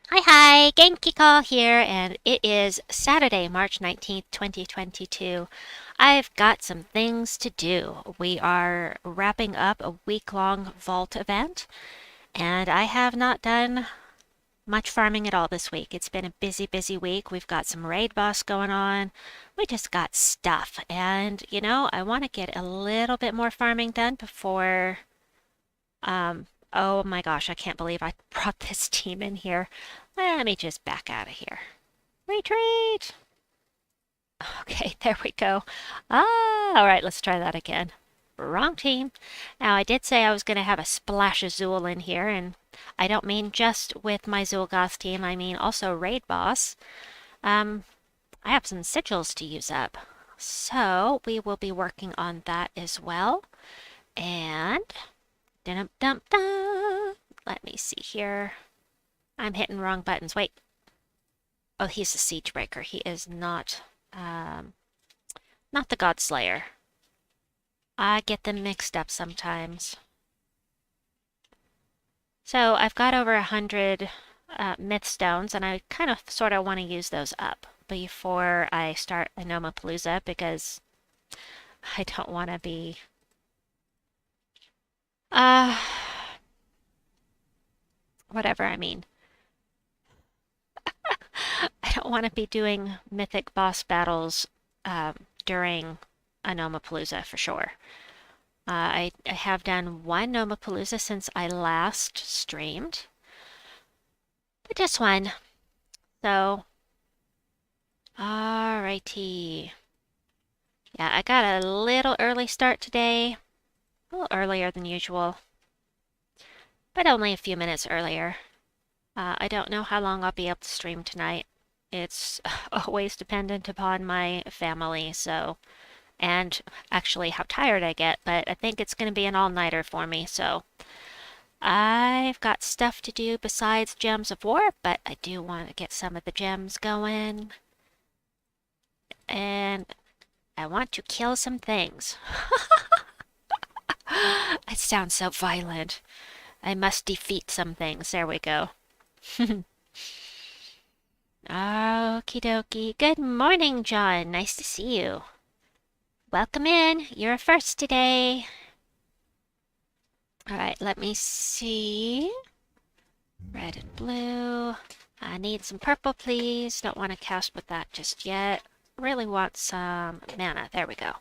Hi, Genki Call here, and it is Saturday, March 19th, 2022. I've got some things to do. We are wrapping up a week-long vault event, and I have not done much farming at all this week. It's been a busy, busy week. We've got some raid boss going on. We just got stuff, and I want to get a little bit more farming done before oh my gosh, I can't believe I brought this team in here. Let me just back out of here. Retreat! Okay, there we go. All right, let's try that again. Wrong team. Now, I did say I was going to have a splash of Zuul in here, and I don't mean just with my Zul'Goth team, I mean also Raid Boss. Um, I have some sigils to use up, so we will be working on that as well. And dum dum dum. Let me see here. I'm hitting wrong buttons. Wait. Oh, he's a siege breaker. He is not the God Slayer. I get them mixed up sometimes. So I've got over 100 myth stones, and I kind of sort of want to use those up before I start Anomapalooza because I don't want to be uh whatever I mean. I don't want to be doing mythic boss battles during Anomapalooza for sure. I have done one Nomapalooza since I last streamed, but just one. So, alrighty. Yeah, I got a little early start today, a little earlier than usual, but only a few minutes earlier. I don't know how long I'll be able to stream tonight. It's always dependent upon my family, so, and actually how tired I get, but I think it's going to be an all-nighter for me, so I've got stuff to do besides Gems of War, but I do want to get some of the gems going, and I want to kill some things. It sounds so violent. I must defeat some things. There we go. Okie dokie. Good morning, John. Nice to see you. Welcome in. You're first today. All right, let me see. Red and blue. I need some purple, please. Don't want to cast with that just yet. Really want some mana. There we go.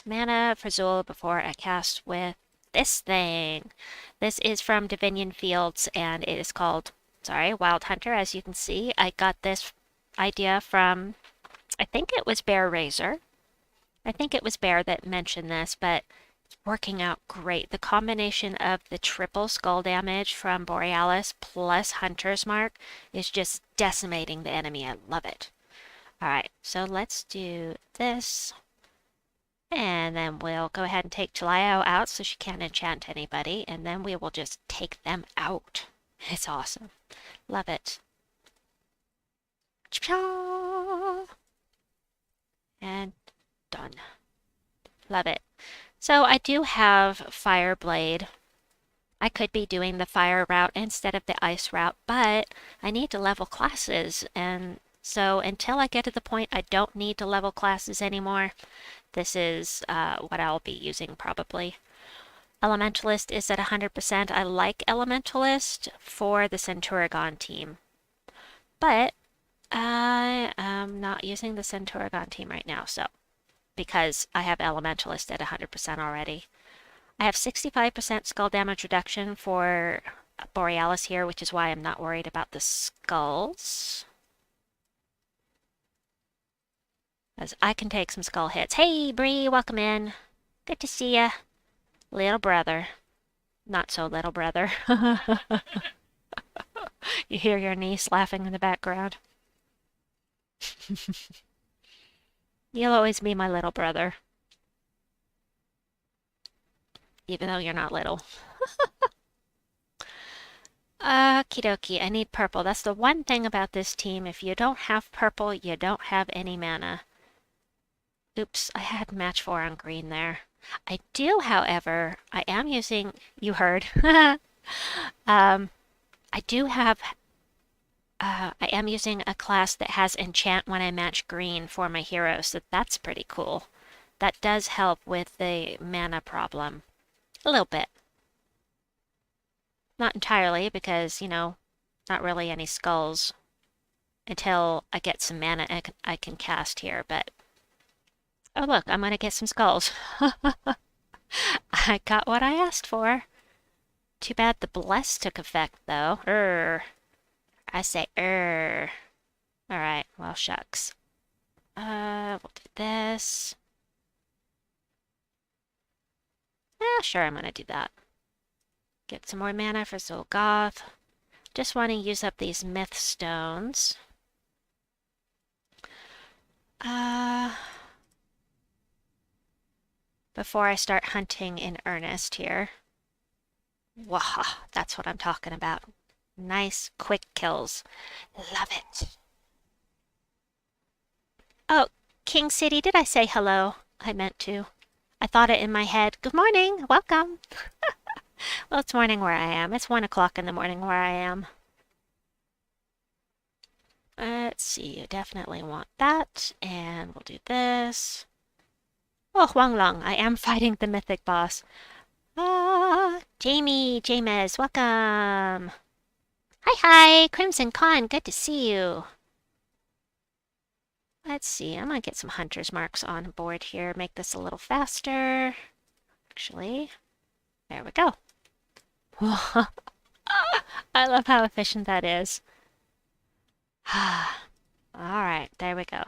Mana for Zuul before I cast with this thing. This is from Divinion Fields, and it is called, sorry, Wild Hunter. As you can see, I got this idea from, I think it was Bear Razor. I think it was Bear that mentioned this, but it's working out great. The combination of the triple skull damage from Borealis plus Hunter's Mark is just decimating the enemy. I love it. All right, so let's do this. And then we'll go ahead and take Talio out so she can't enchant anybody. And then we will just take them out. It's awesome. Love it. And done. Love it. So I do have Fire Blade. I could be doing the fire route instead of the ice route, but I need to level classes. And so until I get to the point I don't need to level classes anymore, this is what I'll be using probably. Elementalist is at 100%. I like Elementalist for the Centurigon team, but I am not using the Centurigon team right now, so because I have Elementalist at 100% already. I have 65% skull damage reduction for Borealis here, which is why I'm not worried about the skulls. As I can take some skull hits. Hey, Bree, welcome in. Good to see ya. Little brother. Not so little brother. You hear your niece laughing in the background. You'll always be my little brother. Even though you're not little. Okie dokie, I need purple. That's the one thing about this team. If you don't have purple, you don't have any mana. Oops, I had match 4 on green there. I do, however, I am using, you heard, I do have I am using a class that has enchant when I match green for my hero, so that's pretty cool. That does help with the mana problem. A little bit. Not entirely, because, not really any skulls until I get some mana I can cast here, but... Oh look, I'm gonna get some skulls. I got what I asked for. Too bad the bless took effect, though. I say Alright, well, shucks. We'll do this. Sure, I'm gonna do that. Get some more mana for Zuul. Just want to use up these myth stones. Before I start hunting in earnest here. Wah, that's what I'm talking about. Nice, quick kills. Love it. Oh, King City, did I say hello? I meant to. I thought it in my head. Good morning, welcome. Well, it's morning where I am. It's 1 o'clock in the morning where I am. Let's see, you definitely want that. And we'll do this. Oh, Huanglong, I am fighting the mythic boss. James, welcome. Hi, Crimson Con, good to see you. Let's see, I'm gonna get some hunter's marks on board here, make this a little faster. Actually, there we go. I love how efficient that is. Alright, there we go.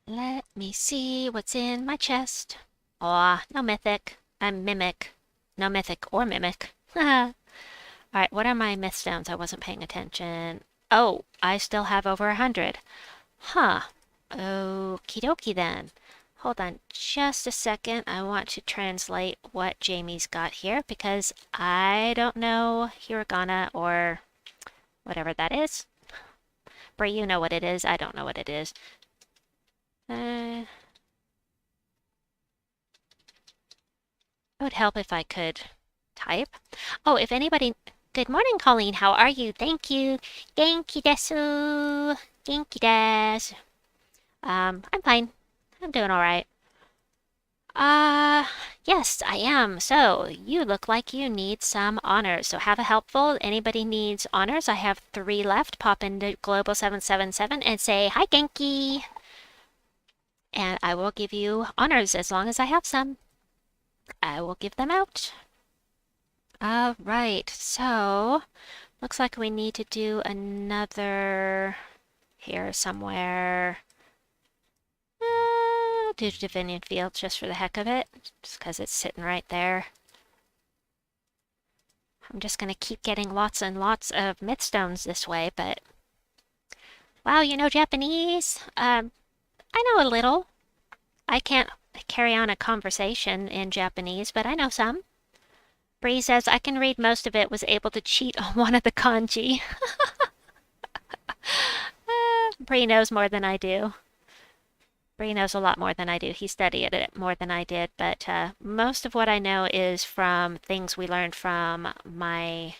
Let me see what's in my chest. Aw, no mythic. I'm mimic. No mythic or mimic. Alright, what are my myth stones? I wasn't paying attention. Oh, I still have over 100. Huh. Okie dokie then. Hold on just a second. I want to translate what Jamie's got here because I don't know hiragana or whatever that is. Brie, you know what it is. I don't know what it is. It would help if I could type. Oh, if anybody... Good morning, Colleen. How are you? Thank you. Genki desu. Genki desu. I'm fine. I'm doing all right. Yes, I am. So, you look like you need some honors. So have a helpful. Anybody needs honors? I have 3 left. Pop into Global777 and say, hi, Genki. And I will give you honors as long as I have some. I will give them out. Alright, so looks like we need to do another here somewhere. Do Divinion Field just for the heck of it, just because it's sitting right there. I'm just going to keep getting lots and lots of mythstones this way, but... Wow, you know Japanese? I know a little. I can't carry on a conversation in Japanese, but I know some. Bree says, I can read most of it, was able to cheat on one of the kanji. Bree knows more than I do. Bree knows a lot more than I do. He studied it more than I did, but most of what I know is from things we learned from my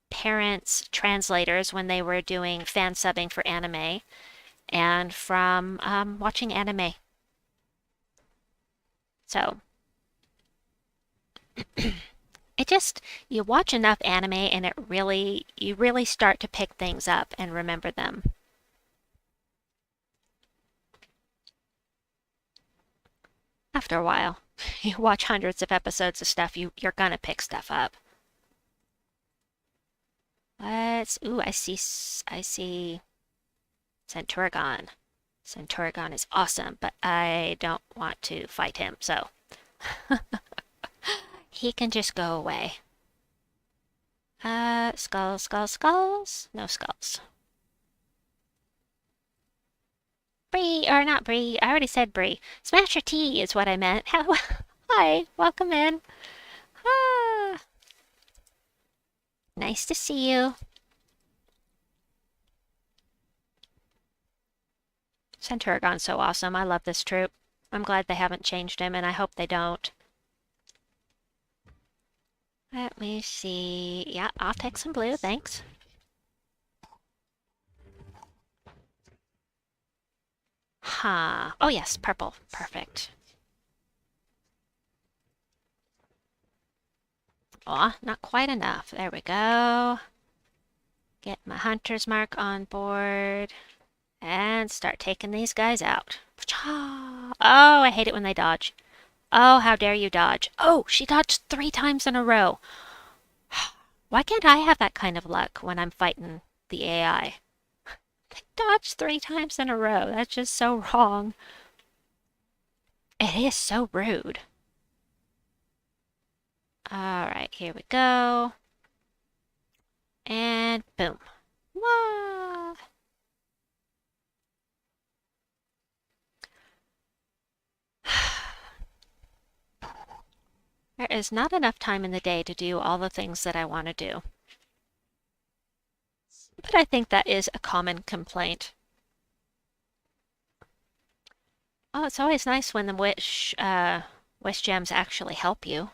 parents' translators when they were doing fan subbing for anime, and from watching anime. So, you watch enough anime and you really start to pick things up and remember them. After a while, you watch hundreds of episodes of stuff, you're gonna pick stuff up. Ooh, I see Centurion. Centurion is awesome, but I don't want to fight him, so he can just go away. Skulls. No skulls. Bree, or not Bree, I already said Bree. Smasher T is what I meant. Hi, welcome in. Ah, nice to see you. Centurion's so awesome. I love this troop. I'm glad they haven't changed him, and I hope they don't. Let me see. Yeah, I'll take some blue, thanks. Huh. Oh yes, purple. Perfect. Aw, not quite enough. There we go. Get my hunter's mark on board. And start taking these guys out. Oh, I hate it when they dodge. Oh, how dare you dodge. Oh, she dodged 3 times in a row. Why can't I have that kind of luck when I'm fighting the AI? They dodged 3 times in a row. That's just so wrong. It is so rude. Alright, here we go. And boom. Wah! There is not enough time in the day to do all the things that I want to do. But I think that is a common complaint. Oh, it's always nice when the wish gems actually help you.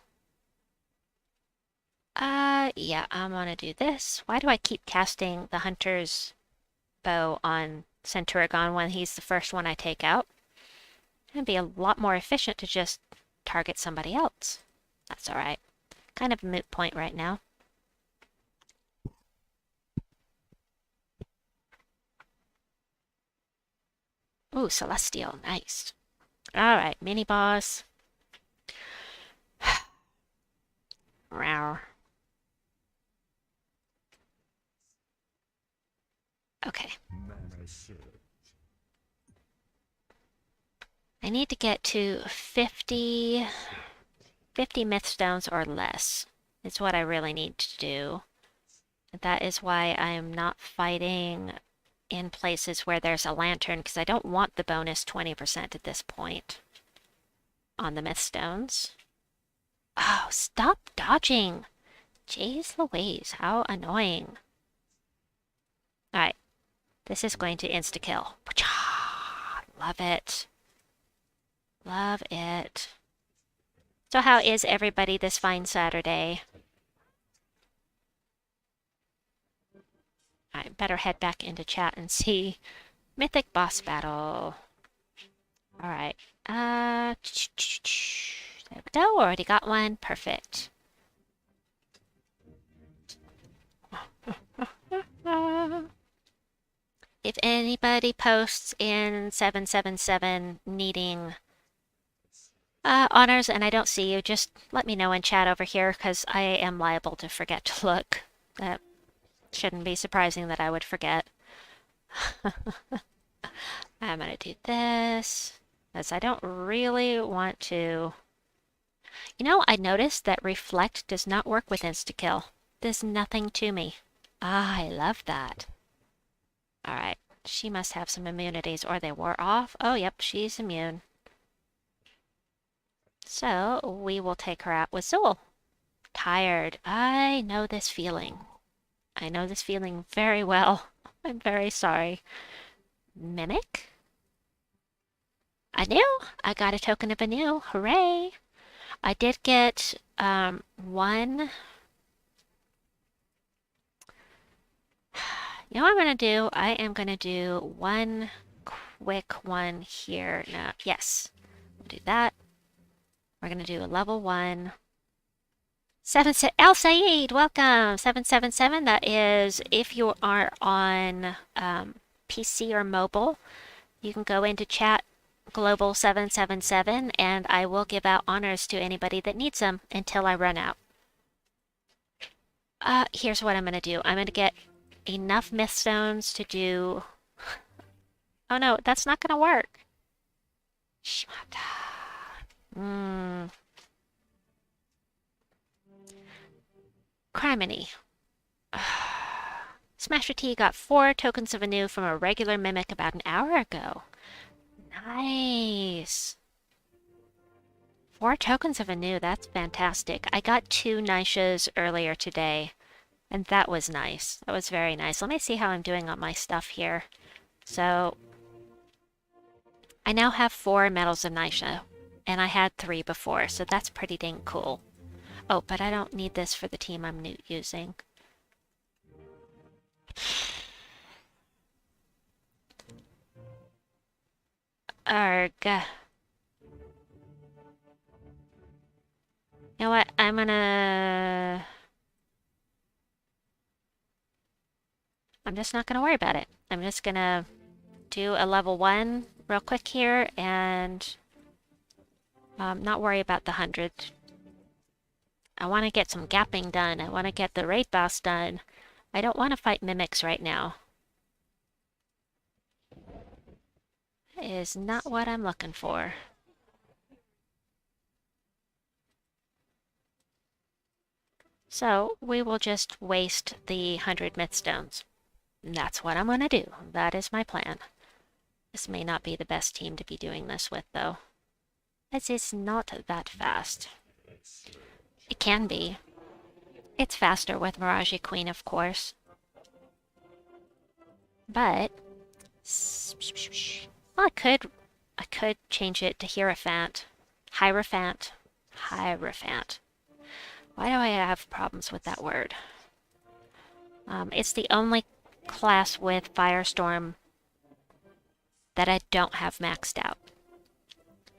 Yeah, I'm gonna do this. Why do I keep casting the hunter's bow on Centurigon when he's the first one I take out? It'd be a lot more efficient to just target somebody else. That's alright. Kind of a moot point right now. Ooh, Celestial, nice. Alright, mini boss. Rawr. Okay. I need to get to 50 myth stones or less. It's what I really need to do. That is why I am not fighting in places where there's a lantern, because I don't want the bonus 20% at this point on the myth stones. Oh, stop dodging! Jeez Louise, how annoying. Alright, this is going to insta-kill. Love it. Love it. So how is everybody this fine Saturday? I better head back into chat and see. Mythic boss battle. Alright. There we go. Already got one. Perfect. If anybody posts in 777 needing honors and I don't see you, just let me know in chat over here, because I am liable to forget to look. That shouldn't be surprising that I would forget. I'm gonna do this, as I don't really want to... You know, I noticed that Reflect does not work with insta-kill. Does nothing to me. Ah, I love that. Alright, she must have some immunities, or they wore off. Oh, yep, she's immune. So, we will take her out with Zuul. Tired. I know this feeling. I know this feeling very well. I'm very sorry. Mimic? Anu? I got a token of Anu. Hooray! I did get one. You know what I'm going to do? I am going to do one quick one here. No, yes. We'll do that. We're going to do a level 1. El Saeed, welcome! 777, that is if you are on PC or mobile, you can go into chat Global 777 and I will give out honors to anybody that needs them until I run out. Here's what I'm going to do. I'm going to get enough myth stones to do... Oh no, that's not going to work. Criminy. Smasher T got 4 tokens of Anu from a regular mimic about an hour ago. Nice. 4 tokens of Anu, that's fantastic. I got 2 Nishas earlier today, and that was nice. That was very nice. Let me see how I'm doing on my stuff here. So, I now have 4 Medals of Nisha, and I had 3 before, so that's pretty dang cool. Oh, but I don't need this for the team I'm using. Arg. You know what? I'm just not gonna worry about it. I'm just gonna do a level 1 real quick here and not worry about the 100. I want to get some gapping done. I want to get the raid boss done. I don't want to fight mimics right now. That is not what I'm looking for. So we will just waste the 100 myth stones. And that's what I'm going to do. That is my plan. This may not be the best team to be doing this with, though. As it's not that fast. It can be. It's faster with Maraji Queen, of course. But... well, I could change it to Hierophant. Hierophant. Hierophant. Why do I have problems with that word? It's the only class with Firestorm that I don't have maxed out.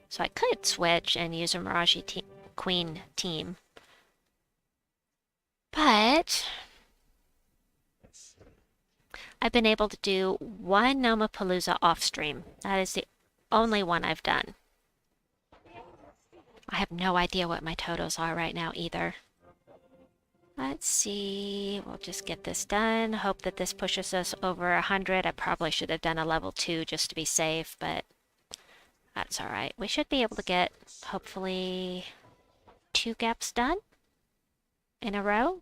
So I could switch and use a Maraji Queen team. But I've been able to do one Gnomapalooza off stream. That is the only one I've done. I have no idea what my totals are right now either. Let's see, we'll just get this done. Hope that this pushes us over 100. I probably should have done a level 2 just to be safe, but that's all right. We should be able to get, hopefully, 2 gaps done in a row.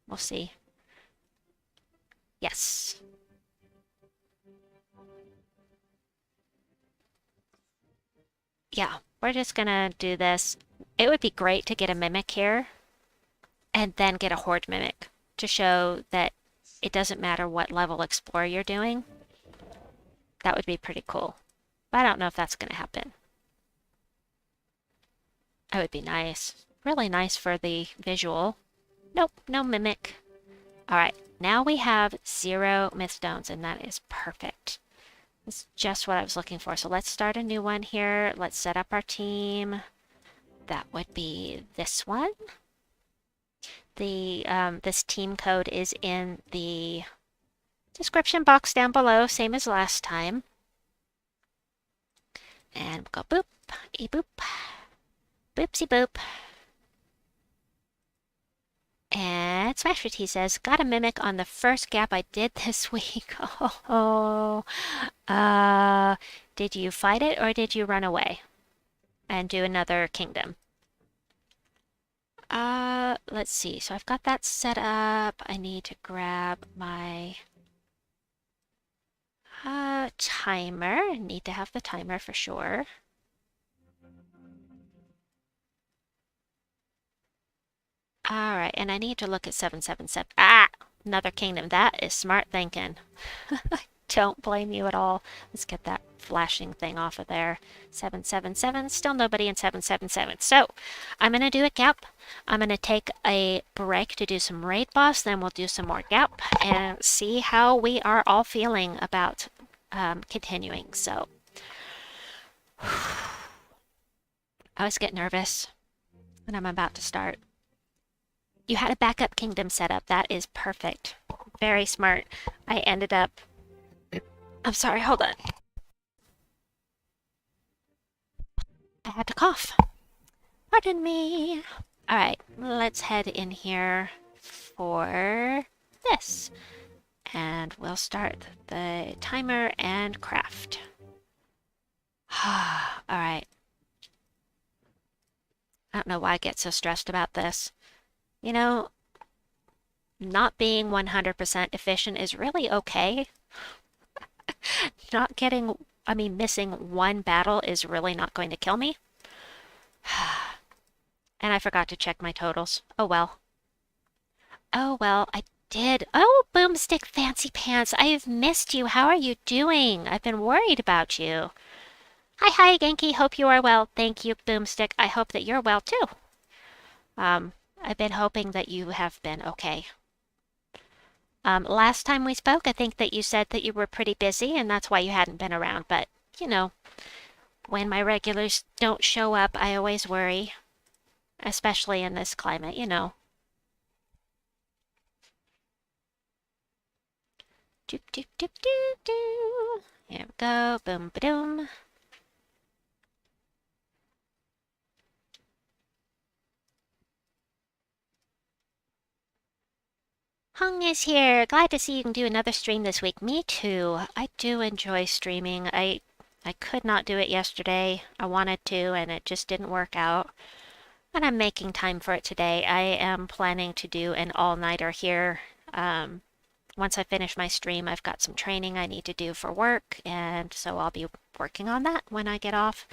We'll see. Yes. Yeah, we're just gonna do this. It would be great to get a mimic here and then get a horde mimic to show that it doesn't matter what level explorer you're doing. That would be pretty cool. But I don't know if that's going to happen. That would be nice. Really nice for the visual. Nope, no mimic. Alright, now we have 0 myth stones, and that is perfect. That's just what I was looking for. So let's start a new one here. Let's set up our team. That would be this one. This team code is in the description box down below, same as last time. And we'll go boop, boop, boopsie boop. And Smasher says, got a mimic on the first gap I did this week. Oh, did you fight it or did you run away and do another kingdom? Let's see. So I've got that set up. I need to grab my timer. I need to have the timer for sure. Alright, and I need to look at 777. Ah! Another kingdom. That is smart thinking. I don't blame you at all. Let's get that flashing thing off of there. 777. Still nobody in 777. So, I'm going to do a gap. I'm going to take a break to do some raid boss. Then we'll do some more gap and see how we are all feeling about continuing. So, I always get nervous when I'm about to start. You had a backup kingdom set up. That is perfect. Very smart. I ended up... I'm sorry, hold on. I had to cough. Pardon me. Alright, let's head in here for this. And we'll start the timer and craft. Alright. I don't know why I get so stressed about this. You know, not being 100% efficient is really okay. Missing one battle is really not going to kill me. And I forgot to check my totals. Oh well. Oh well, I did. Oh, Boomstick Fancy Pants, I've missed you. How are you doing? I've been worried about you. Hi, Genki. Hope you are well. Thank you, Boomstick. I hope that you're well too. I've been hoping that you have been okay. Last time we spoke, I think that you said that you were pretty busy and that's why you hadn't been around. But, you know, when my regulars don't show up, I always worry, especially in this climate, you know. Doop, doop, doop, doop, doop. Here we go. Boom, ba-doom. Hung is here. Glad to see you can do another stream this week. Me too. I do enjoy streaming. I could not do it yesterday. I wanted to, and it just didn't work out. And I'm making time for it today. I am planning to do an all-nighter here. Once I finish my stream, I've got some training I need to do for work, and so I'll be working on that when I get off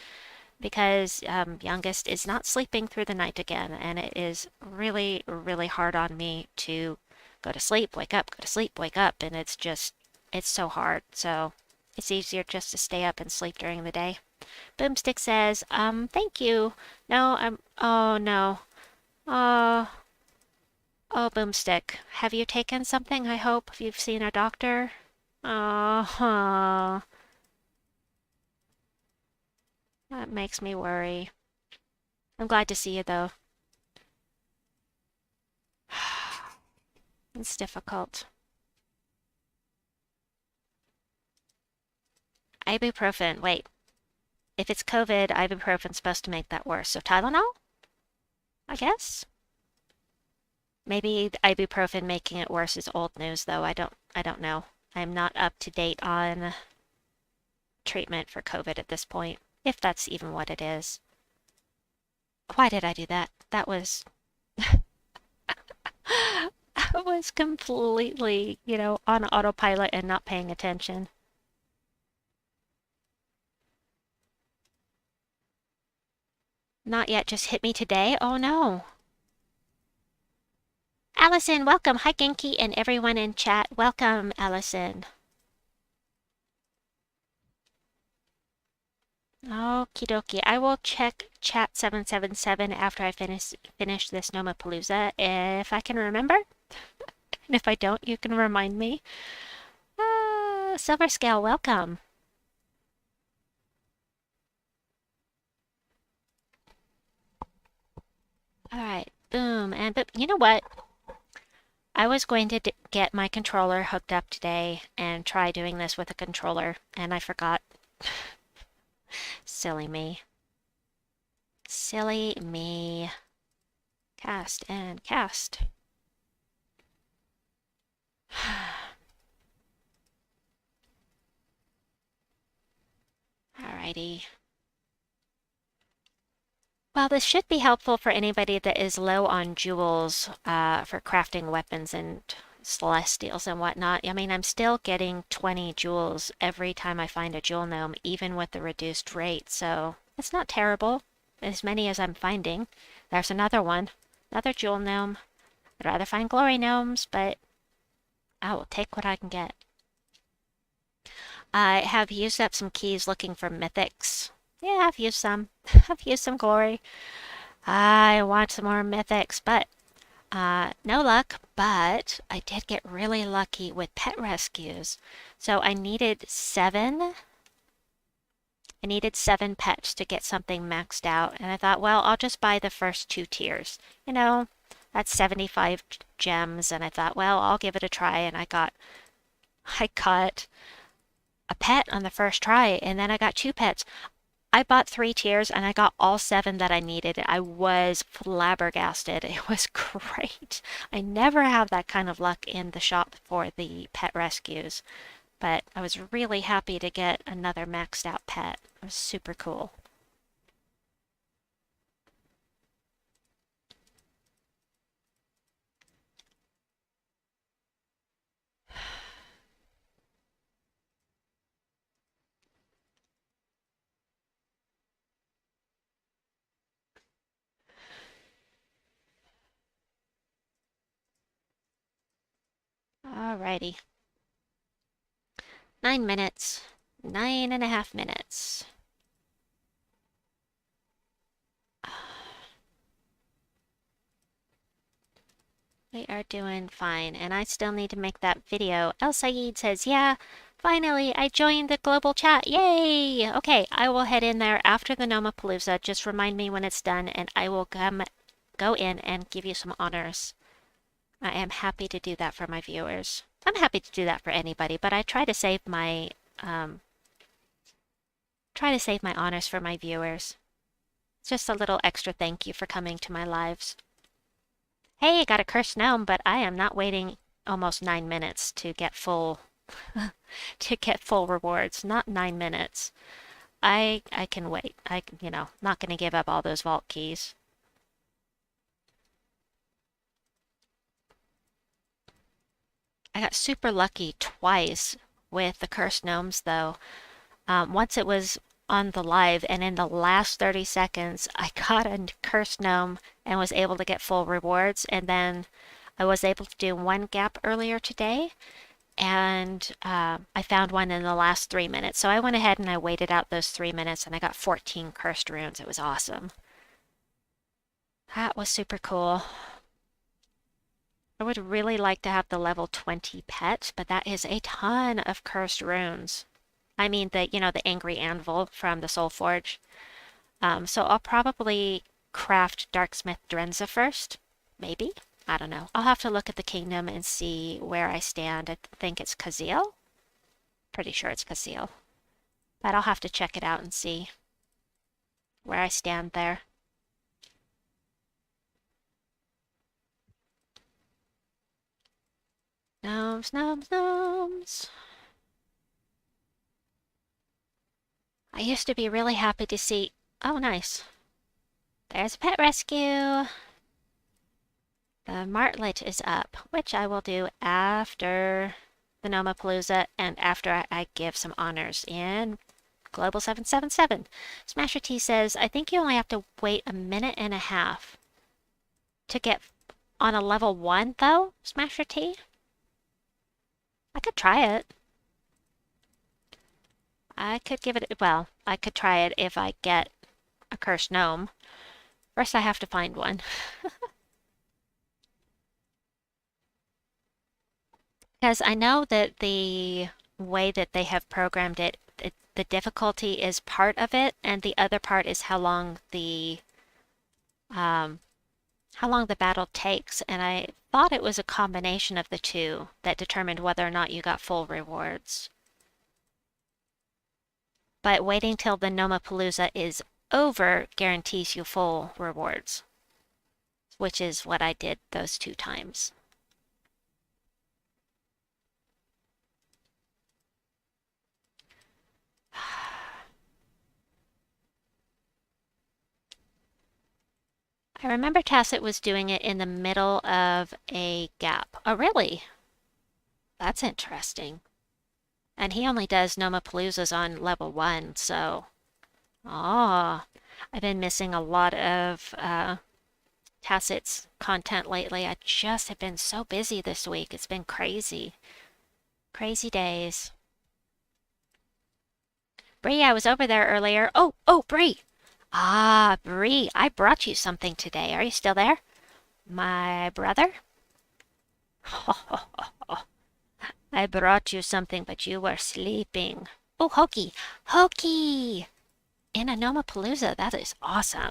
because youngest is not sleeping through the night again, and it is really, really hard on me to go to sleep, wake up, go to sleep, wake up, and it's so hard. So it's easier just to stay up and sleep during the day. Boomstick says, thank you. No, oh no. Oh, oh, Boomstick. Have you taken something? I hope you've seen a doctor. Oh, that makes me worry. I'm glad to see you though. It's difficult. Ibuprofen. Wait. If it's COVID, ibuprofen's supposed to make that worse. So Tylenol? I guess? Maybe the ibuprofen making it worse is old news though. I don't know. I'm not up to date on treatment for COVID at this point, if that's even what it is. Why did I do that? That was I was completely, on autopilot and not paying attention. Not yet, just hit me today? Oh no. Allison, welcome. Hi, Genki, and everyone in chat. Welcome, Allison. Okie dokie. I will check chat 777 after I finish this Nomapalooza, if I can remember. And if I don't, you can remind me. Silver Scale, welcome. All right, boom, and but you know what? I was going to get my controller hooked up today and try doing this with a controller, and I forgot. Silly me. Silly me. Cast and cast. Alrighty. Well, this should be helpful for anybody that is low on jewels for crafting weapons and celestials and whatnot. I mean, I'm still getting 20 jewels every time I find a jewel gnome, even with the reduced rate, so it's not terrible. As many as I'm finding. There's another one. Another jewel gnome. I'd rather find glory gnomes, but I will take what I can get. I have used up some keys looking for mythics. Yeah, I've used some. I've used some glory. I want some more mythics, but no luck. But I did get really lucky with pet rescues. So I needed 7. I needed 7 pets to get something maxed out. And I thought, well, I'll just buy the first 2 tiers. That's 75 gems. And I thought, well, I'll give it a try. And I got a pet on the first try, and then I got 2 pets. I bought 3 tiers and I got all 7 that I needed. I was flabbergasted. It was great. I never have that kind of luck in the shop for the pet rescues, but I was really happy to get another maxed out pet. It was super cool. Alrighty. 9 minutes. 9.5 minutes. We are doing fine, and I still need to make that video. El Sayed says, yeah, finally, I joined the global chat. Yay! Okay, I will head in there after the Nomapalooza. Just remind me when it's done, and I will go in and give you some honors. I am happy to do that for my viewers. I'm happy to do that for anybody, but I um, try to save my honors for my viewers. It's just a little extra thank you for coming to my lives. Hey, got a cursed gnome, but I am not waiting almost 9 minutes to get full to get full rewards. Not 9 minutes. I can wait. Not gonna give up all those vault keys. I got super lucky twice with the cursed gnomes though. Once it was on the live, and in the last 30 seconds, I got a cursed gnome and was able to get full rewards. And then I was able to do one gap earlier today, and I found one in the last 3 minutes. So I went ahead and I waited out those 3 minutes, and I got 14 cursed runes. It was awesome. That was super cool. I would really like to have the level 20 pet, but that is a ton of cursed runes. I mean the angry anvil from the Soul Forge. So I'll probably craft Darksmith Drenza first. Maybe. I don't know. I'll have to look at the kingdom and see where I stand. I think it's Kazil. Pretty sure it's Kazil. But I'll have to check it out and see where I stand there. Gnomes, gnomes, gnomes. I used to be really happy to see... Oh, nice. There's a pet rescue. The Martlet is up, which I will do after the Nomapalooza and after I give some honors in Global 777. Smasher T says, I think you only have to wait a minute and a half to get on a level 1, though, Smasher T. I could try it. I could give it, well, I could try it if I get a cursed gnome. First I have to find one. Because I know that the way that they have programmed it, the difficulty is part of it, and the other part is how long the battle takes. And I thought it was a combination of the two that determined whether or not you got full rewards. But waiting till the Nomapalooza is over guarantees you full rewards, which is what I did those 2 times. I remember Tacit was doing it in the middle of a gap. Oh, really? That's interesting. And he only does Nomapaloozas on level 1, so... Oh, I've been missing a lot of Tacit's content lately. I just have been so busy this week. It's been crazy. Crazy days. Bree, I was over there earlier. Oh, Bree! Ah, Bree, I brought you something today. Are you still there? My brother? I brought you something, but you were sleeping. Oh, Hokey! Hokey! In a Nomapalooza, that is awesome.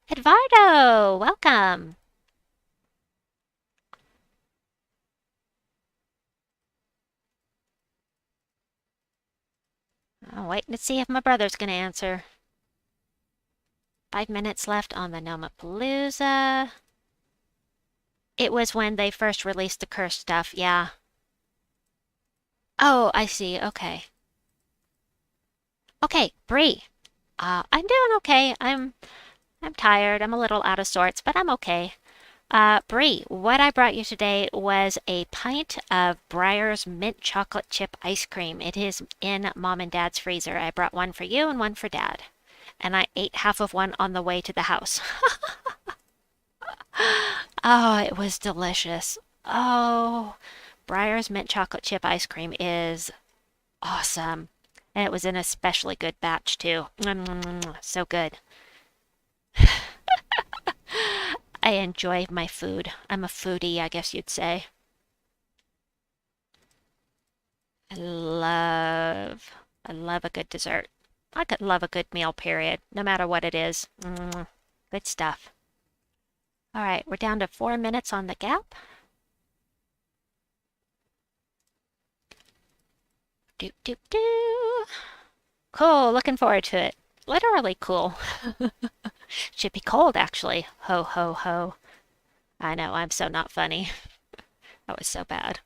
Edvardo, welcome! I'm waiting to see if my brother's gonna answer. 5 minutes left on the Nomapalooza. It was when they first released the cursed stuff, yeah. Oh, I see, okay. Okay, Bree. I'm doing okay. I'm tired. I'm a little out of sorts, but I'm okay. Bree, what I brought you today was a pint of Breyer's mint chocolate chip ice cream. It is in Mom and Dad's freezer. I brought one for you and one for Dad. And I ate half of one on the way to the house. Oh, it was delicious. Oh, Breyer's mint chocolate chip ice cream is awesome. And it was an especially good batch, too. So good. I enjoy my food. I'm a foodie, I guess you'd say. I love, I love a good dessert. I could love a good meal, period, no matter what it is. Good stuff. All right, we're down to 4 minutes on the gap. Do, do, do. Cool, looking forward to it. Literally cool. Should be cold, actually. Ho, ho, ho. I know, I'm so not funny. That was so bad.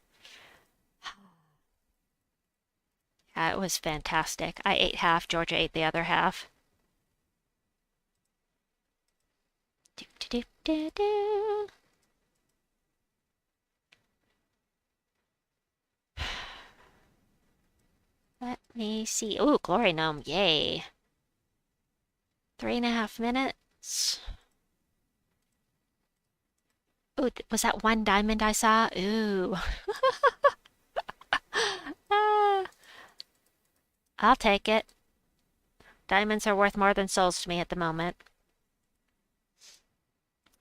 Yeah, it was fantastic. I ate half, Georgia ate the other half. Do, do, do, do, do. Let me see. Ooh, Glory Gnome, yay. 3.5 minutes. Ooh, was that one diamond I saw? Ooh. Ah, I'll take it. Diamonds are worth more than souls to me at the moment.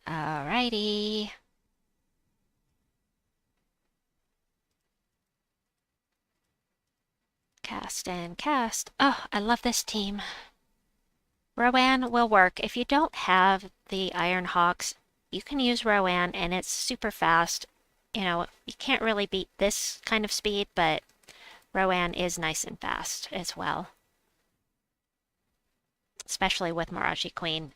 Alrighty. Cast and cast. Oh, I love this team. Rowanne will work. If you don't have the Ironhawks, you can use Rowanne and it's super fast. You know, you can't really beat this kind of speed, but Rowanne is nice and fast as well. Especially with Maraji Queen.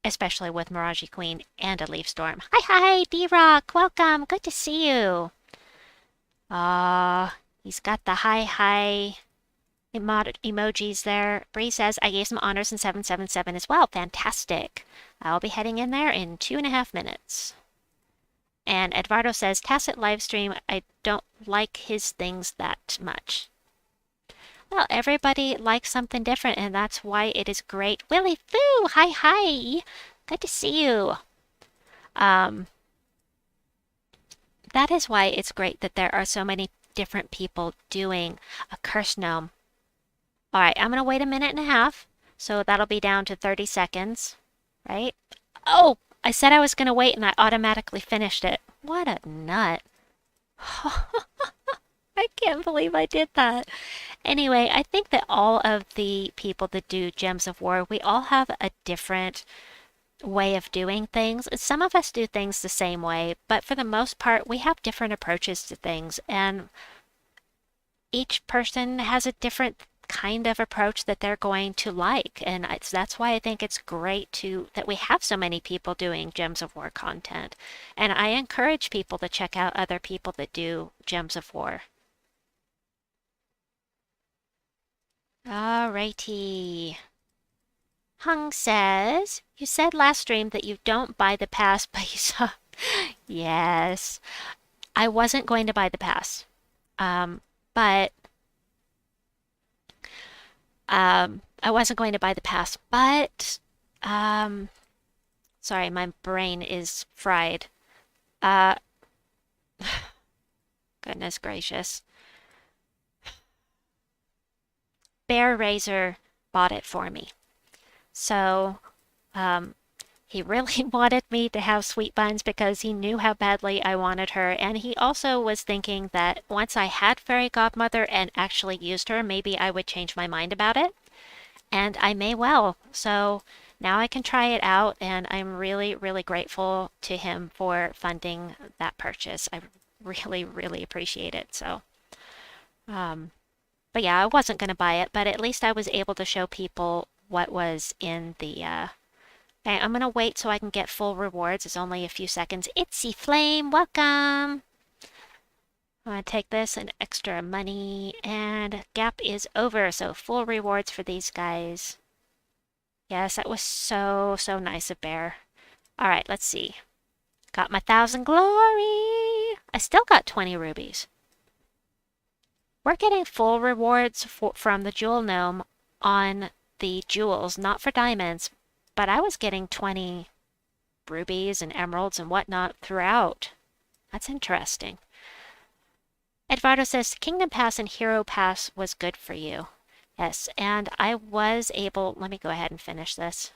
Especially with Maraji Queen and a Leaf Storm. Hi, D-Rock! Welcome! Good to see you! He's got the hi emojis there. Bree says, I gave some honors in 777 as well. Fantastic. I'll be heading in there in 2.5 minutes. And Eduardo says, Tacit livestream, I don't like his things that much. Well, everybody likes something different, and that's why it is great. Willy Foo! Hi! Good to see you. That is why it's great that there are so many different people doing a curse gnome. All right, I'm going to wait 1.5 minutes, so that'll be down to 30 seconds, right? Oh, I said I was going to wait and I automatically finished it. What a nut. I can't believe I did that. Anyway, I think that all of the people that do Gems of War, we all have a different way of doing things. Some of us do things the same way, but for the most part, we have different approaches to things, and each person has a different kind of approach that they're going to like, and that's why I think it's great that we have so many people doing Gems of War content, and I encourage people to check out other people that do Gems of War. Alrighty. Hung says, you said last stream that you don't buy the pass, but you saw... Yes. I wasn't going to buy the pass. But I wasn't going to buy the pass, but sorry, my brain is fried. Goodness gracious. Bear Razor bought it for me. So, he really wanted me to have sweet buns because he knew how badly I wanted her, and he also was thinking that once I had Fairy Godmother and actually used her, maybe I would change my mind about it, and I may well. So now I can try it out, and I'm really, really grateful to him for funding that purchase. I really, really appreciate it. So, but yeah, I wasn't going to buy it, but at least I was able to show people what was in the, Okay, I'm going to wait so I can get full rewards. It's only a few seconds. Itsy Flame, welcome! I'm going to take this and extra money, and gap is over, so full rewards for these guys. Yes, that was so, so nice of Bear. All right, let's see. Got my 1,000 glory! I still got 20 rubies. We're getting full rewards from the Jewel Gnome on the jewels, not for diamonds, but I was getting 20 rubies and emeralds and whatnot throughout. That's interesting. Eduardo says, Kingdom Pass and Hero Pass was good for you. Yes, and I was able, let me go ahead and finish this.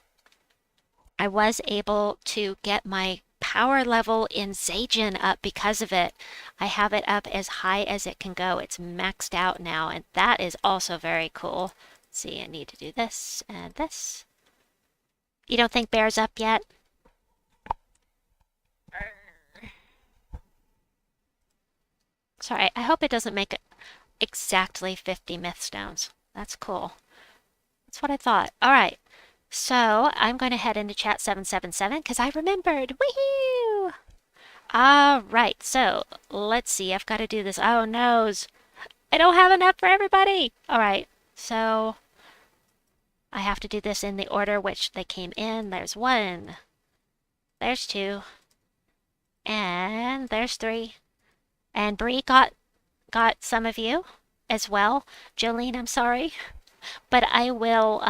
I was able to get my power level in Zajan up because of it. I have it up as high as it can go. It's maxed out now, and that is also very cool. Let's see, I need to do this and this. You don't think Bear's up yet? Sorry, I hope it doesn't make it exactly 50 myth stones. That's cool. That's what I thought. All right. So I'm going to head into chat 777 because I remembered. Woohoo! All right. So let's see. I've got to do this. Oh, noes. I don't have enough for everybody. All right. So I have to do this in the order which they came in. There's 1. There's 2. And there's 3. And Bree got some of you as well. Jolene, I'm sorry. But I will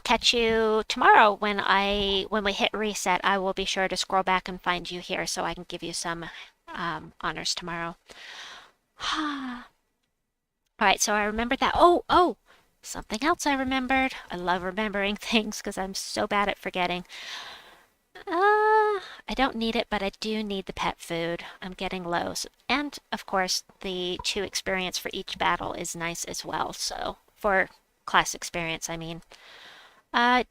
catch you tomorrow when we hit reset. I will be sure to scroll back and find you here so I can give you some honors tomorrow. All right, so I remembered that. Oh, something else I remembered. I love remembering things because I'm so bad at forgetting. I don't need it, but I do need the pet food. I'm getting low. And, of course, the 2 experience for each battle is nice as well. So, for class experience, I mean.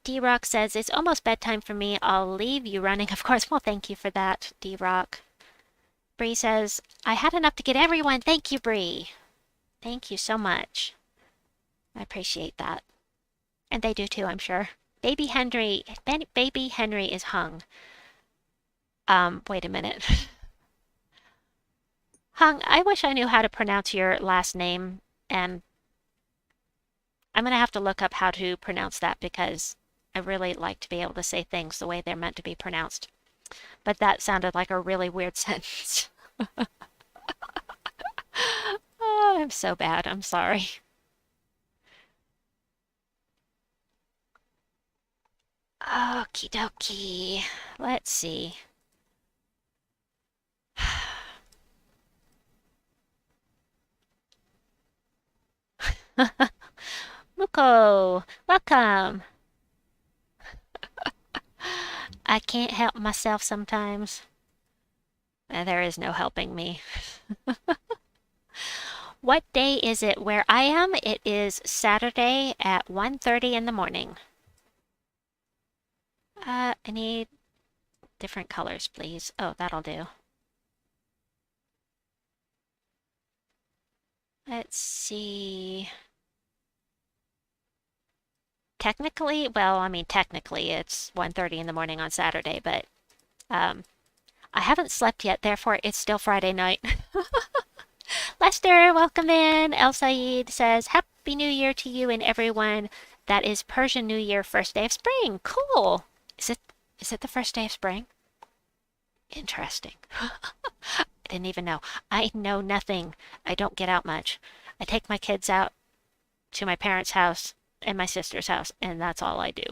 D-Rock says, it's almost bedtime for me. I'll leave you running, of course. Well, thank you for that, D-Rock. Bree says, I had enough to get everyone. Thank you, Bree. Thank you so much. I appreciate that. And they do too, I'm sure. Baby Henry is hung. Wait a minute. Hung, I wish I knew how to pronounce your last name, and I'm going to have to look up how to pronounce that because I really like to be able to say things the way they're meant to be pronounced. But that sounded like a really weird sentence. Oh, I'm so bad. I'm sorry. Okie dokie. Let's see. Muko, welcome. I can't help myself sometimes. There is no helping me. What day is it where I am? It is Saturday at 1:30 in the morning. I need different colors, please. Oh, that'll do. Let's see. Technically, well, I mean, technically it's 1:30 in the morning on Saturday, but I haven't slept yet, therefore it's still Friday night. Lester, welcome in. El Said says, Happy New Year to you and everyone. That is Persian New Year, first day of spring. Cool. Is it the first day of spring? Interesting. I didn't even know. I know nothing. I don't get out much. I take my kids out to my parents' house and my sister's house, and that's all I do.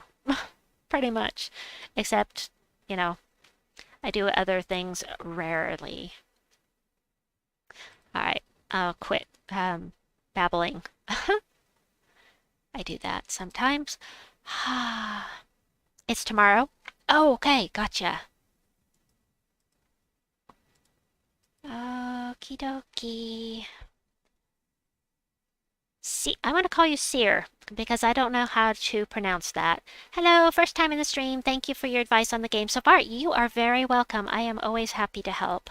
Pretty much. Except, I do other things rarely. All right, I'll quit babbling. I do that sometimes. It's tomorrow? Oh, okay, gotcha. Okie dokie. See, I'm going to call you Seer because I don't know how to pronounce that. Hello, first time in the stream. Thank you for your advice on the game so far. You are very welcome. I am always happy to help.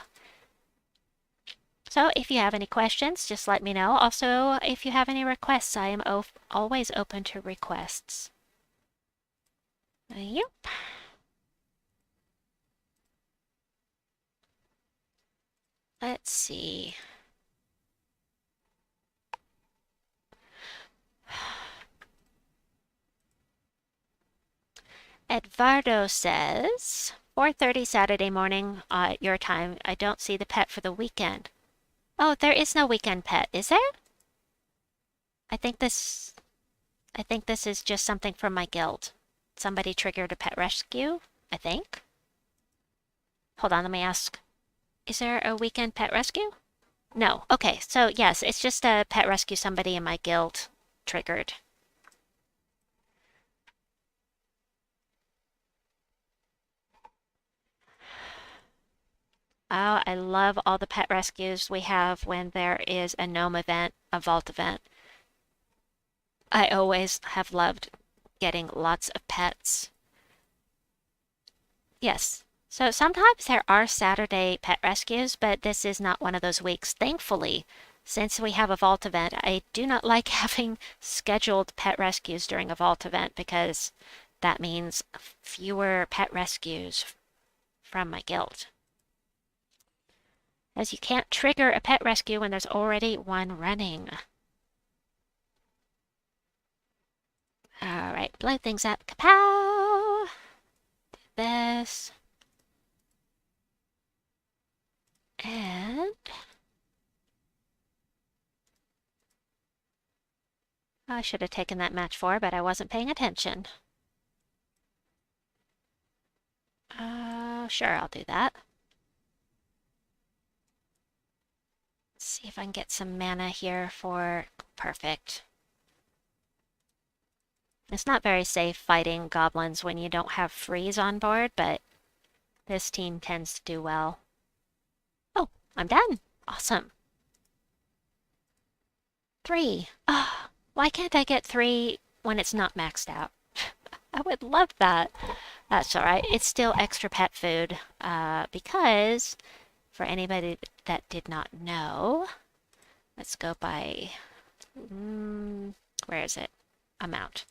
So if you have any questions, just let me know. Also, if you have any requests, I am always open to requests. Yep. Let's see. Eduardo says, 4:30 Saturday morning at your time. I don't see the pet for the weekend. Oh, there is no weekend pet, is there? I think this is just something from my guild. Somebody triggered a pet rescue, I think. Hold on, let me ask. Is there a weekend pet rescue? No. Okay, so yes, it's just a pet rescue somebody in my guild triggered. Oh, I love all the pet rescues we have when there is a gnome event, a vault event. I always have loved getting lots of pets. Yes. So sometimes there are Saturday pet rescues, but this is not one of those weeks. Thankfully, since we have a vault event, I do not like having scheduled pet rescues during a vault event because that means fewer pet rescues from my guild. As you can't trigger a pet rescue when there's already one running. Alright, blow things up. Kapow! Do this. And I should have taken that match 4, but I wasn't paying attention. Sure, I'll do that. Let's see if I can get some mana here for perfect. It's not very safe fighting goblins when you don't have freeze on board, but this team tends to do well. Oh, I'm done. Awesome. 3. Ah, why can't I get 3 when it's not maxed out? I would love that. That's alright. It's still extra pet food because for anybody that did not know, let's go by, where is it? Amount.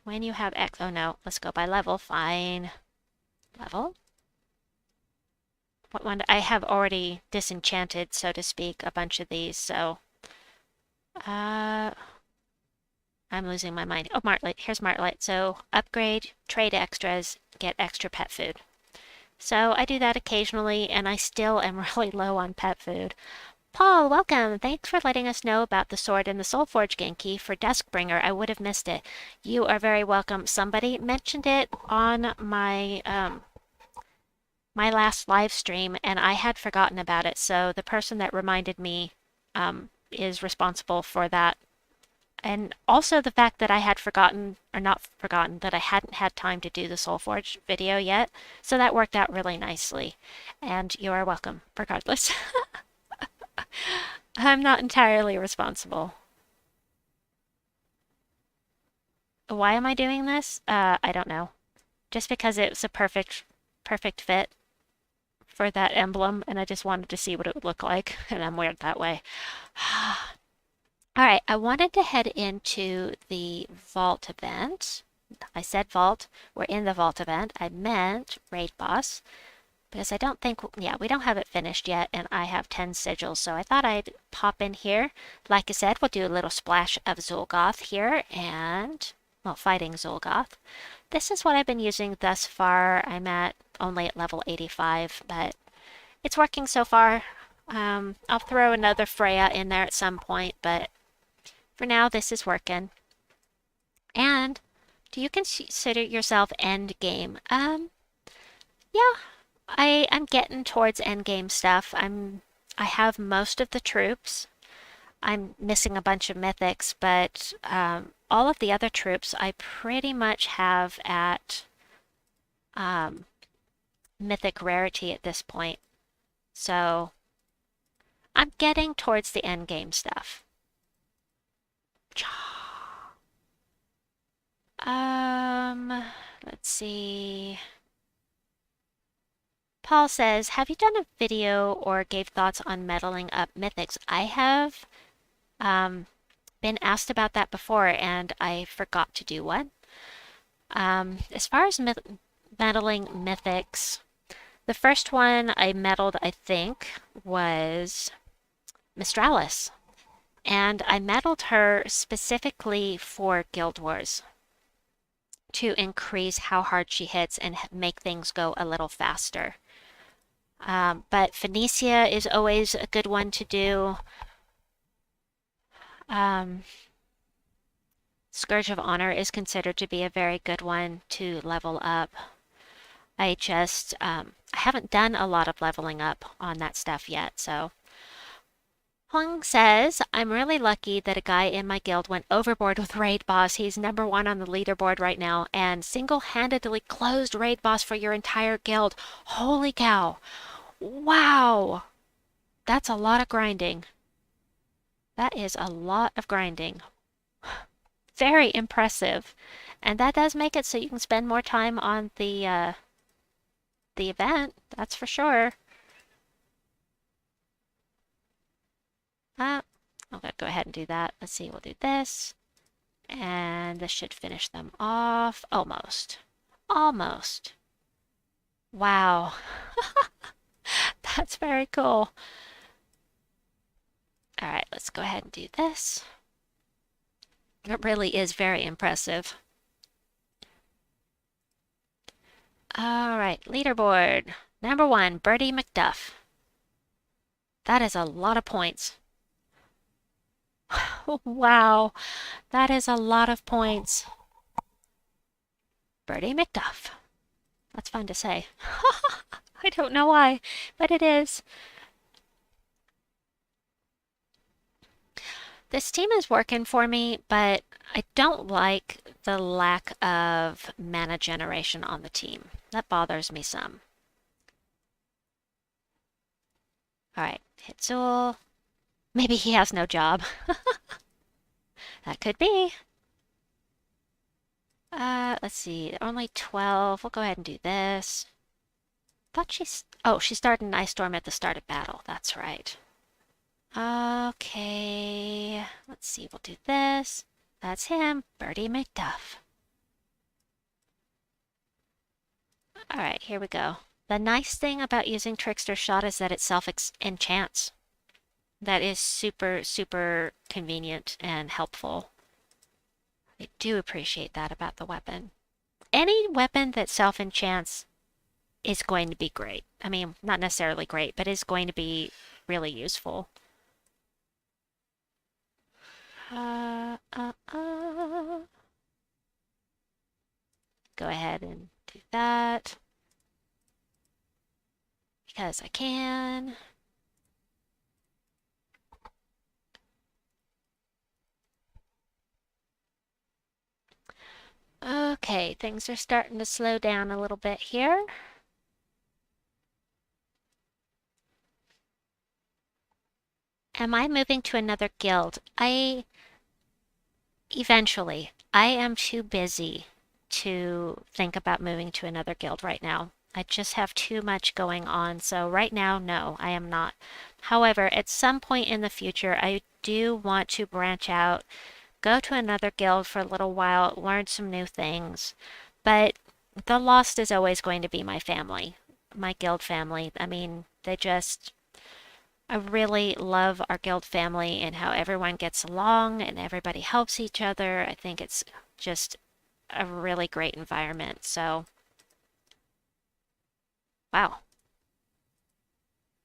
When you have X, oh no, let's go by level, fine. Level? What one? I have already disenchanted, so to speak, a bunch of these, so. I'm losing my mind. Oh, Martlight, here's Martlight. So, upgrade, trade extras, get extra pet food. So, I do that occasionally, and I still am really low on pet food. Paul, welcome. Thanks for letting us know about the sword and the Soulforge Genki for Duskbringer. I would have missed it. You are very welcome. Somebody mentioned it on my my last live stream, and I had forgotten about it. So the person that reminded me is responsible for that. And also the fact that I had forgotten, or not forgotten, that I hadn't had time to do the Soulforge video yet. So that worked out really nicely. And you are welcome, regardless. I'm not entirely responsible. Why am I doing this? I don't know. Just because it was a perfect fit for that emblem, and I just wanted to see what it would look like, and I'm weird that way. All right, I wanted to head into the vault event. I said vault. We're in the vault event. I meant raid boss. Because I don't think, yeah, we don't have it finished yet, and I have 10 sigils, so I thought I'd pop in here. Like I said, we'll do a little splash of Zul'Goth here, and, well, fighting Zul'Goth. This is what I've been using thus far. I'm only at level 85, but it's working so far. I'll throw another Freya in there at some point, but for now, this is working. And do you consider yourself endgame? Yeah. I'm getting towards endgame stuff. I have most of the troops. I'm missing a bunch of mythics, but all of the other troops I pretty much have at mythic rarity at this point. So I'm getting towards the endgame stuff. Let's see. Paul says, have you done a video or gave thoughts on medaling up mythics? I have been asked about that before, and I forgot to do one. As far as medaling mythics, the first one I medaled, I think, was Mistralis. And I medaled her specifically for Guild Wars to increase how hard she hits and make things go a little faster. But Phoenicia is always a good one to do. Scourge of Honor is considered to be a very good one to level up. I haven't done a lot of leveling up on that stuff yet, so Hung says, I'm really lucky that a guy in my guild went overboard with Raid Boss. He's number one on the leaderboard right now and single-handedly closed Raid Boss for your entire guild. Holy cow. Wow. That's a lot of grinding. That is a lot of grinding. Very impressive. And that does make it so you can spend more time on the event, that's for sure. Uh, okay, go ahead and do that. Let's see, we'll do this. And this should finish them off. Almost. Almost. Wow. That's very cool. All right, let's go ahead and do this. It really is very impressive. All right, leaderboard. Number one, Birdie McDuff. That is a lot of points. Wow, that is a lot of points. Birdie McDuff. That's fun to say. I don't know why, but it is. This team is working for me, but I don't like the lack of mana generation on the team. That bothers me some. All right, hit Zuul. Maybe he has no job. That could be. Let's see, only 12. We'll go ahead and do this. Thought she's... Oh, she started an ice storm at the start of battle. That's right. Okay, let's see, we'll do this. That's him, Birdie McDuff. All right, here we go. The nice thing about using Trickster Shot is that it self-enchants. That is super, super convenient and helpful. I do appreciate that about the weapon. Any weapon that self-enchants is going to be great. I mean, not necessarily great, but is going to be really useful. Go ahead and do that. Because I can. Okay, things are starting to slow down a little bit here. Am I moving to another guild? Eventually. I am too busy to think about moving to another guild right now. I just have too much going on, so right now, no, I am not. However, at some point in the future, I do want to branch out, go to another guild for a little while, learn some new things. But the Lost is always going to be my family, my guild family. I mean, I really love our guild family and how everyone gets along and everybody helps each other. I think it's just a really great environment. So, wow.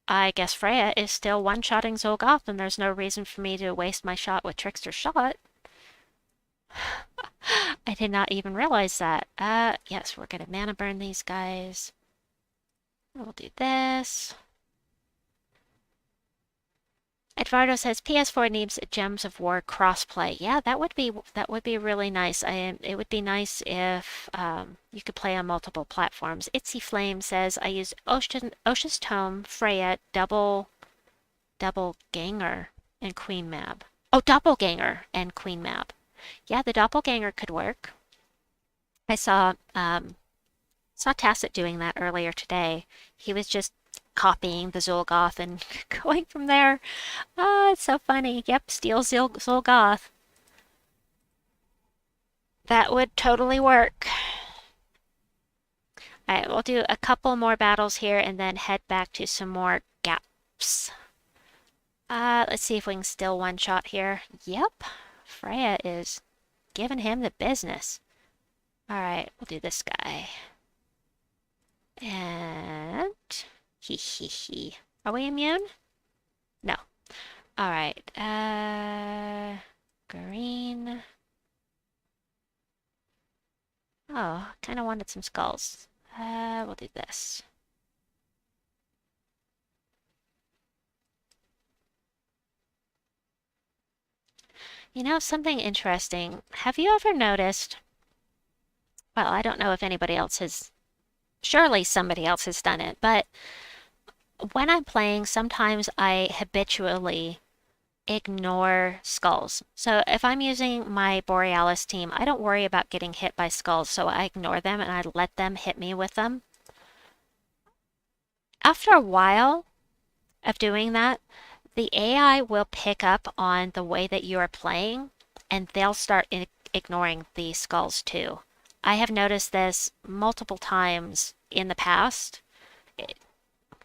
I guess Freya is still one-shotting Zolgoth, and there's no reason for me to waste my shot with Trickster Shot. I did not even realize that. Yes, we're gonna mana burn these guys. We'll do this. Eduardo says PS4 needs Gems of War crossplay. Yeah, that would be really nice. It would be nice if you could play on multiple platforms. Itzy Flame says I use Osha's Tome, Freya, Doppelganger, and Queen Mab. Oh, Doppelganger and Queen Mab. Yeah, the Doppelganger could work. I saw Tacit doing that earlier today. He was just copying the Zolgoth and going from there. Oh, it's so funny. Yep, steal Zolgoth. That would totally work. Alright, we'll do a couple more battles here and then head back to some more gaps. Let's see if we can still one-shot here. Yep, Freya is giving him the business. Alright, we'll do this guy. And... hee hee hee. Are we immune? No. Alright, green. Oh, kind of wanted some skulls. We'll do this. You know, something interesting. Have you ever noticed? Well, I don't know if anybody else has, surely somebody else has done it, but when I'm playing, sometimes I habitually ignore skulls. So if I'm using my Borealis team, I don't worry about getting hit by skulls, so I ignore them and I let them hit me with them. After a while of doing that, the AI will pick up on the way that you are playing and they'll start ignoring the skulls too. I have noticed this multiple times in the past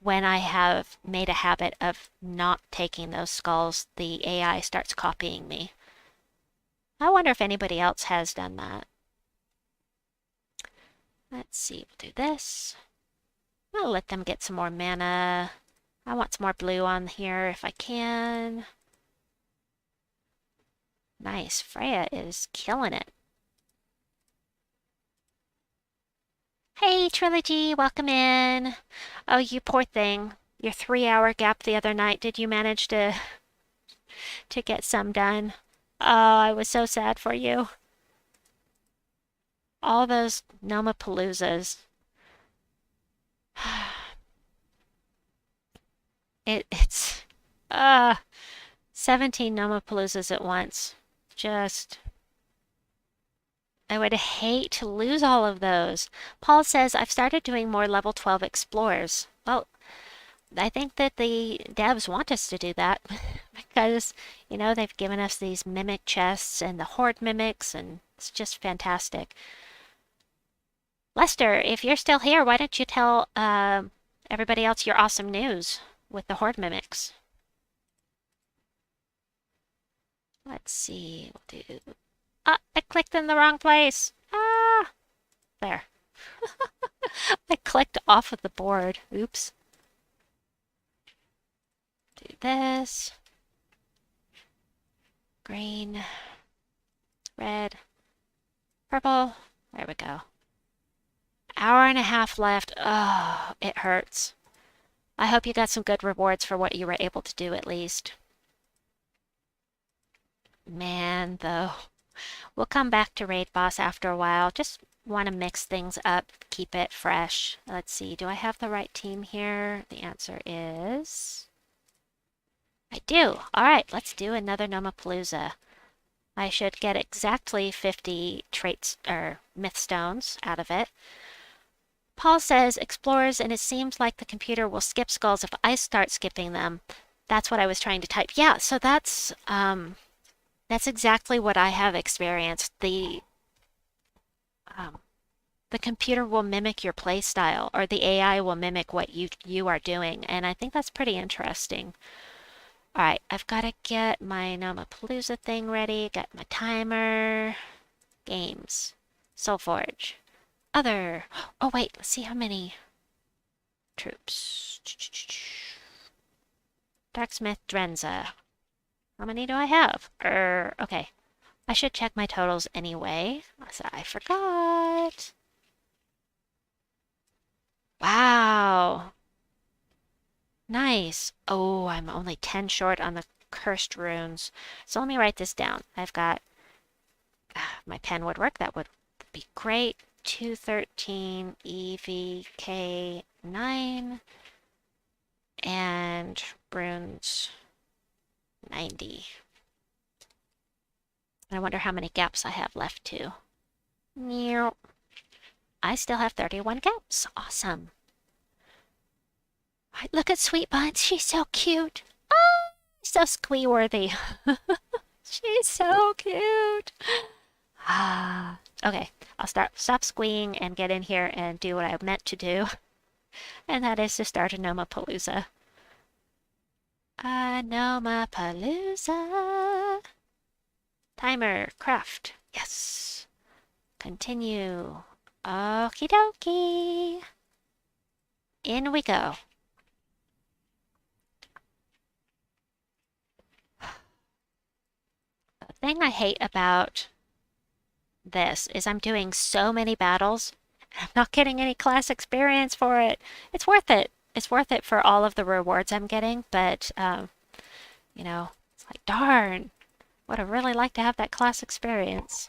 when I have made a habit of not taking those skulls, the AI starts copying me. I wonder if anybody else has done that. Let's see, we'll do this. I'll let them get some more mana. I want some more blue on here if I can. Nice, Freya is killing it. Hey, Trilogy, welcome in. Oh, you poor thing. Your 3-hour gap the other night, did you manage to get some done? Oh, I was so sad for you. All those Nomapaloozas. It's 17 Nomapaloozas at once. Just I would hate to lose all of those. Paul says, I've started doing more level 12 explorers. Well, I think that the devs want us to do that because, you know, they've given us these mimic chests and the horde mimics, and it's just fantastic. Lester, if you're still here, why don't you tell everybody else your awesome news with the horde mimics? Let's see. We'll do. Ah, I clicked in the wrong place. Ah, there. I clicked off of the board. Oops. Do this. Green. Red. Purple. There we go. Hour and a half left. Oh, it hurts. I hope you got some good rewards for what you were able to do at least. Man, though. We'll come back to Raid Boss after a while. Just want to mix things up, keep it fresh. Let's see, do I have the right team here? The answer is... I do. All right, let's do another Nomapalooza. I should get exactly 50 traits or myth stones out of it. Paul says, explorers, and it seems like the computer will skip skulls if I start skipping them. That's what I was trying to type. Yeah, so that's exactly what I have experienced. The computer will mimic your play style, or the AI will mimic what you are doing, and I think that's pretty interesting. All right, I've got to get my Nomapalooza thing ready. Got my timer. Games. Soulforge. Other. Oh wait, let's see how many troops. Darksmith Drenza. How many do I have? Okay. I should check my totals anyway. So I forgot. Wow. Nice. Oh, I'm only 10 short on the cursed runes. So let me write this down. I've got... my pen would work. That would be great. 213 EVK 9 and runes 90. I wonder how many gaps I have left too. I still have 31 gaps. Awesome. Look at Sweet Buns. She's so cute. Oh, so squee-worthy. She's so cute. Ah, okay. I'll stop squeeing and get in here and do what I meant to do. And that is to start a Nomapalooza. A Nomapalooza. Timer, craft. Yes. Continue. Okie dokie. In we go. The thing I hate about this is I'm doing so many battles and I'm not getting any class experience for it. It's worth it. It's worth it for all of the rewards I'm getting, but, you know, it's like, darn. Would have really liked to have that class experience.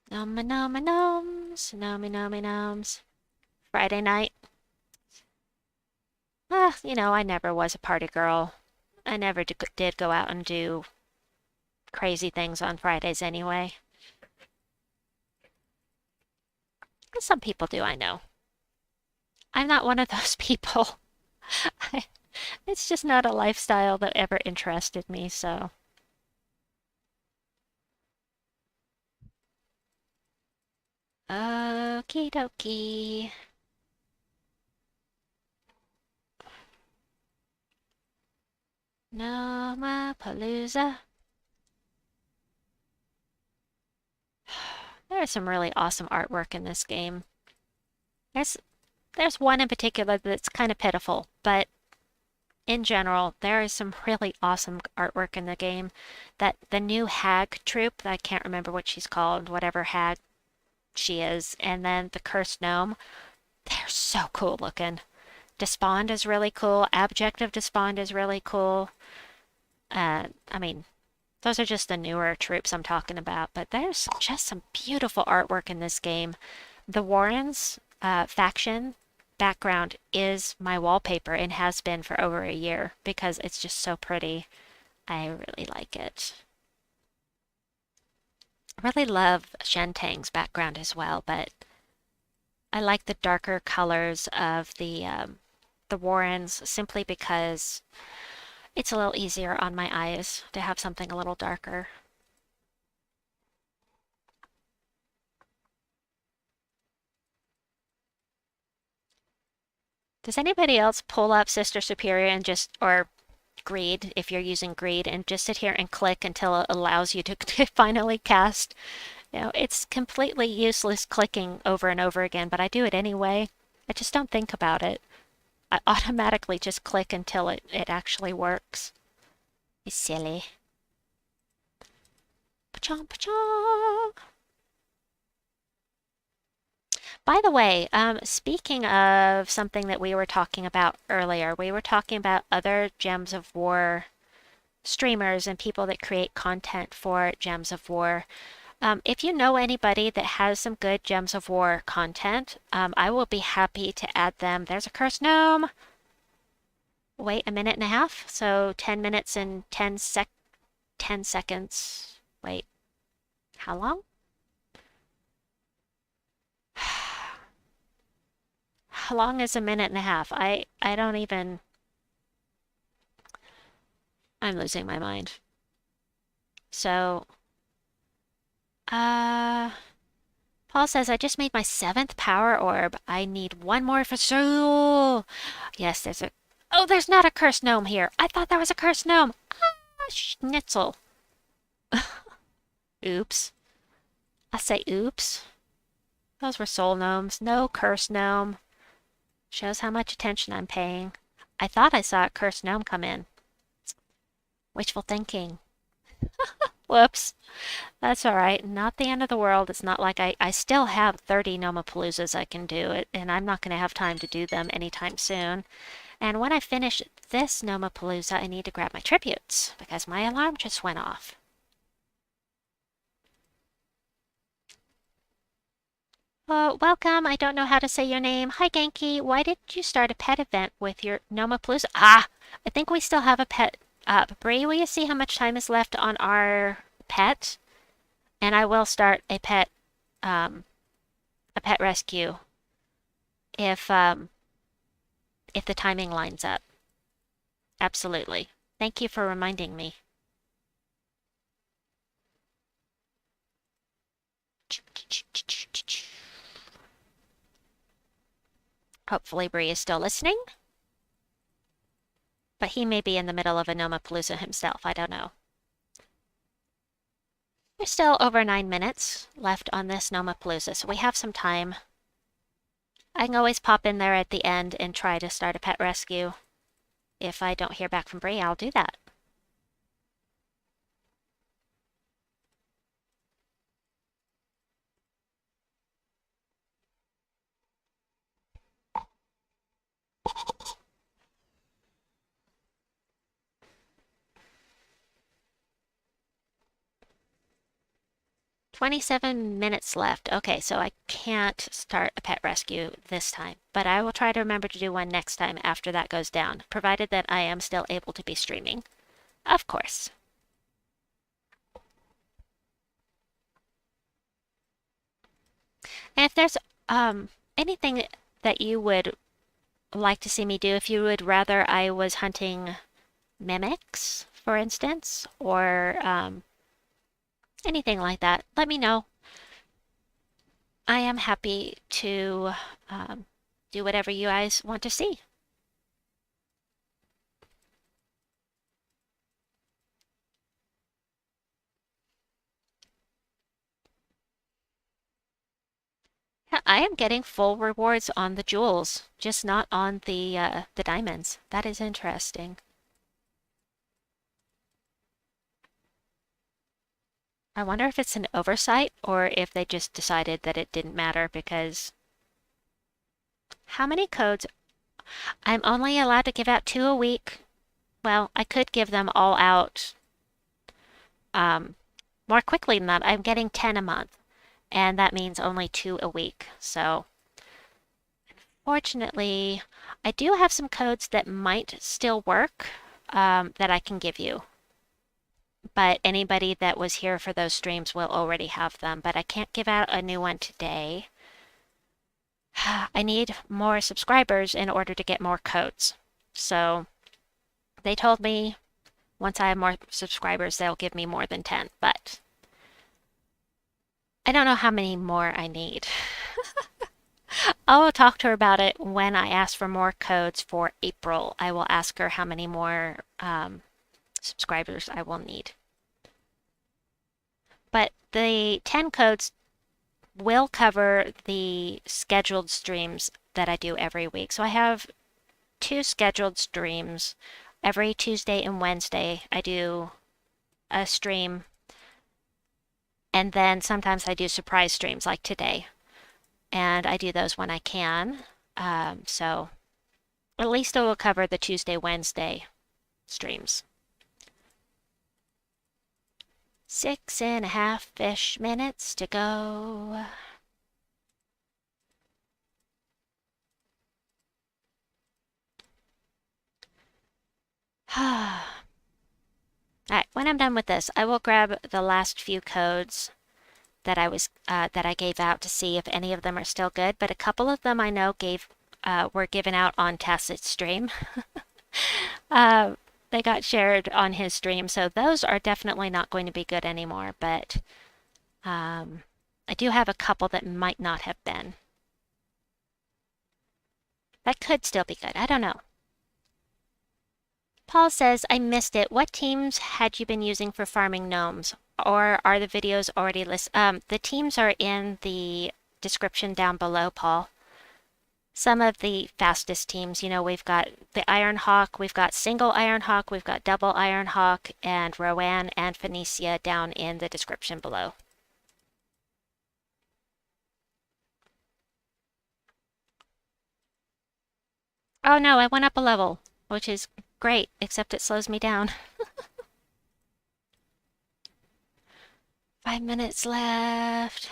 Gnome, gnome, gnomes. Gnome, gnome, gnomes. Friday night. I never was a party girl. I never did go out and do crazy things on Fridays anyway. Some people do, I know. I'm not one of those people. It's just not a lifestyle that ever interested me, so. Okie dokie. Nomapalooza. There's some really awesome artwork in this game. There's there's one in particular that's kind of pitiful, but in general, there is some really awesome artwork in the game. That the new hag troupe, I can't remember what she's called, whatever hag she is, and then the cursed gnome, they're so cool looking. Despond is really cool. Abject of Despond is really cool. I mean, those are just the newer troops I'm talking about, but there's just some beautiful artwork in this game. The Warrens faction background is my wallpaper and has been for over a year because it's just so pretty. I really like it. I really love Shentang's background as well, but I like the darker colors of the Warrens simply because it's a little easier on my eyes to have something a little darker. Does anybody else pull up Sister Superior and or Greed, if you're using Greed, and just sit here and click until it allows you to finally cast? It's completely useless clicking over and over again, but I do it anyway. I just don't think about it. I automatically just click until it actually works. It's silly. Pachong, pachong. By the way, speaking of something that we were talking about earlier, we were talking about other Gems of War streamers and people that create content for Gems of War. If you know anybody that has some good Gems of War content, I will be happy to add them. There's a cursed gnome. Wait a minute and a half, so 10 minutes and 10 seconds. Wait, how long? How long is a minute and a half? I don't even. I'm losing my mind. So, uh, Paul says, I just made my 7th power orb. I need one more for Zuul. Yes, there's a. Oh, there's not a cursed gnome here. I thought there was a cursed gnome. Ah, schnitzel. Oops. I say oops. Those were soul gnomes. No cursed gnome. Shows how much attention I'm paying. I thought I saw a cursed gnome come in. Wishful thinking. Whoops. That's all right. Not the end of the world. It's not like I still have 30 Nomapaloozas I can do it, and I'm not going to have time to do them anytime soon. And when I finish this Nomapalooza, I need to grab my tributes because my alarm just went off. Welcome. I don't know how to say your name. Hi, Genki. Why did you start a pet event with your Nomapalooza? Ah, I think we still have a pet up. Bree, will you see how much time is left on our pet? And I will start a pet rescue if the timing lines up. Absolutely. Thank you for reminding me. Hopefully Bree is still listening. But he may be in the middle of a Nomapalooza himself. I don't know. There's still over 9 minutes left on this Nomapalooza, so we have some time. I can always pop in there at the end and try to start a pet rescue. If I don't hear back from Bree, I'll do that. 27 minutes left. Okay, so I can't start a pet rescue this time, but I will try to remember to do one next time after that goes down, provided that I am still able to be streaming. Of course. And if there's anything that you would like to see me do, if you would rather I was hunting mimics, for instance, or anything like that, let me know. I am happy to do whatever you guys want to see. I am getting full rewards on the jewels, just not on the diamonds. That is interesting. I wonder if it's an oversight or if they just decided that it didn't matter because how many codes? I'm only allowed to give out 2 a week. Well, I could give them all out um, more quickly than that. I'm getting 10 a month, and that means only 2 a week. So, fortunately, I do have some codes that might still work that I can give you. But anybody that was here for those streams will already have them. But I can't give out a new one today. I need more subscribers in order to get more codes. So they told me once I have more subscribers, they'll give me more than 10. But I don't know how many more I need. I'll talk to her about it when I ask for more codes for April. I will ask her how many more subscribers I will need. But the 10 codes will cover the scheduled streams that I do every week. So I have 2 scheduled streams. Every Tuesday and Wednesday, I do a stream. And then sometimes I do surprise streams like today. And I do those when I can. So at least it will cover the Tuesday, Wednesday streams. 6.5-ish minutes to go. Alright, when I'm done with this, I will grab the last few codes that I gave out to see if any of them are still good, but a couple of them I know were given out on Tacit's stream. They got shared on his stream, so those are definitely not going to be good anymore, but I do have a couple that might not have been. That could still be good. I don't know. Paul says, I missed it. What teams had you been using for farming gnomes? Or are the videos already listed? The teams are in the description down below, Paul. Some of the fastest teams, we've got the Ironhawk, we've got single Ironhawk, we've got double Ironhawk, and Rowanne and Phoenicia down in the description below. Oh no, I went up a level, which is great, except it slows me down. 5 minutes left.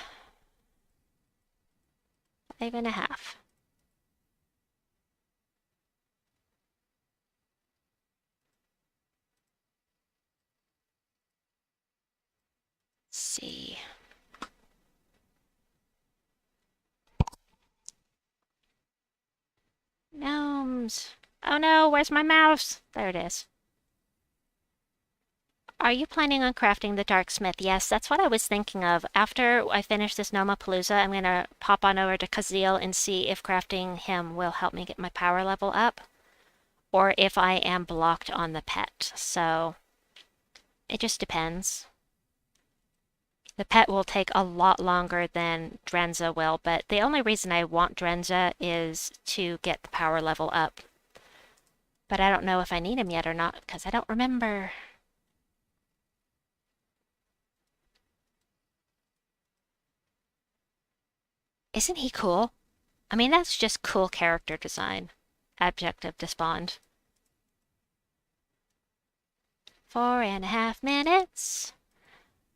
5.5. Let's see. Gnomes. Oh no, where's my mouse? There it is. Are you planning on crafting the Darksmith? Yes, that's what I was thinking of. After I finish this Nomapalooza, I'm going to pop on over to Kazeel and see if crafting him will help me get my power level up, or if I am blocked on the pet. So it just depends. The pet will take a lot longer than Drenza will, but the only reason I want Drenza is to get the power level up. But I don't know if I need him yet or not, because I don't remember. Isn't he cool? I mean, that's just cool character design. Objective Despond. 4.5 minutes.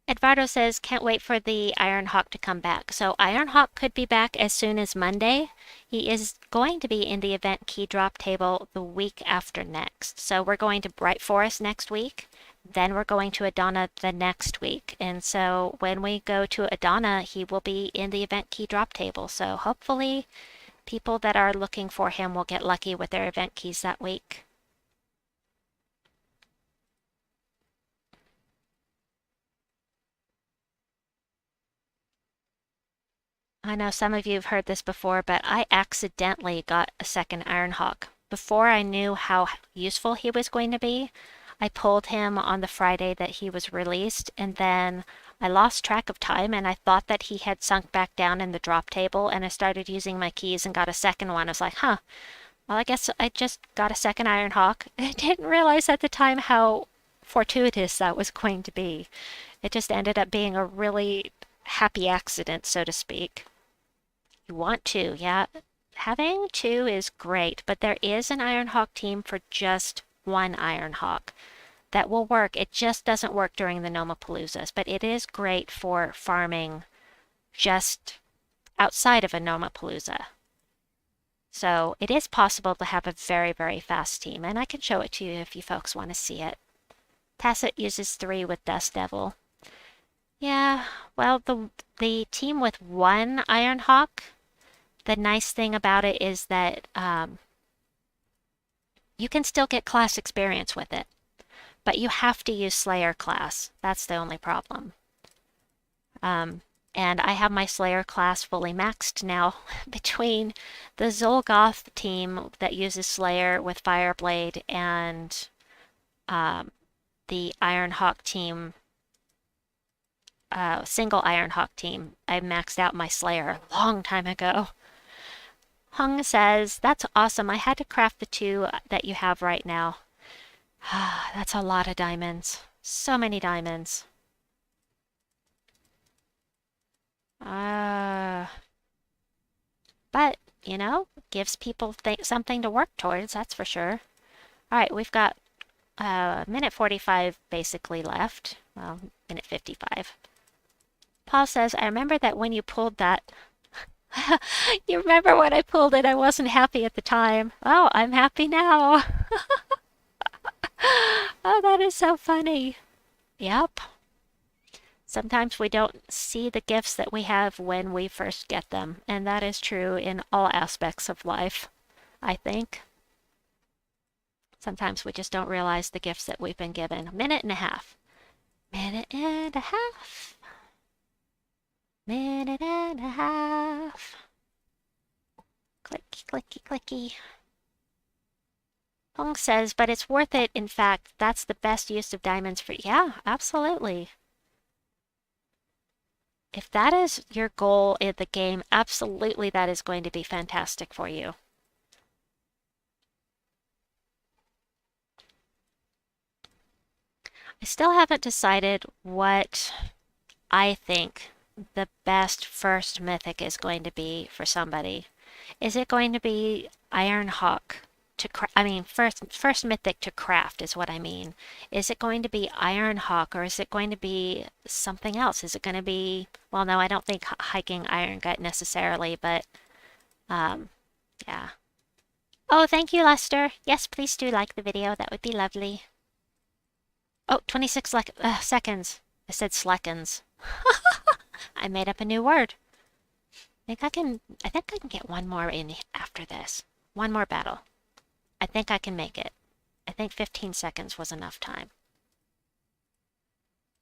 Eduardo says, can't wait for the Ironhawk to come back. So Ironhawk could be back as soon as Monday. He is going to be in the event key drop table the week after next. So we're going to Bright Forest next week. Then we're going to Adana the next week. And so when we go to Adana, he will be in the event key drop table. So hopefully people that are looking for him will get lucky with their event keys that week. I know some of you have heard this before, but I accidentally got a second Ironhawk. Before I knew how useful he was going to be, I pulled him on the Friday that he was released, and then I lost track of time and I thought that he had sunk back down in the drop table, and I started using my keys and got a second one. I was like, huh, well, I guess I just got a second Ironhawk. I didn't realize at the time how fortuitous that was going to be. It just ended up being a really happy accident, so to speak. You want to, yeah. Having two is great, but there is an Ironhawk team for just one Ironhawk that will work. It just doesn't work during the Gnomapaloozas, but it is great for farming just outside of a Gnomapalooza. So it is possible to have a very, very fast team, and I can show it to you if you folks want to see it. Tacit uses 3 with Dust Devil. Yeah, well, the team with one Ironhawk, the nice thing about it is that you can still get class experience with it, but you have to use Slayer class. That's the only problem. And I have my Slayer class fully maxed now between the Zuul Goth team that uses Slayer with Fireblade and the Ironhawk team, single Ironhawk team. I maxed out my Slayer a long time ago. Hung says, that's awesome. I had to craft the 2 that you have right now. That's a lot of diamonds. So many diamonds. But, you know, gives people something to work towards, that's for sure. All right, we've got minute 45 basically left. Well, minute 55. Paul says, I remember that when you pulled that. You remember when I pulled it, I wasn't happy at the time. Oh, I'm happy now. Oh, that is so funny. Yep. Sometimes we don't see the gifts that we have when we first get them, and that is true in all aspects of life, I think. Sometimes we just don't realize the gifts that we've been given. Minute and a half. Minute and a half. Minute and a half. Clicky, clicky, clicky. Hong says, but it's worth it. In fact, that's the best use of diamonds for... Yeah, absolutely. If that is your goal in the game, absolutely that is going to be fantastic for you. I still haven't decided what I think the best first mythic is going to be for somebody. Is it going to be Ironhawk to first mythic to craft is what I mean. Is it going to be Ironhawk or is it going to be something else? Is it going to be, well, no, I don't think hiking Iron Gut necessarily, but yeah. Oh, thank you, Lester. Yes, please do like the video. That would be lovely. Oh, 26 seconds. I said sleckens. I made up a new word. I think I can get one more in after this. One more battle. I think I can make it. I think 15 seconds was enough time.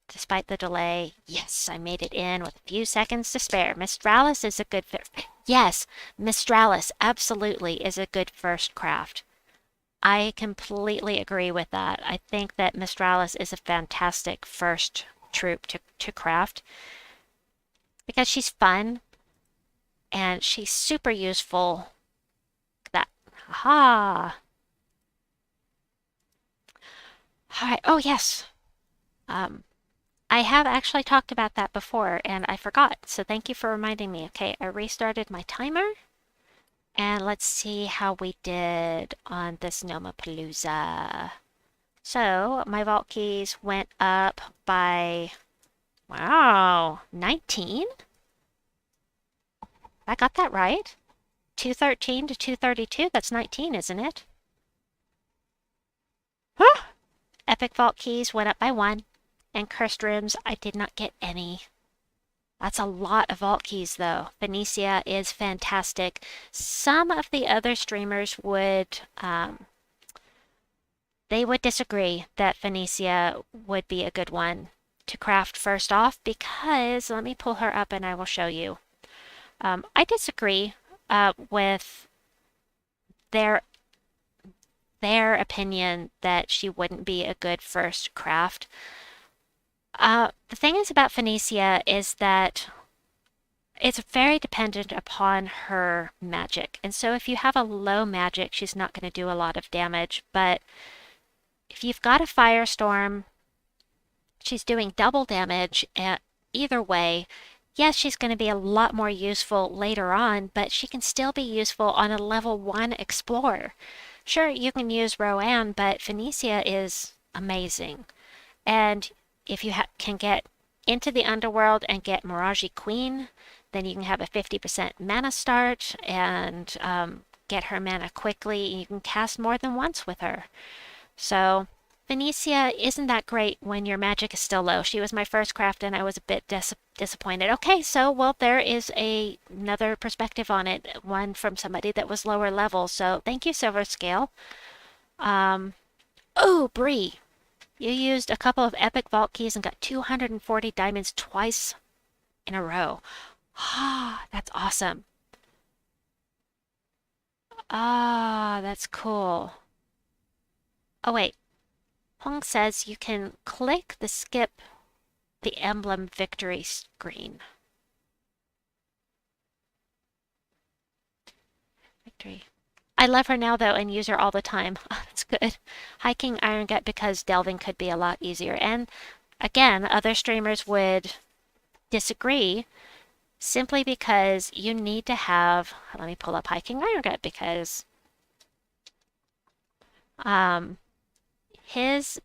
Despite the delay, yes, I made it in with a few seconds to spare. Mistralis is a good fit. Yes, Mistralis absolutely is a good first craft. I completely agree with that. I think that Mistralis is a fantastic first troop to craft because she's fun and she's super useful. That, aha. All right. Oh, yes. I have actually talked about that before and I forgot. So thank you for reminding me. Okay, I restarted my timer. And let's see how we did on this Gnomapalooza. So my vault keys went up by Wow. 19? I got that right. 213 to 232, that's 19, isn't it? Huh? Epic Vault keys went up by 1, and cursed rooms, I did not get any. That's a lot of vault keys, though. Phoenicia is fantastic. Some of the other streamers they would disagree that Phoenicia would be a good one to craft first off because, let me pull her up and I will show you. I disagree with their opinion that she wouldn't be a good first craft. The thing is about Phoenicia is that it's very dependent upon her magic. And so if you have a low magic, she's not going to do a lot of damage. But if you've got a firestorm, she's doing double damage. Either way, yes, she's going to be a lot more useful later on, but she can still be useful on a level 1 explorer. Sure, you can use Rowanne, but Phoenicia is amazing. And if you can get into the underworld and get Maraji Queen, then you can have a 50% mana start and get her mana quickly. You can cast more than once with her. So Phoenicia isn't that great when your magic is still low. She was my first craft and I was a bit disappointed. Okay, so well, there is another perspective on it, one from somebody that was lower level. So thank you, Silver Scale. Oh, Bree, you used a couple of epic vault keys and got 240 diamonds twice in a row. Ah, that's awesome. Ah, that's cool. Oh, wait. Hong says you can click the skip the emblem victory screen. Victory. I love her now, though, and use her all the time. Oh, that's good. Hiking Iron Gut because delving could be a lot easier. And again, other streamers would disagree simply because you need to have, let me pull up Hiking Iron Gut because his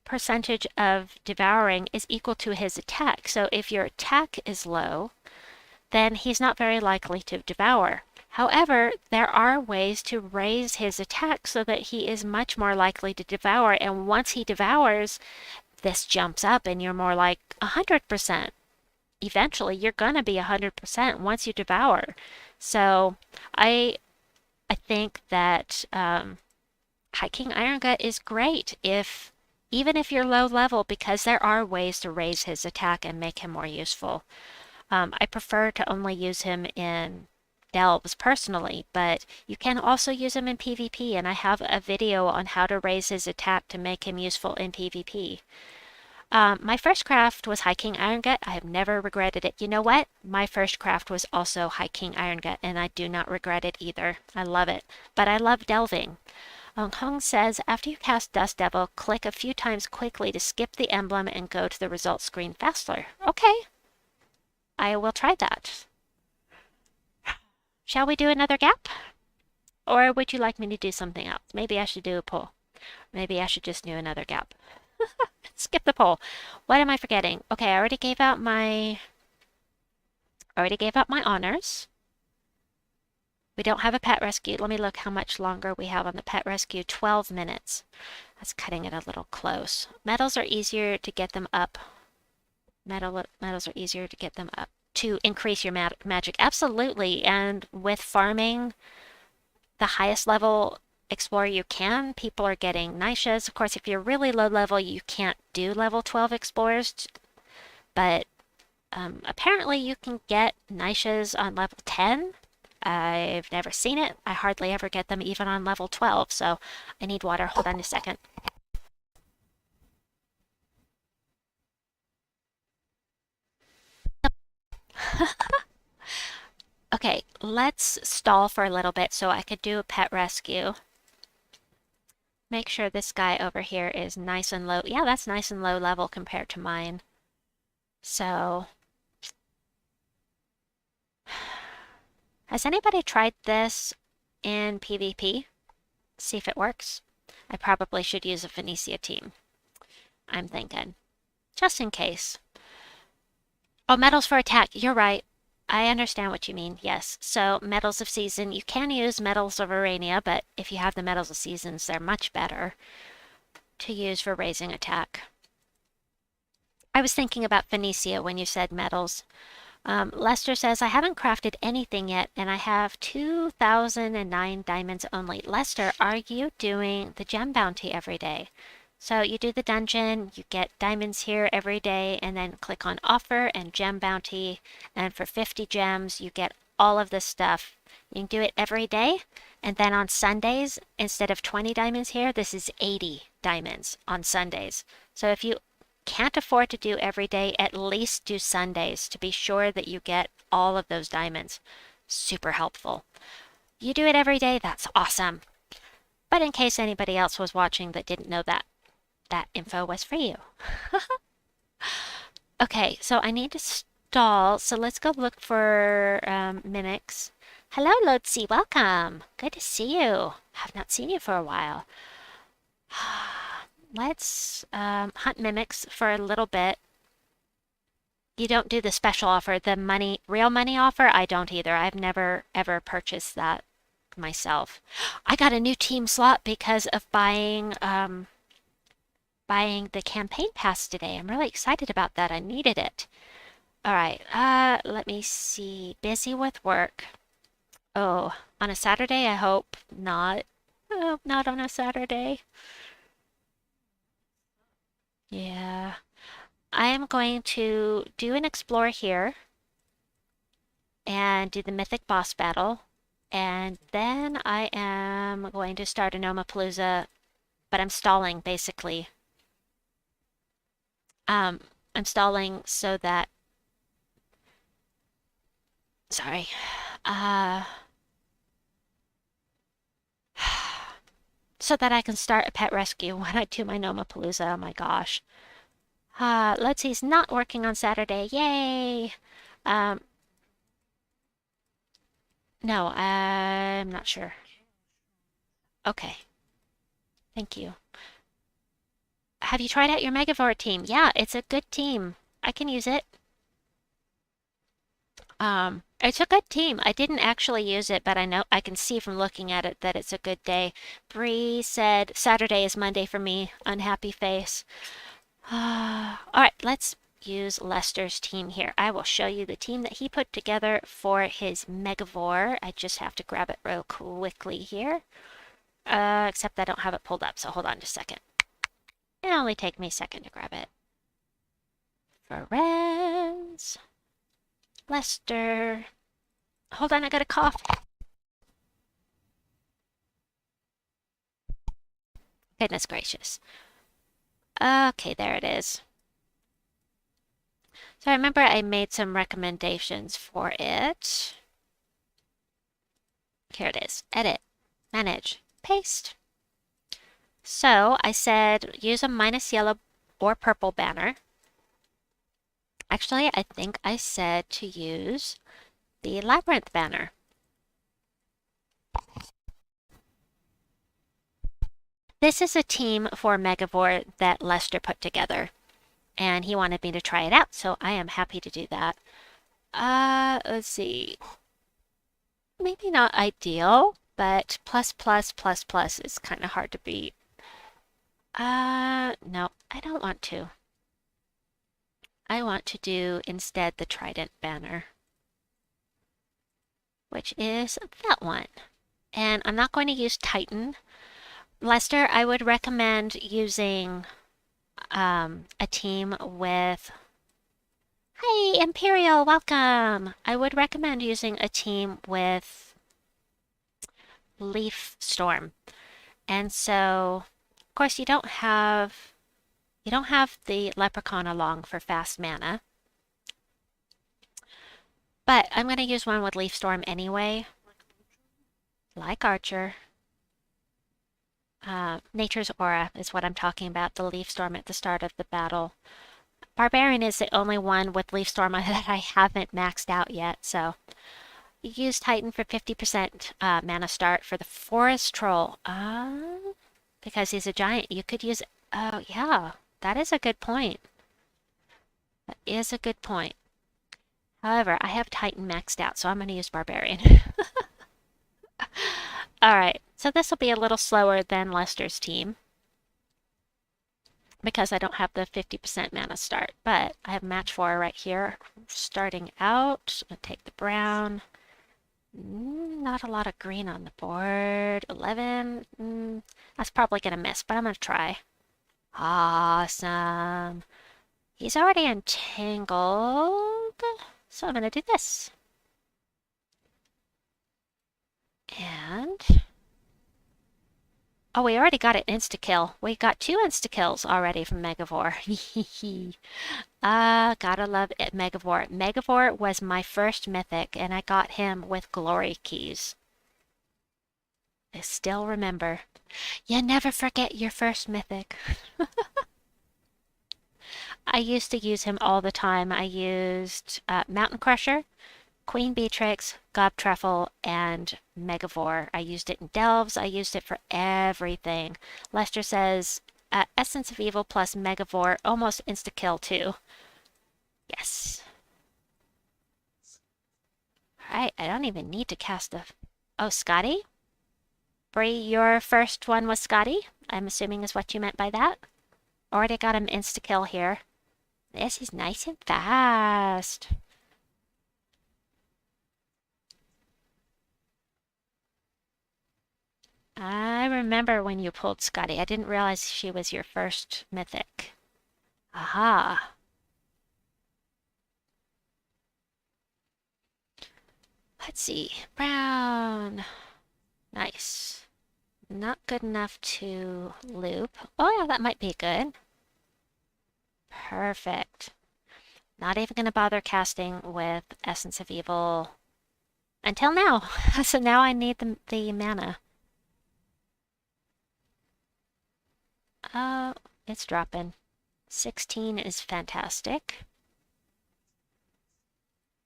percentage of devouring is equal to his attack. So if your attack is low, then he's not very likely to devour. However, there are ways to raise his attack so that he is much more likely to devour. And once he devours, this jumps up and you're more like 100%. Eventually, you're going to be 100% once you devour. So I think that hiking Iron Gut is great even if you're low level, because there are ways to raise his attack and make him more useful. I prefer to only use him in delves personally, but you can also use him in PvP, and I have a video on how to raise his attack to make him useful in PvP. My first craft was Hiking Iron Gut. I have never regretted it. You know what? My first craft was also Hiking Iron Gut, and I do not regret it either. I love it. But I love delving. Hong says, after you cast Dust Devil, click a few times quickly to skip the emblem and go to the results screen faster. Okay. I will try that. Shall we do another gap? Or would you like me to do something else? Maybe I should do a poll. Maybe I should just do another gap. Skip the poll. What am I forgetting? Okay, I already gave out my honors. We don't have a pet rescue. Let me look how much longer we have on the pet rescue. 12 minutes. That's cutting it a little close. Medals are easier to get them up. Medals are easier to get them up to increase your magic. Absolutely. And with farming the highest level explorer you can, people are getting Nishas. Of course, if you're really low level, you can't do level 12 explorers, but apparently you can get Nishas on level 10. I've never seen it. I hardly ever get them even on level 12, so I need water. Hold on a second. Okay, let's stall for a little bit so I could do a pet rescue. Make sure this guy over here is nice and low. Yeah, that's nice and low level compared to mine. So, has anybody tried this in PvP? See if it works. I probably should use a Phoenicia team. I'm thinking. Just in case. Oh, medals for attack. You're right. I understand what you mean. Yes. So, medals of season. You can use medals of Arania, but if you have the medals of seasons, they're much better to use for raising attack. I was thinking about Phoenicia when you said medals. Lester says, I haven't crafted anything yet, and I have 2,009 diamonds only. Lester, are you doing the gem bounty every day? So you do the dungeon, you get diamonds here every day, and then click on offer and gem bounty. And for 50 gems, you get all of this stuff. You can do it every day. And then on Sundays, instead of 20 diamonds here, this is 80 diamonds on Sundays. So if you can't afford to do every day, at least do Sundays to be sure that you get all of those diamonds. Super helpful. You do it every day, that's awesome. But in case anybody else was watching that didn't know that, that info was for you. Okay, so I need to stall, so let's go look for mimics. Hello, Lotzi, welcome. Good to see you. Have not seen you for a while. Let's hunt mimics for a little bit. You don't do the special offer, the money, real money offer? I don't either. I've never ever purchased that myself. I got a new team slot because of buying the campaign pass today. I'm really excited about that. I needed it. All right, let me see. Busy with work. Oh, on a Saturday? I hope not. Oh, not on a Saturday. Yeah. I am going to do an explore here and do the mythic boss battle. And then I am going to start a Nomapalooza, but I'm stalling basically. Um, I'm stalling so that, sorry, uh, so that I can start a pet rescue when I do my Nomapalooza. Oh my gosh. Let's see, he's not working on Saturday. Yay! Um, no, I'm not sure. Okay, thank you. Have you tried out your Megavore team? Yeah, it's a good team. I can use it. It's a good team. I didn't actually use it, but I know I can see from looking at it that it's a good day. Bree said Saturday is Monday for me. Unhappy face. All right, let's use Lester's team here. I will show you the team that he put together for his Megavore. I just have to grab it real quickly here. Except I don't have it pulled up, so hold on just a second. It'll only take me a second to grab it. Friends. Lester. Hold on, I got a cough. Goodness gracious. Okay, there it is. So I remember I made some recommendations for it. Here it is. Edit, manage, paste. So I said use a minus yellow or purple banner. Actually, I think I said to use the labyrinth banner. This is a team for Megavore that Lester put together, and he wanted me to try it out, so I am happy to do that. Let's see. Maybe not ideal, but plus plus plus plus is kind of hard to beat. No, I don't want to. I want to do instead the trident banner, which is that one. And I'm not going to use Titan. Lester, I would recommend using a team with... Hi, Imperial, welcome! I would recommend using a team with Leaf Storm. And so, of course, you don't have the Leprechaun along for fast mana. But I'm going to use one with Leaf Storm anyway. Like Archer. Nature's Aura is what I'm talking about, the Leaf Storm at the start of the battle. Barbarian is the only one with Leaf Storm that I haven't maxed out yet, so... You use Titan for 50% mana start for the Forest Troll. Because he's a giant, you could use... Oh, yeah, that is a good point. That is a good point. However, I have Titan maxed out, so I'm going to use Barbarian. Alright, so this will be a little slower than Lester's team because I don't have the 50% mana start, but I have match 4 right here. Starting out, I'll take the brown. Not a lot of green on the board. 11. That's probably going to miss, but I'm going to try. Awesome. He's already entangled, so I'm going to do this. And... oh, we already got an insta-kill. We got 2 insta-kills already from Megavore. Gotta love it, Megavore. Megavore was my first mythic, and I got him with glory keys. I still remember. You never forget your first mythic. I used to use him all the time. I used Mountain Crusher, Queen Beatrix, Gobtruffle, and Megavore. I used it in Delves. I used it for everything. Lester says, Essence of Evil plus Megavore, almost insta-kill too. Yes. Alright, I don't even need to cast a... oh, Scotty? Bree, your first one was Scotty? I'm assuming is what you meant by that. Already got him insta-kill here. This is nice and fast. I remember when you pulled Scotty. I didn't realize she was your first mythic. Aha. Let's see. Brown. Nice. Not good enough to loop. Oh yeah, that might be good. Perfect. Not even going to bother casting with Essence of Evil until now. So now I need the mana. It's dropping. 16 is fantastic.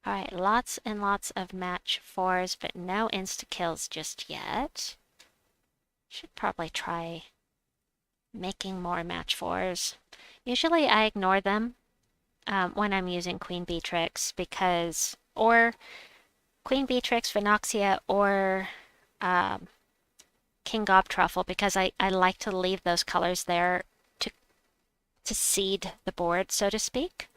Alright, lots and lots of match 4s, but no insta-kills just yet. Should probably try making more match 4s. Usually I ignore them when I'm using Queen Beatrix because, or Queen Beatrix, Phoenicia, or King Gobtruffle because I like to leave those colors there to seed the board, so to speak.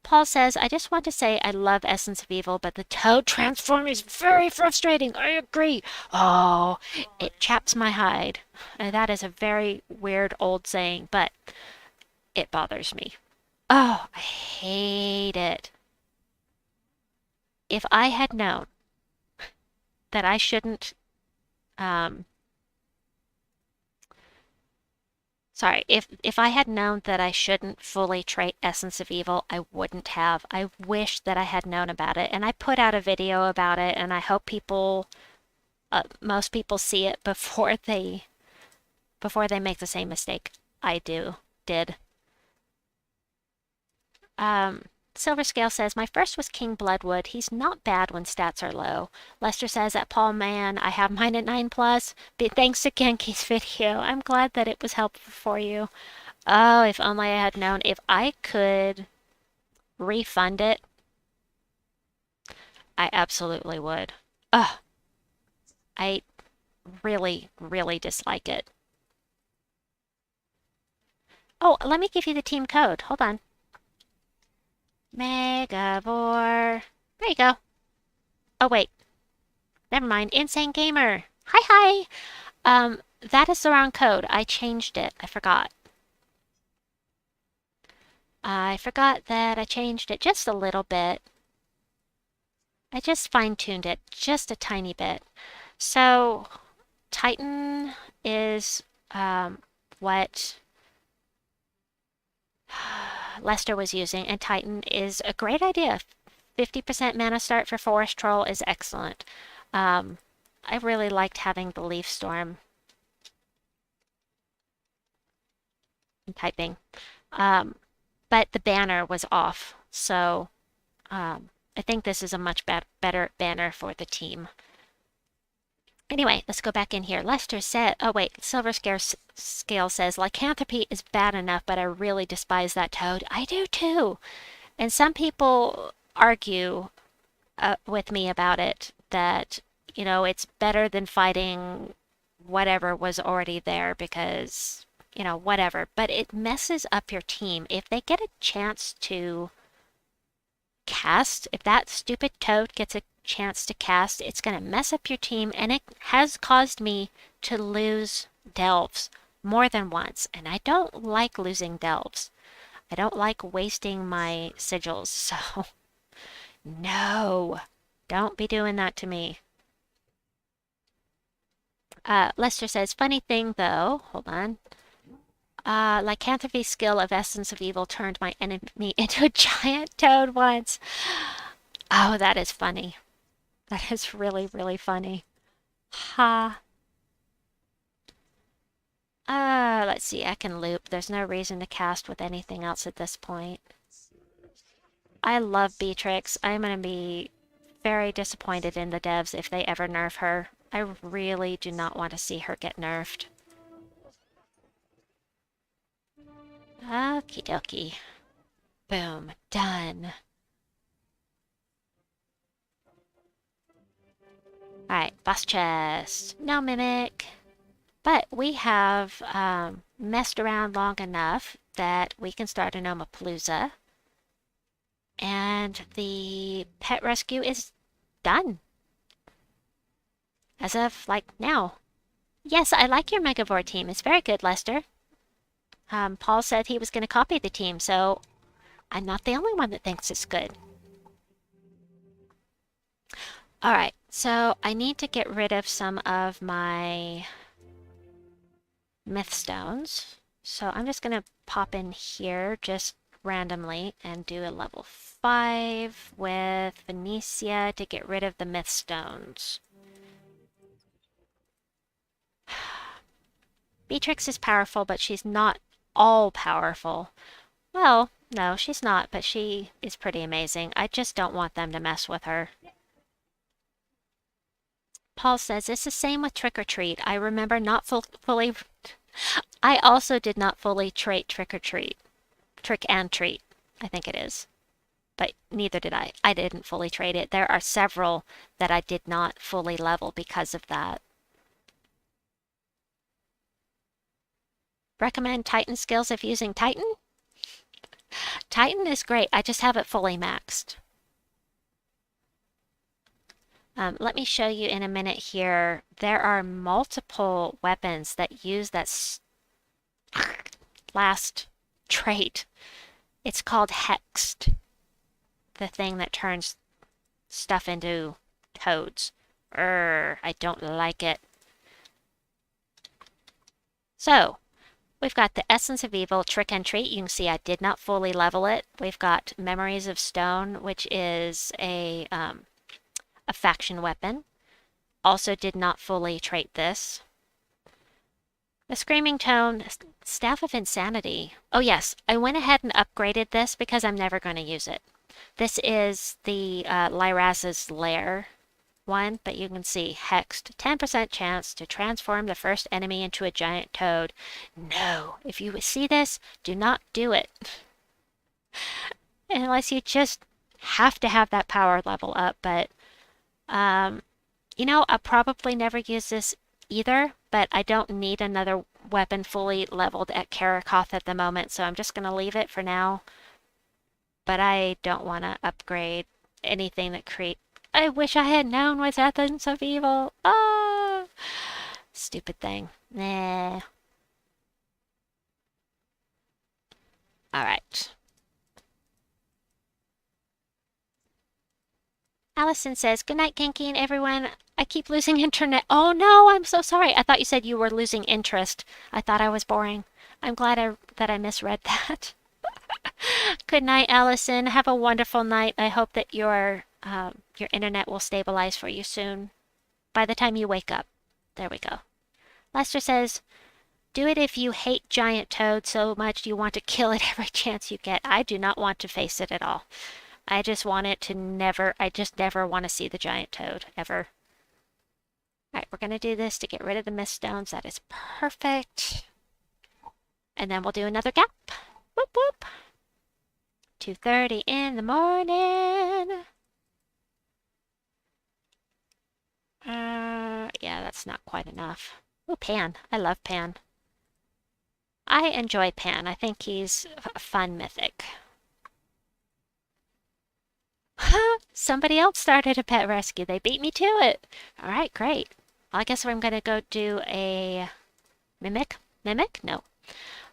Paul says, I just want to say I love Essence of Evil, but the Toad transform is very frustrating. I agree. Oh, it chaps my hide. That is a very weird old saying, but it bothers me. Oh, I hate it. If I had known that I shouldn't, sorry, if I had known that I shouldn't fully trait Essence of Evil, I wouldn't have. I wish that I had known about it, and I put out a video about it, and I hope people, most people see it before they make the same mistake I did. Silver Scale says, my first was King Bloodwood. He's not bad when stats are low. Lester says, at Paul Man, I have mine at 9+. But thanks to Genki's video. I'm glad that it was helpful for you. Oh, if only I had known. If I could refund it, I absolutely would. Ugh. I really, really dislike it. Oh, let me give you the team code. Hold on. Megavore. There you go. Oh, wait. Never mind. Insane Gamer. Hi, hi. That is the wrong code. I changed it. I forgot. I forgot that I changed it just a little bit. I just fine-tuned it just a tiny bit. So, Titan is what Lester was using, and Titan is a great idea. 50% mana start for Forest Troll is excellent. I really liked having the Leaf Storm. I'm typing. But the banner was off, so I think this is a much better banner for the team. Anyway, let's go back in here. Lester said, oh wait, Silver Scale says, lycanthropy is bad enough, but I really despise that toad. I do too. And some people argue with me about it that, it's better than fighting whatever was already there because, whatever. But it messes up your team. If they get a chance to cast, if that stupid toad gets a chance to cast, it's going to mess up your team, and it has caused me to lose delves more than once, and I don't like losing delves. I don't like wasting my sigils, so no, don't be doing that to me. Lester says, funny thing though, hold on. Lycanthropy's skill of Essence of Evil turned my enemy into a giant toad once. Oh, that is funny. That is really, really funny. Ha. Let's see, I can loop. There's no reason to cast with anything else at this point. I love Beatrix. I'm gonna be very disappointed in the devs if they ever nerf her. I really do not want to see her get nerfed. Okie dokie. Boom. Done. Alright, boss chest. No mimic. But we have messed around long enough that we can start a Gnomapalooza. And the pet rescue is done. As of, like, now. Yes, I like your Megavore team. It's very good, Lester. Paul said he was going to copy the team, so I'm not the only one that thinks it's good. Alright, so I need to get rid of some of my myth stones. So I'm just going to pop in here just randomly and do a level 5 with Phoenicia to get rid of the myth stones. Beatrix is powerful, but she's not all powerful. Well, no, she's not, but she is pretty amazing. I just don't want them to mess with her. Paul says, it's the same with Trick or Treat. I remember not fully... I also did not fully trait Trick or Treat. Trick and Treat, I think it is. But neither did I. I didn't fully trait it. There are several that I did not fully level because of that. Recommend Titan skills if using Titan? Titan is great. I just have it fully maxed. Let me show you in a minute here. There are multiple weapons that use that last trait. It's called Hexed. The thing that turns stuff into toads. I don't like it. So, we've got the Essence of Evil, Trick and Treat. You can see I did not fully level it. We've got Memories of Stone, which is a faction weapon. Also did not fully trait this. The Screaming Tone, Staff of Insanity. Oh yes, I went ahead and upgraded this because I'm never going to use it. This is the Lyraz's Lair one, but you can see Hexed. 10% chance to transform the first enemy into a giant toad. No, if you see this, do not do it. Unless you just have to have that power level up, but I'll probably never use this either, but I don't need another weapon fully leveled at Karakoth at the moment, so I'm just going to leave it for now. But I don't want to upgrade anything that I wish I had known with Essence of Evil. Ah! Stupid thing. Nah. Alright. Allison says, good night, Genki and everyone. I keep losing internet. Oh no, I'm so sorry. I thought you said you were losing interest. I thought I was boring. I'm glad that I misread that. Good night, Allison. Have a wonderful night. I hope that your internet will stabilize for you soon. By the time you wake up. There we go. Lester says, do it if you hate giant toad so much you want to kill it every chance you get. I do not want to face it at all. I just want it to I just never want to see the giant toad, ever. Alright, we're going to do this to get rid of the mist stones. That is perfect. And then we'll do another gap. Whoop whoop. 2:30 in the morning. Yeah, that's not quite enough. Oh, Pan. I love Pan. I enjoy Pan. I think he's a fun mythic. Somebody else started a pet rescue. They beat me to it. All right, great. I guess I'm gonna go do a mimic. Mimic? No.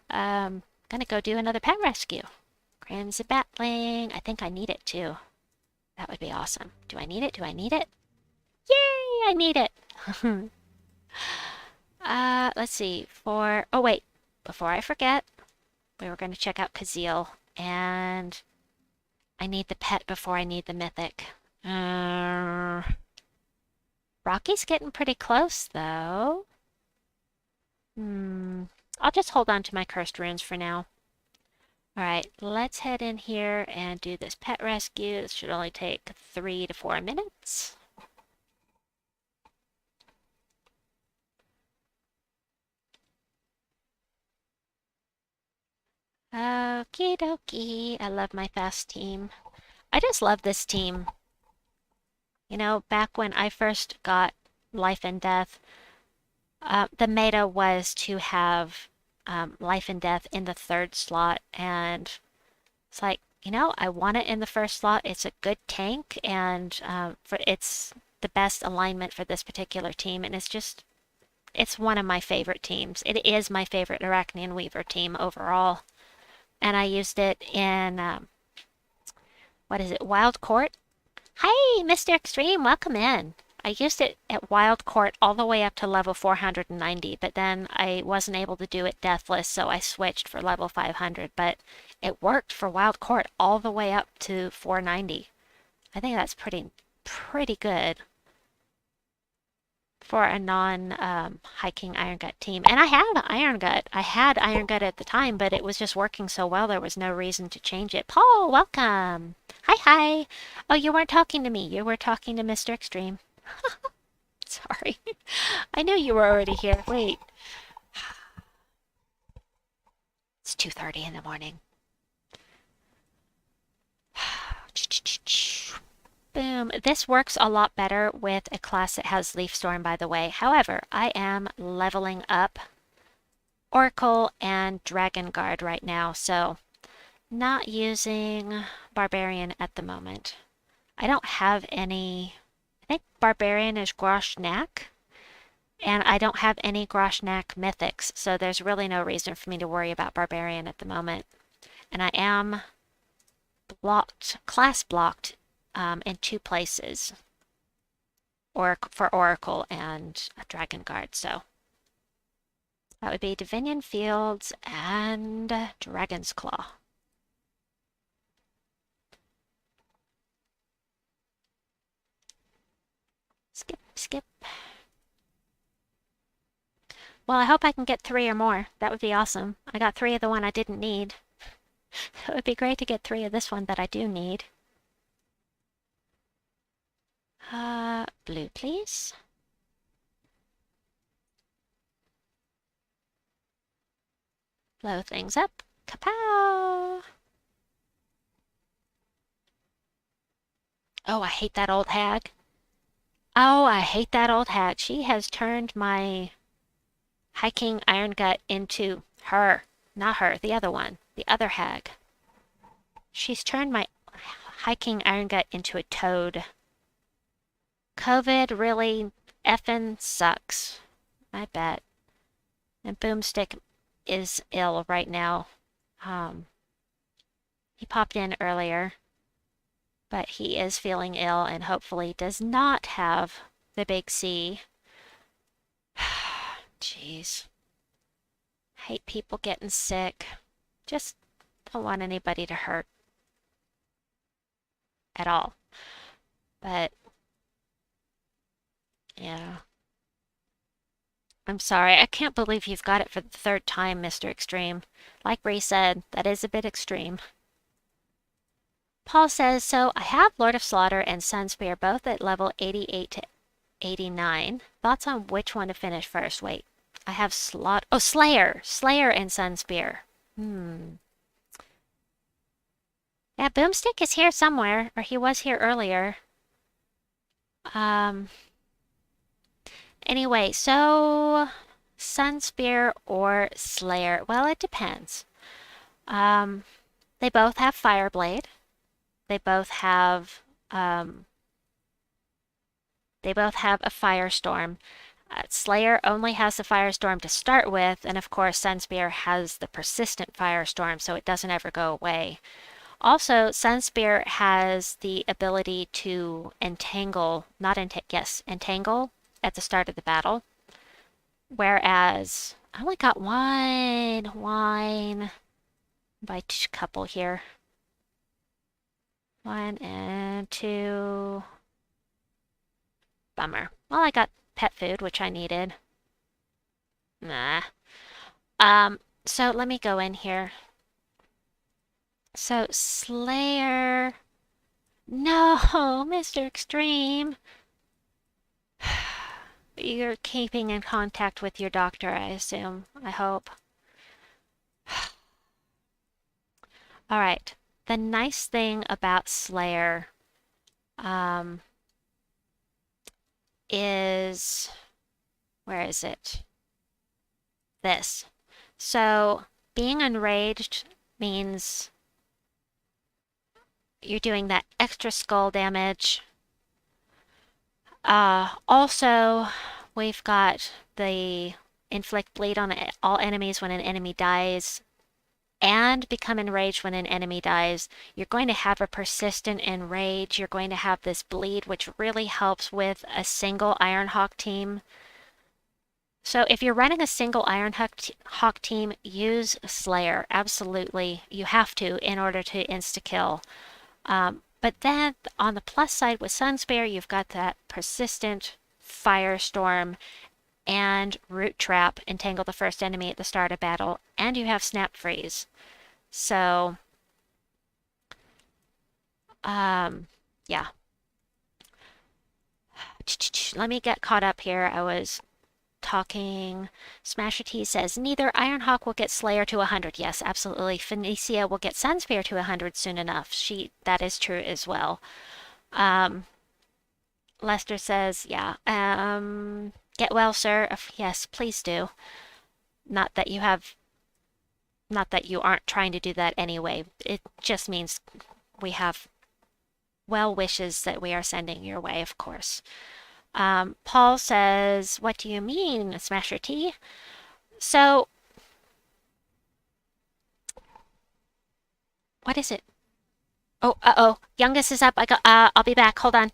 Gonna go do another pet rescue. Crimson Batling. I think I need it too. That would be awesome. Do I need it? Do I need it? Yay! I need it. Let's see. Oh wait. Before I forget, we were gonna check out Kazeel, and I need the pet before I need the mythic. Rocky's getting pretty close, though. I'll just hold on to my cursed runes for now. Alright, let's head in here and do this pet rescue. This should only take 3 to 4 minutes. Okie dokie. I love my fast team. I just love this team. You know, back when I first got Life and Death, the meta was to have Life and Death in the 3rd slot, and it's like, you know, I want it in the 1st slot. It's a good tank, and it's the best alignment for this particular team, and it's one of my favorite teams. It is my favorite Arachnian Weaver team overall, and I used it in, what is it, Wild Court? Hi, Mr. Extreme, welcome in. I used it at Wild Court all the way up to level 490, but then I wasn't able to do it deathless, so I switched for level 500, but it worked for Wild Court all the way up to 490. I think that's pretty good for a non-hiking Iron Gut team. And I had Iron Gut. I had Iron Gut at the time, but it was just working so well there was no reason to change it. Paul, welcome! Hi! Oh, you weren't talking to me. You were talking to Mr. Extreme. Sorry. I knew you were already here. Wait. It's 2:30 in the morning. Boom. This works a lot better with a class that has Leaf Storm, by the way. However, I am leveling up Oracle and Dragon Guard right now, so not using Barbarian at the moment. I don't have any... I think Barbarian is Groshnak, and I don't have any Groshnak mythics, so there's really no reason for me to worry about Barbarian at the moment. And I am class blocked in 2 places, or for Oracle and Dragon Guard, so that would be Divinion Fields and Dragon's Claw. Skip. Well, I hope I can get 3 or more. That would be awesome. I got 3 of the one I didn't need. It would be great to get 3 of this one that I do need. Blue, please. Blow things up. Kapow! Oh, I hate that old hag. Oh, I hate that old hag. She has turned my hiking Iron Gut into her. Not her, the other one. The other hag. She's turned my hiking Iron Gut into a toad. COVID really effing sucks. I bet. And Boomstick is ill right now. He popped in earlier, but he is feeling ill and hopefully does not have the big C. Jeez. Hate people getting sick. Just don't want anybody to hurt at all. But yeah. I'm sorry. I can't believe you've got it for the 3rd time, Mr. Extreme. Like Bree said, that is a bit extreme. Paul says, so I have Lord of Slaughter and Sunspear both at level 88 to 89. Thoughts on which one to finish first? Wait. I have Slayer. Slayer and Sunspear. Yeah, Boomstick is here somewhere, or he was here earlier. Um, anyway, so Sunspear or Slayer? Well, it depends. Um, they both have Fireblade. They both have um, they both have a Firestorm. Slayer only has the Firestorm to start with, and of course, Sunspear has the persistent Firestorm, so it doesn't ever go away. Also, Sunspear has the ability to entangle, not entangle, yes, entangle at the start of the battle. Whereas I only got one wine by couple here. One and two. Bummer. Well, I got pet food, which I needed. Nah. Um, so let me go in here. So Slayer. No, Mr. Extreme. You're keeping in contact with your doctor, I assume. I hope. All right. The nice thing about Slayer um, is where is it? This. So being enraged means you're doing that extra skull damage. Also, we've got the inflict bleed on all enemies when an enemy dies and become enraged when an enemy dies. You're going to have a persistent enrage. You're going to have this bleed, which really helps with a single Ironhawk team. So if you're running a single Ironhawk team, use Slayer. Absolutely. You have to in order to insta-kill. But then on the plus side with Sunspear, you've got that persistent Firestorm and Root Trap, entangle the first enemy at the start of battle, and you have Snap Freeze. So, yeah. Let me get caught up here. I was talking. Smasher T says, neither Ironhawk will get Slayer to 100. Yes, absolutely. Phoenicia will get Sunspear to 100 soon enough. That is true as well. Um, Lester says, yeah. Get well, sir. Yes, please do. Not that you have, not that you aren't trying to do that anyway. It just means we have well wishes that we are sending your way, of course. Paul says, what do you mean, Smasher T? So, what is it? Oh, uh-oh. Youngest is up. I'll be back. Hold on.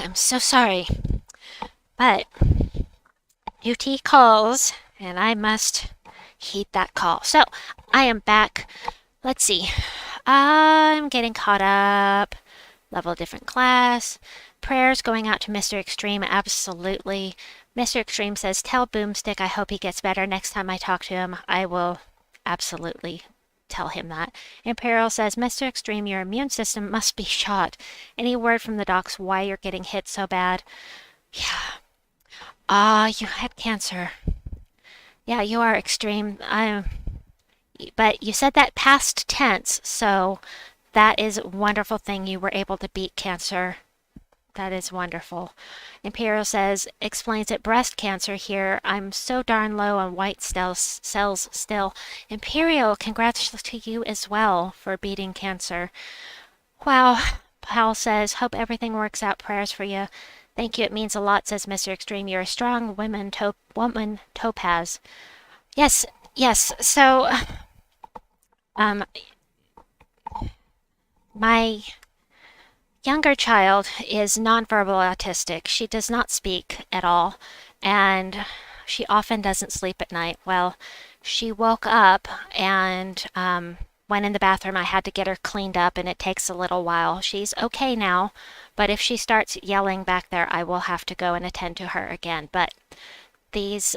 I'm so sorry. But UT calls, and I must heed that call. So, I am back. Let's see. I'm getting caught up. Level different class. Prayers going out to Mr. Extreme, absolutely. Mr. Extreme says, tell Boomstick I hope he gets better next time I talk to him. I will absolutely tell him that. Imperial says, Mr. Extreme, your immune system must be shot. Any word from the docs why you're getting hit so bad? Yeah. You had cancer. Yeah, you are extreme. But you said that past tense, so that is a wonderful thing you were able to beat cancer. That is wonderful. Imperial says, explains it breast cancer here. I'm so darn low on white cells still. Imperial, congrats to you as well for beating cancer. Wow. Pal says, hope everything works out. Prayers for you. Thank you, it means a lot, says Mr. Extreme. You're a strong woman, Topaz. Yes, yes. So, um, my younger child is nonverbal autistic. She does not speak at all, and she often doesn't sleep at night. Well, she woke up and went in the bathroom. I had to get her cleaned up, and it takes a little while. She's okay now, but if she starts yelling back there, I will have to go and attend to her again. But these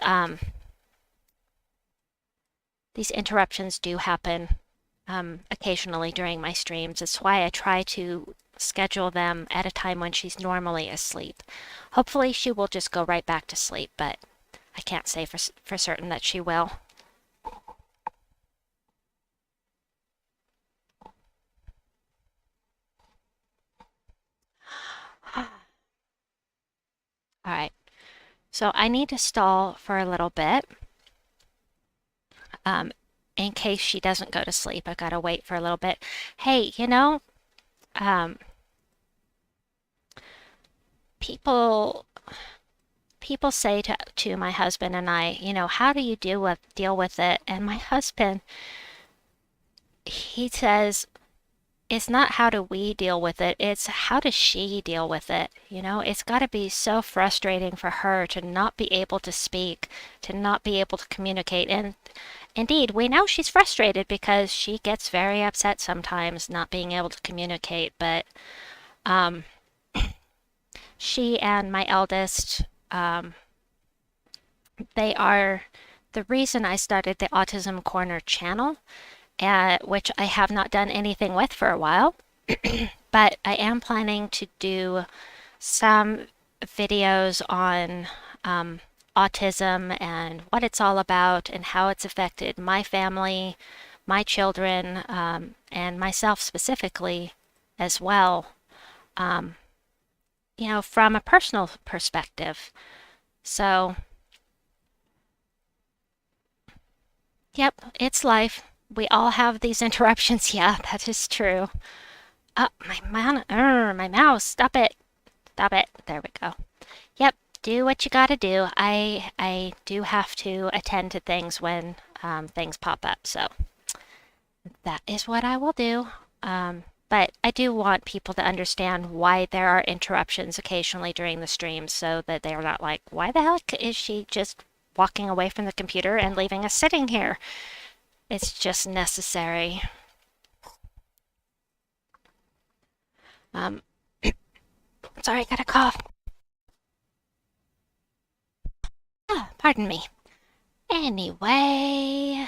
these interruptions do happen occasionally during my streams. It's why I try to schedule them at a time when she's normally asleep. Hopefully she will just go right back to sleep, but I can't say for certain that she will. All right, so I need to stall for a little bit um, in case she doesn't go to sleep. I've got to wait for a little bit. Hey, um, people people say to my husband and I, how do you deal with it? And my husband, he says, it's not how do we deal with it, it's how does she deal with it? It's got to be so frustrating for her to not be able to speak, to not be able to communicate. And indeed, we know she's frustrated because she gets very upset sometimes not being able to communicate. But um, she and my eldest, they are the reason I started the Autism Corner channel, which I have not done anything with for a while. But I am planning to do some videos on autism and what it's all about and how it's affected my family, my children, and myself specifically as well, from a personal perspective. So, yep, it's life. We all have these interruptions. Yeah, that is true. My mouse. Stop it. Stop it. There we go. Yep, do what you gotta do. I do have to attend to things when things pop up, so that is what I will do. But I do want people to understand why there are interruptions occasionally during the streams so that they're not like, why the heck is she just walking away from the computer and leaving us sitting here? It's just necessary. Um, sorry, I got a cough. Pardon me. Anyway,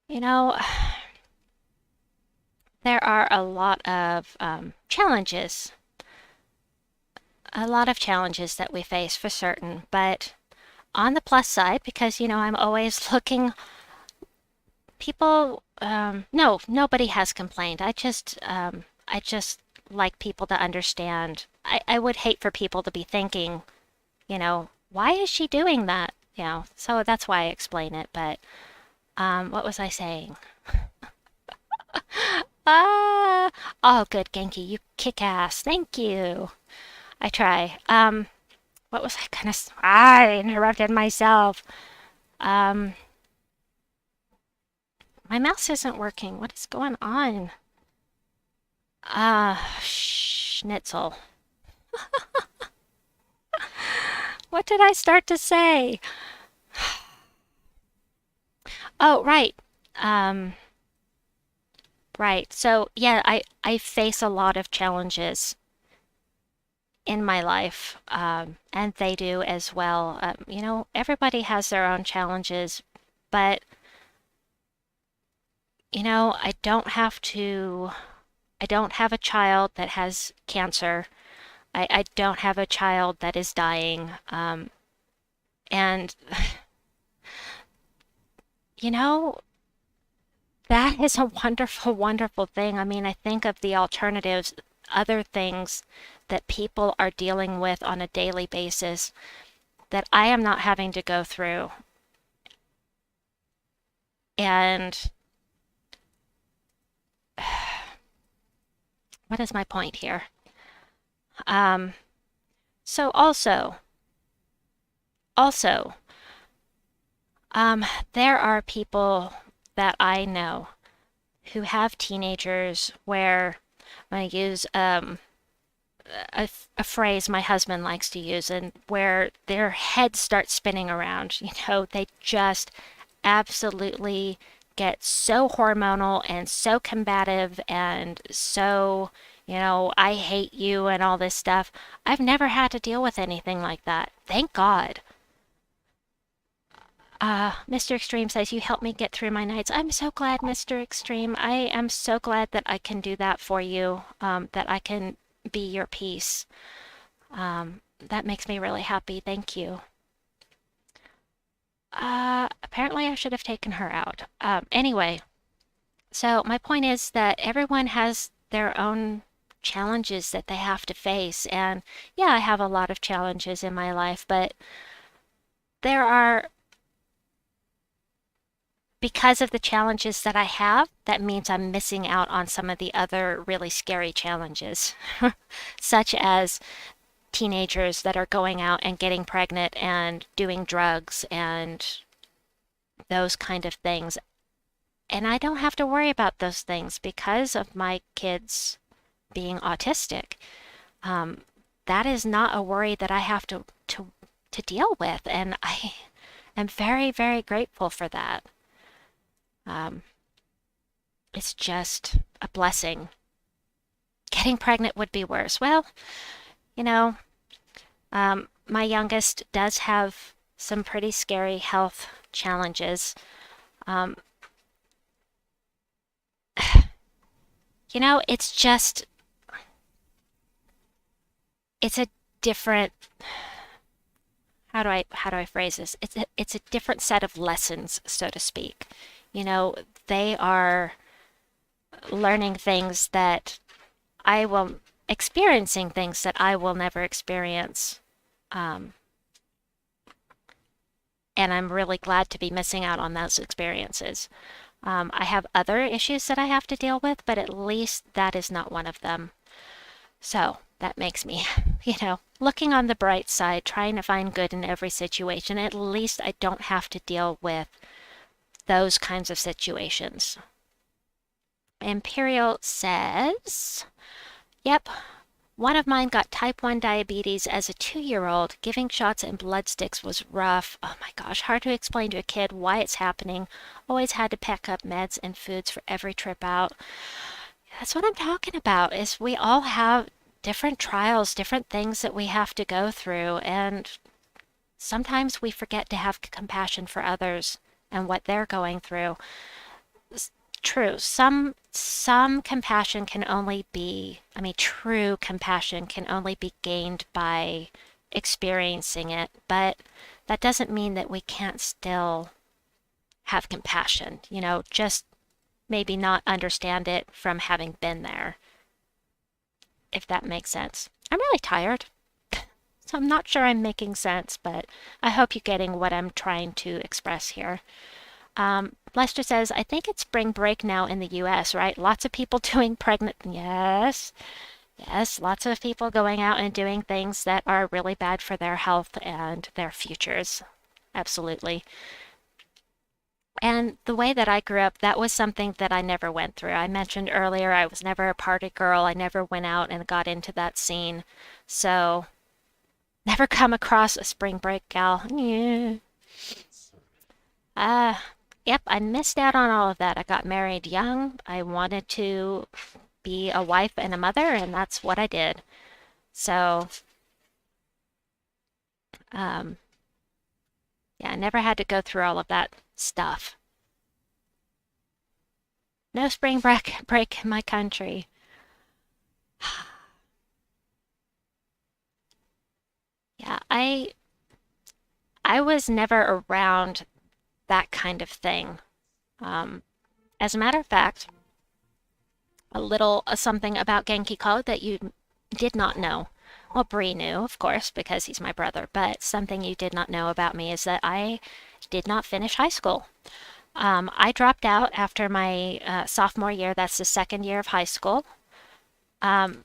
you know, there are a lot of challenges. A lot of challenges that we face for certain, but on the plus side, because, I'm always looking, people, no, nobody has complained. I just like people to understand. I would hate for people to be thinking, why is she doing that? So that's why I explain it. But what was I saying? Oh, good, Genki, you kick ass. Thank you. I try. What was I gonna? I interrupted myself. Um, my mouse isn't working. What is going on? Shh. Schnitzel. What did I start to say? Oh, right. Um, right. So, yeah, I face a lot of challenges in my life, and they do as well. Everybody has their own challenges, but, I don't have a child that has cancer. I don't have a child that is dying. And, you know, that is a wonderful, wonderful thing. I mean, I think of the alternatives, other things that people are dealing with on a daily basis that I am not having to go through. And what is my point here? Um, so also, um, there are people that I know who have teenagers where I'm going to use a phrase my husband likes to use, and where their heads start spinning around. They just absolutely get so hormonal and so combative and so, I hate you and all this stuff. I've never had to deal with anything like that. Thank God. Mr. Extreme says, you help me get through my nights. I'm so glad, Mr. Extreme. I am so glad that I can do that for you, that I can be your peace. That makes me really happy. Thank you. Apparently I should have taken her out. Anyway, so my point is that everyone has their own challenges that they have to face. And yeah, I have a lot of challenges in my life, but there are, because of the challenges that I have, that means I'm missing out on some of the other really scary challenges, such as teenagers that are going out and getting pregnant and doing drugs and those kind of things. And I don't have to worry about those things because of my kids being autistic. Um, that is not a worry that I have to deal with, and I am very, very grateful for that. Um, it's just a blessing. Getting pregnant would be worse. Well, you know, my youngest does have some pretty scary health challenges. Um, it's just, it's a different, how do I phrase this? It's a different set of lessons, so to speak. You know, they are learning things that I will, experiencing things that I will never experience. Um, and I'm really glad to be missing out on those experiences. I have other issues that I have to deal with, but at least that is not one of them. So that makes me, looking on the bright side, trying to find good in every situation. At least I don't have to deal with those kinds of situations. Imperial says, yep, one of mine got type 1 diabetes as a 2-year-old. Giving shots and blood sticks was rough. Oh my gosh, hard to explain to a kid why it's happening. Always had to pack up meds and foods for every trip out. That's what I'm talking about, is we all have different trials, different things that we have to go through, and sometimes we forget to have compassion for others and what they're going through. True, some compassion can only be, I mean, true compassion can only be gained by experiencing it, but that doesn't mean that we can't still have compassion, just maybe not understand it from having been there, if that makes sense. I'm really tired, so I'm not sure I'm making sense, but I hope you're getting what I'm trying to express here. Lester says, I think it's spring break now in the US, right? Lots of people doing pregnant. Yes, yes, lots of people going out and doing things that are really bad for their health and their futures. Absolutely. And the way that I grew up, that was something that I never went through. I mentioned earlier I was never a party girl. I never went out and got into that scene. So, never come across a spring break gal. Yeah. Uh, yep, I missed out on all of that. I got married young. I wanted to be a wife and a mother, and that's what I did. So, um, yeah, I never had to go through all of that stuff. No spring break in my country. Yeah, I was never around that kind of thing. Um, as a matter of fact, a little something about Genki Code that you did not know. Well, Bree knew, of course, because he's my brother, but something you did not know about me is that I did not finish high school. I dropped out after my sophomore year. That's the second year of high school. Um,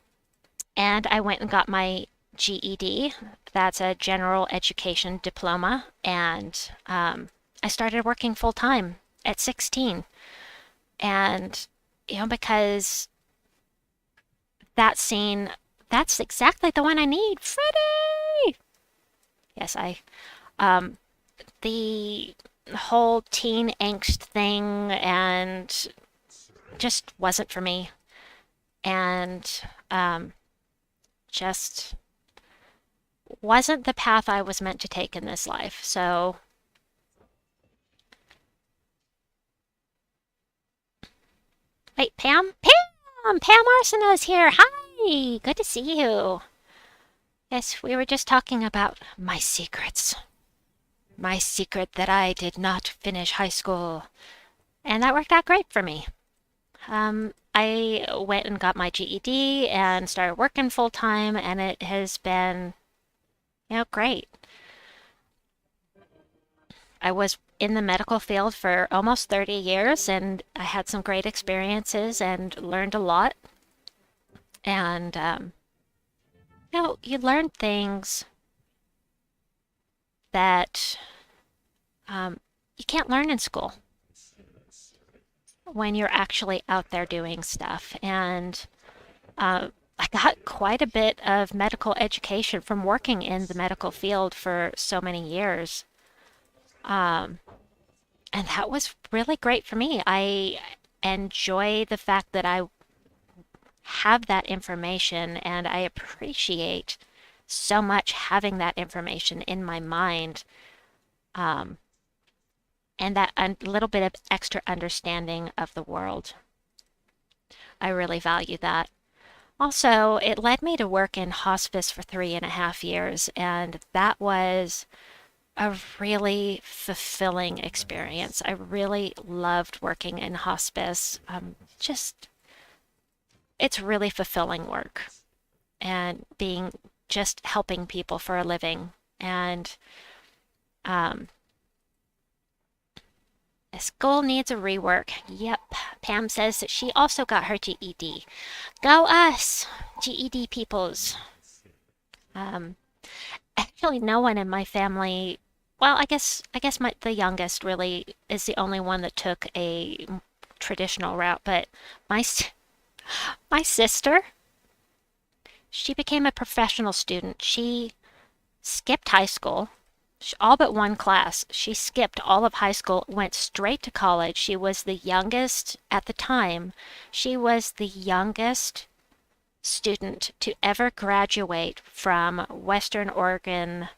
and I went and got my GED. That's a general education diploma. And I started working full time at 16. And, because that scene, that's exactly the one I need. Freddie! Yes, um, the whole teen angst thing and just wasn't for me. And just wasn't the path I was meant to take in this life. So, wait, Pam? Pam! Pam Arsenault's here. Hi! Good to see you. Yes, we were just talking about my secrets. My secret that I did not finish high school. And that worked out great for me. I went and got my GED and started working full time, and it has been, great. I was in the medical field for almost 30 years, and I had some great experiences and learned a lot. And, you learn things that you can't learn in school when you're actually out there doing stuff. And I got quite a bit of medical education from working in the medical field for so many years. Um, and that was really great for me. I enjoy the fact that I have that information and I appreciate so much having that information in my mind, um, and that little bit of extra understanding of the world. I really value that. Also, it led me to work in hospice for 3.5 years, and that was a really fulfilling experience. I really loved working in hospice. It's really fulfilling work and being just helping people for a living. And um, school needs a rework. Yep. Pam says that she also got her GED. Go us, GED peoples. Um, Actually, no one in my family. Well, I guess the youngest really is the only one that took a traditional route. But my my sister, she became a professional student. She skipped high school, all but one class. She skipped all of high school, went straight to college. She was the youngest at the time. She was the youngest student to ever graduate from Western Oregon.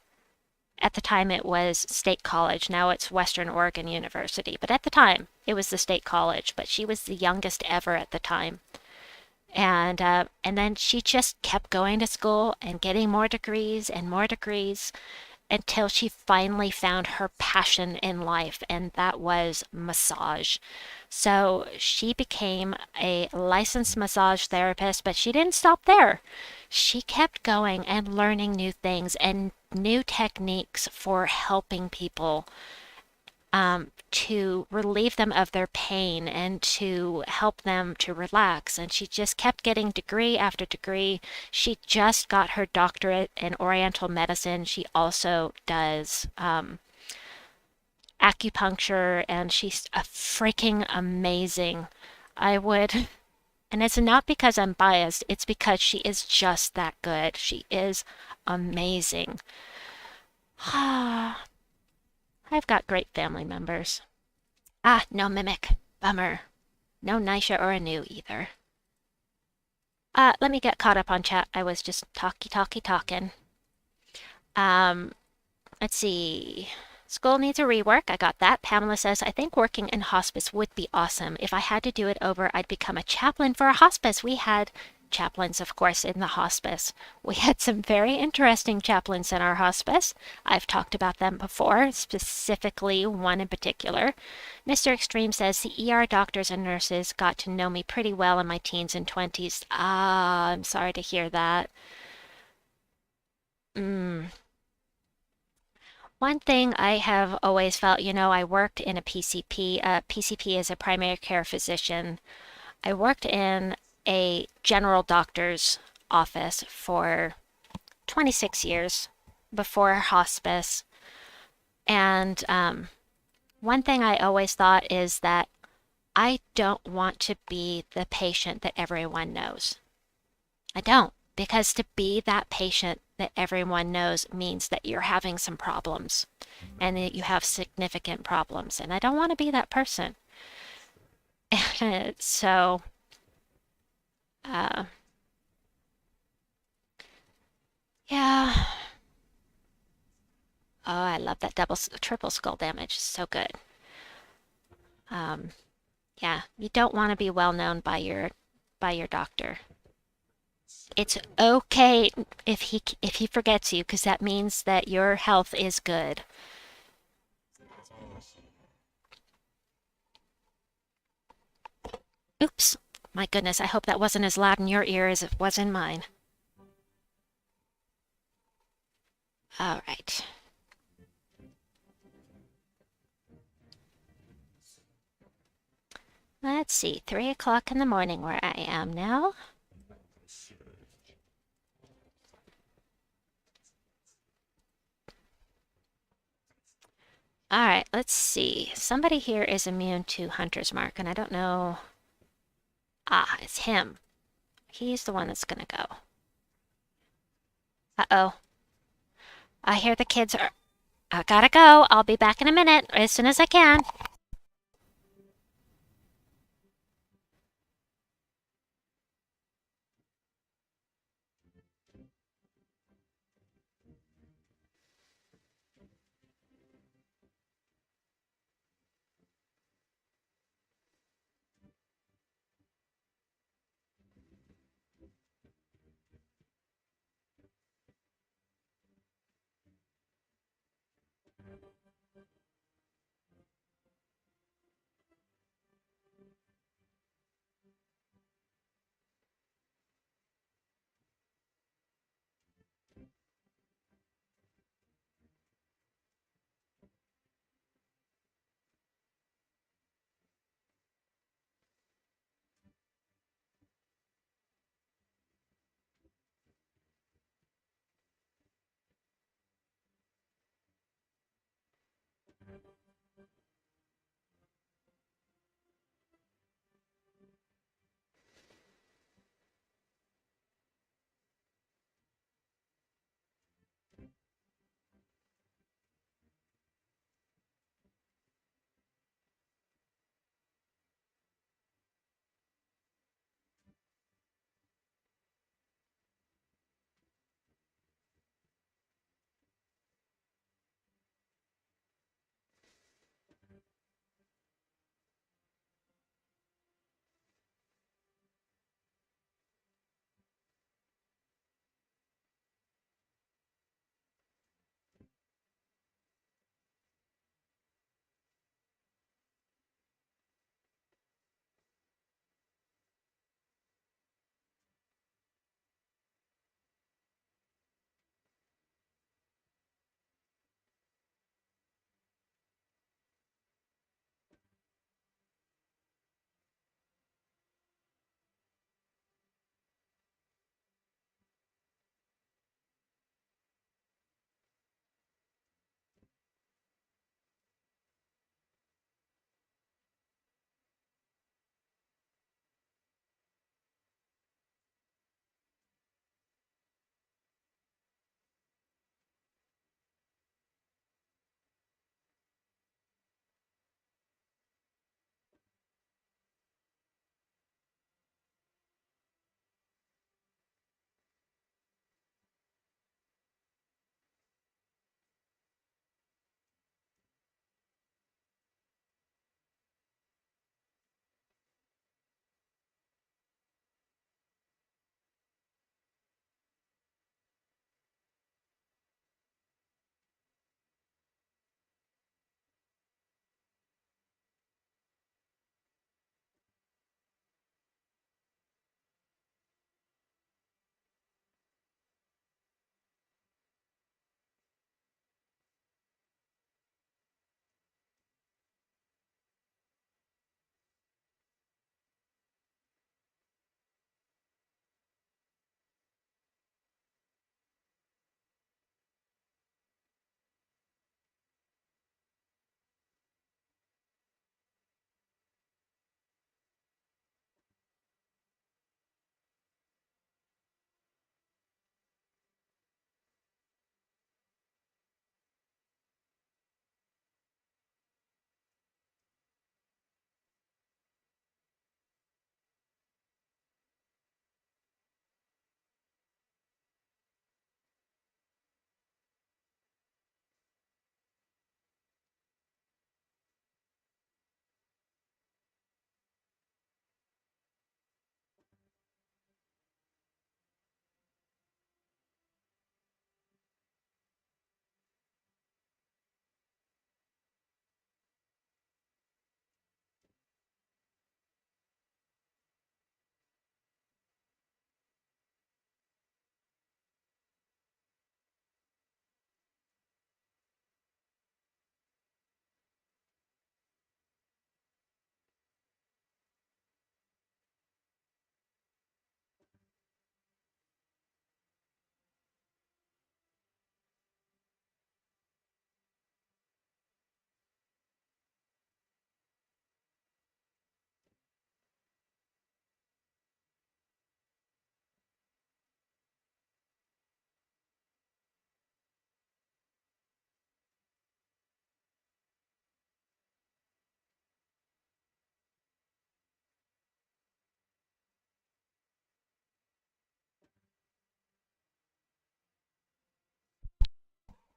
At the time, it was State College. Now it's Western Oregon University. But at the time, it was the State College. But she was the youngest ever at the time. And then she just kept going to school and getting more degrees until she finally found her passion in life, and that was massage. So she became a licensed massage therapist, but she didn't stop there. She kept going and learning new things and new techniques for helping people, to relieve them of their pain and to help them to relax. And she just kept getting degree after degree. She just got her doctorate in Oriental medicine. She also does acupuncture, and she's a freaking amazing. I would, and it's not because I'm biased, it's because she is just that good. She is amazing. I've got great family members. Ah, no mimic. Bummer. No Nisha or Anu either. Let me get caught up on chat. I was just talking. Um, let's see. School needs a rework. I got that. Pamela says, I think working in hospice would be awesome. If I had to do it over, I'd become a chaplain for a hospice. We had chaplains, of course, in the hospice. We had some very interesting chaplains in our hospice. I've talked about them before, specifically one in particular. Mr. Extreme says the ER doctors and nurses got to know me pretty well in my teens and 20s. Ah, I'm sorry to hear that. Mm. One thing I have always felt, I worked in a PCP. PCP is a primary care physician. I worked in a general doctor's office for 26 years before hospice. And one thing I always thought is that I don't want to be the patient that everyone knows. I don't, because to be that patient that everyone knows means that you're having some problems and that you have significant problems. And I don't want to be that person. So, uh, yeah. Oh, I love that triple skull damage. So good. Um, yeah, you don't want to be well known by your doctor. It's okay if he forgets you, because that means that your health is good. Oops. My goodness, I hope that wasn't as loud in your ear as it was in mine. All right. Let's see, 3 o'clock in the morning where I am now. All right, let's see. Somebody here is immune to Hunter's Mark, and I don't know. Ah, it's him. He's the one that's gonna go. Uh-oh. I hear the kids are... I gotta go. I'll be back in a minute, as soon as I can.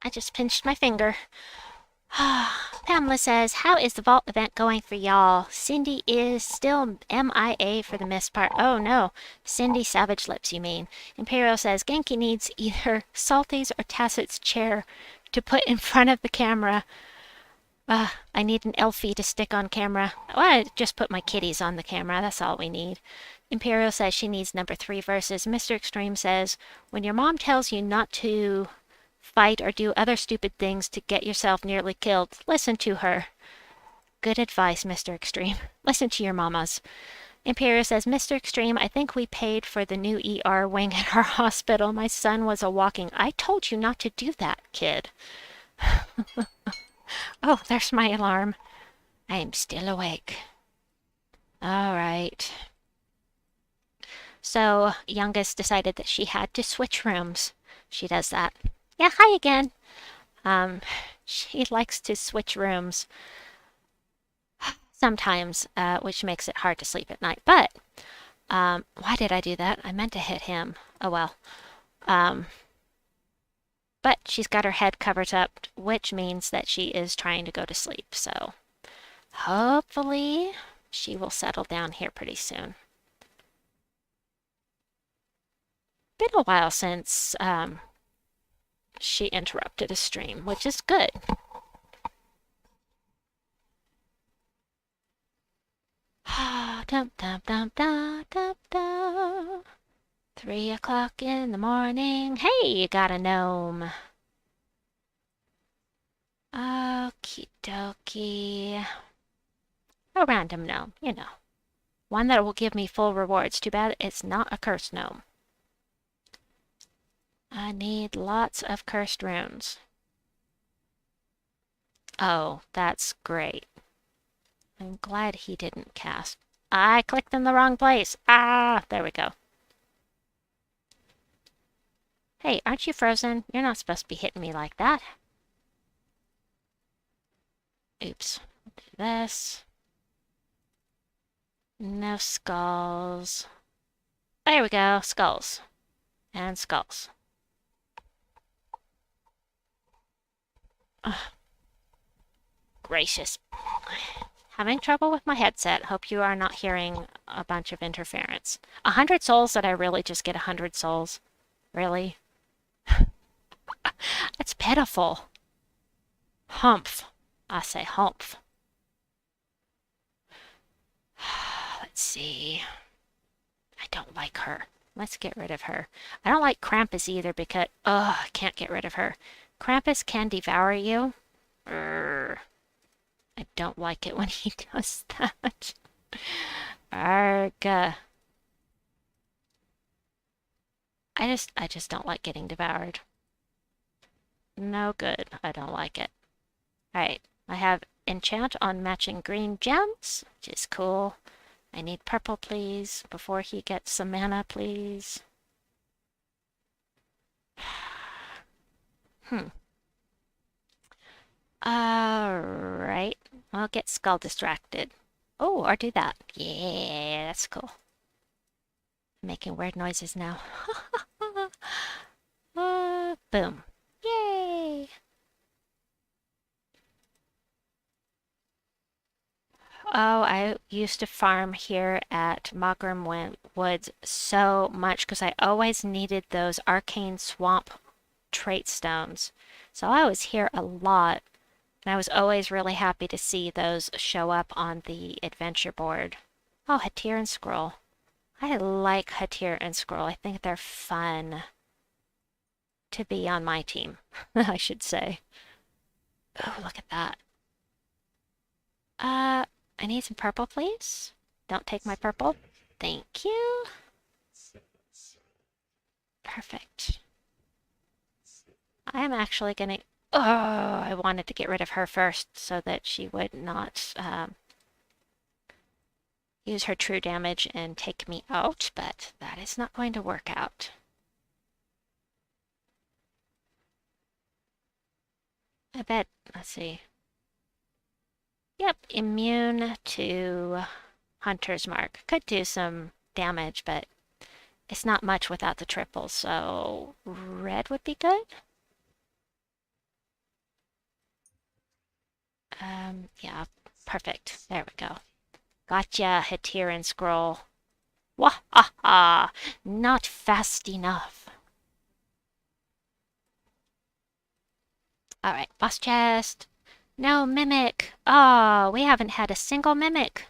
I just pinched my finger. Pamela says, how is the vault event going for y'all? Cindy is still MIA for the missed part. Oh no, Cindy Savage Lips, you mean. Imperial says, Genki needs either Salty's or Tacit's chair to put in front of the camera. I need an Elfie to stick on camera. Well, I just put my kitties on the camera. That's all we need. Imperial says she needs number 3 verses. Mr. Extreme says, when your mom tells you not to fight or do other stupid things to get yourself nearly killed, listen to her. Good advice, Mr. Extreme. Listen to your mamas. Imperial says, Mr. Extreme, I think we paid for the new ER wing at our hospital. My son was a walking. I told you not to do that, kid. Oh, there's my alarm. I am still awake. All right. So, youngest decided that she had to switch rooms. She does that. Yeah, hi again. She likes to switch rooms sometimes, which makes it hard to sleep at night. But, why did I do that? I meant to hit him. Oh well. But she's got her head covered up, which means that she is trying to go to sleep. So hopefully she will settle down here pretty soon. Been a while since she interrupted a stream, which is good. Dum, dum, dum, dum, dum, dum. 3 o'clock in the morning. Hey, you got a gnome. Okie dokie. A random gnome, you know. One that will give me full rewards. Too bad it's not a cursed gnome. I need lots of cursed runes. Oh, that's great. I'm glad he didn't cast. I clicked in the wrong place. Ah, there we go. Hey, aren't you frozen? You're not supposed to be hitting me like that. Oops. Do this. No skulls. There we go. Skulls. And skulls. Ugh. Gracious. Having trouble with my headset. Hope you are not hearing a bunch of interference. 100 souls that I really just get 100 souls? Really? That's pitiful. Humph. I say humph. Let's see. I don't like her. Let's get rid of her. I don't like Krampus either because, I can't get rid of her. Krampus can devour you. Urgh. I don't like it when he does that. Arg. I just don't like getting devoured. No good. I don't like it. Alright. I have enchant on matching green gems, which is cool. I need purple, please, before he gets some mana, please. Alright. I'll get Skull distracted. Oh, or do that. Yeah, that's cool. I'm making weird noises now. Boom. Yay! Oh, I used to farm here at Magma Woods so much because I always needed those arcane swamp trait stones. So I was here a lot, and I was always really happy to see those show up on the adventure board. Oh, Hatir and Scroll. I like Hatir and Scroll. I think they're fun to be on my team, I should say. Oh, look at that. I need some purple, please. Don't take my purple. Thank you. Perfect. I am actually gonna... Oh, I wanted to get rid of her first so that she would not use her true damage and take me out, but that is not going to work out. I bet, let's see. Yep, immune to Hunter's Mark. Could do some damage, but it's not much without the triple, so red would be good. Yeah, perfect. There we go. Gotcha, Hatiran scroll. Wah ha ha! Not fast enough. Alright, boss chest. No mimic. Oh, we haven't had a single mimic.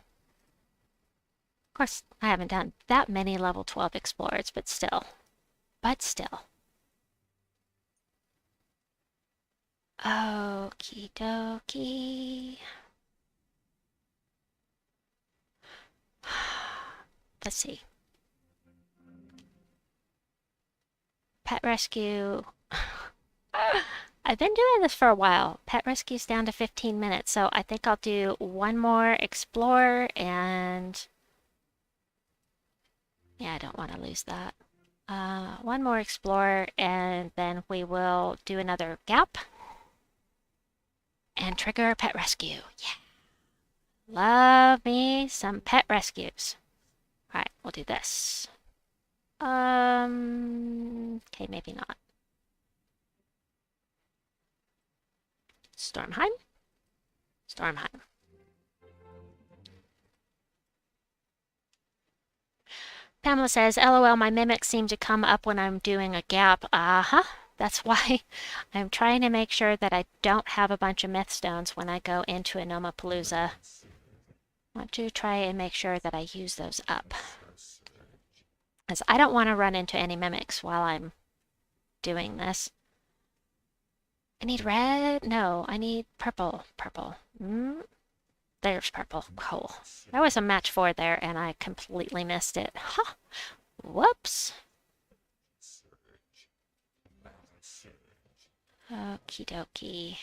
Of course, I haven't done that many level 12 explorers, but still. But still. Okie dokie. Let's see. Pet rescue. I've been doing this for a while. Pet rescue's down to 15 minutes, so I think I'll do one more explore and... Yeah, I don't want to lose that. One more explore and then we will do another gap and trigger pet rescue. Yeah. Love me some pet rescues. Alright, we'll do this. Okay, maybe not. Stormheim? Stormheim. Pamela says, LOL, my mimics seem to come up when I'm doing a gap. Uh-huh. That's why I'm trying to make sure that I don't have a bunch of myth stones when I go into a Nomapalooza. I want to try and make sure that I use those up. Because I don't want to run into any mimics while I'm doing this. I need red? No, I need purple. Purple. There's purple. Cool. There was a match 4 there, and I completely missed it. Huh. Whoops. Okie dokie.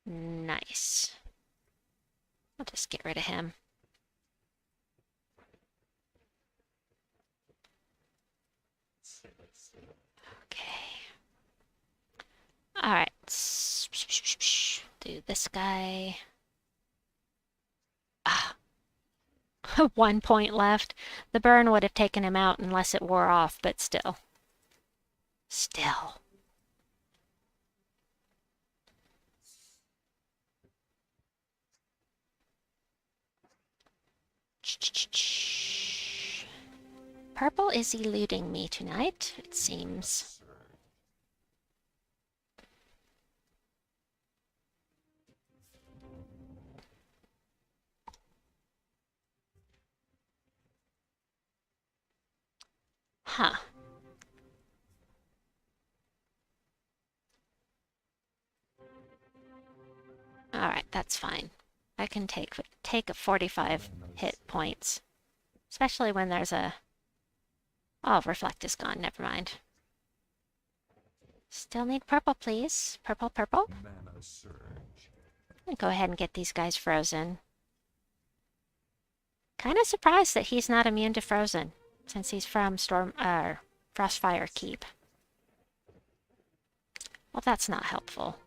Nice. I'll just get rid of him. Okay. Alright. Do this guy. Ah. 1 point left. The burn would have taken him out unless it wore off, but still. Still. Purple is eluding me tonight, it seems. Huh. Alright, that's fine. I can take a 45 hit points. Especially when there's a... Oh, reflect is gone, never mind. Still need purple, please. Purple, purple. Go ahead and get these guys frozen. Kind of surprised that he's not immune to frozen, since he's from Frostfire Keep. Well, that's not helpful.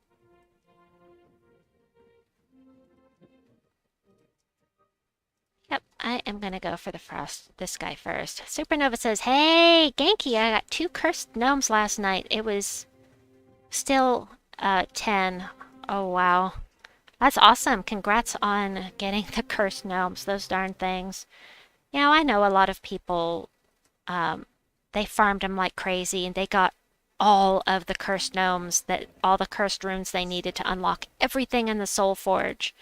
Yep, I am gonna go for this guy first. Supernova says, hey, Genki, I got 2 cursed gnomes last night. It was still 10. Oh, wow. That's awesome. Congrats on getting the cursed gnomes, those darn things. You know, I know a lot of people, they farmed them like crazy and they got all of the cursed gnomes, all the cursed runes they needed to unlock everything in the Soul Forge.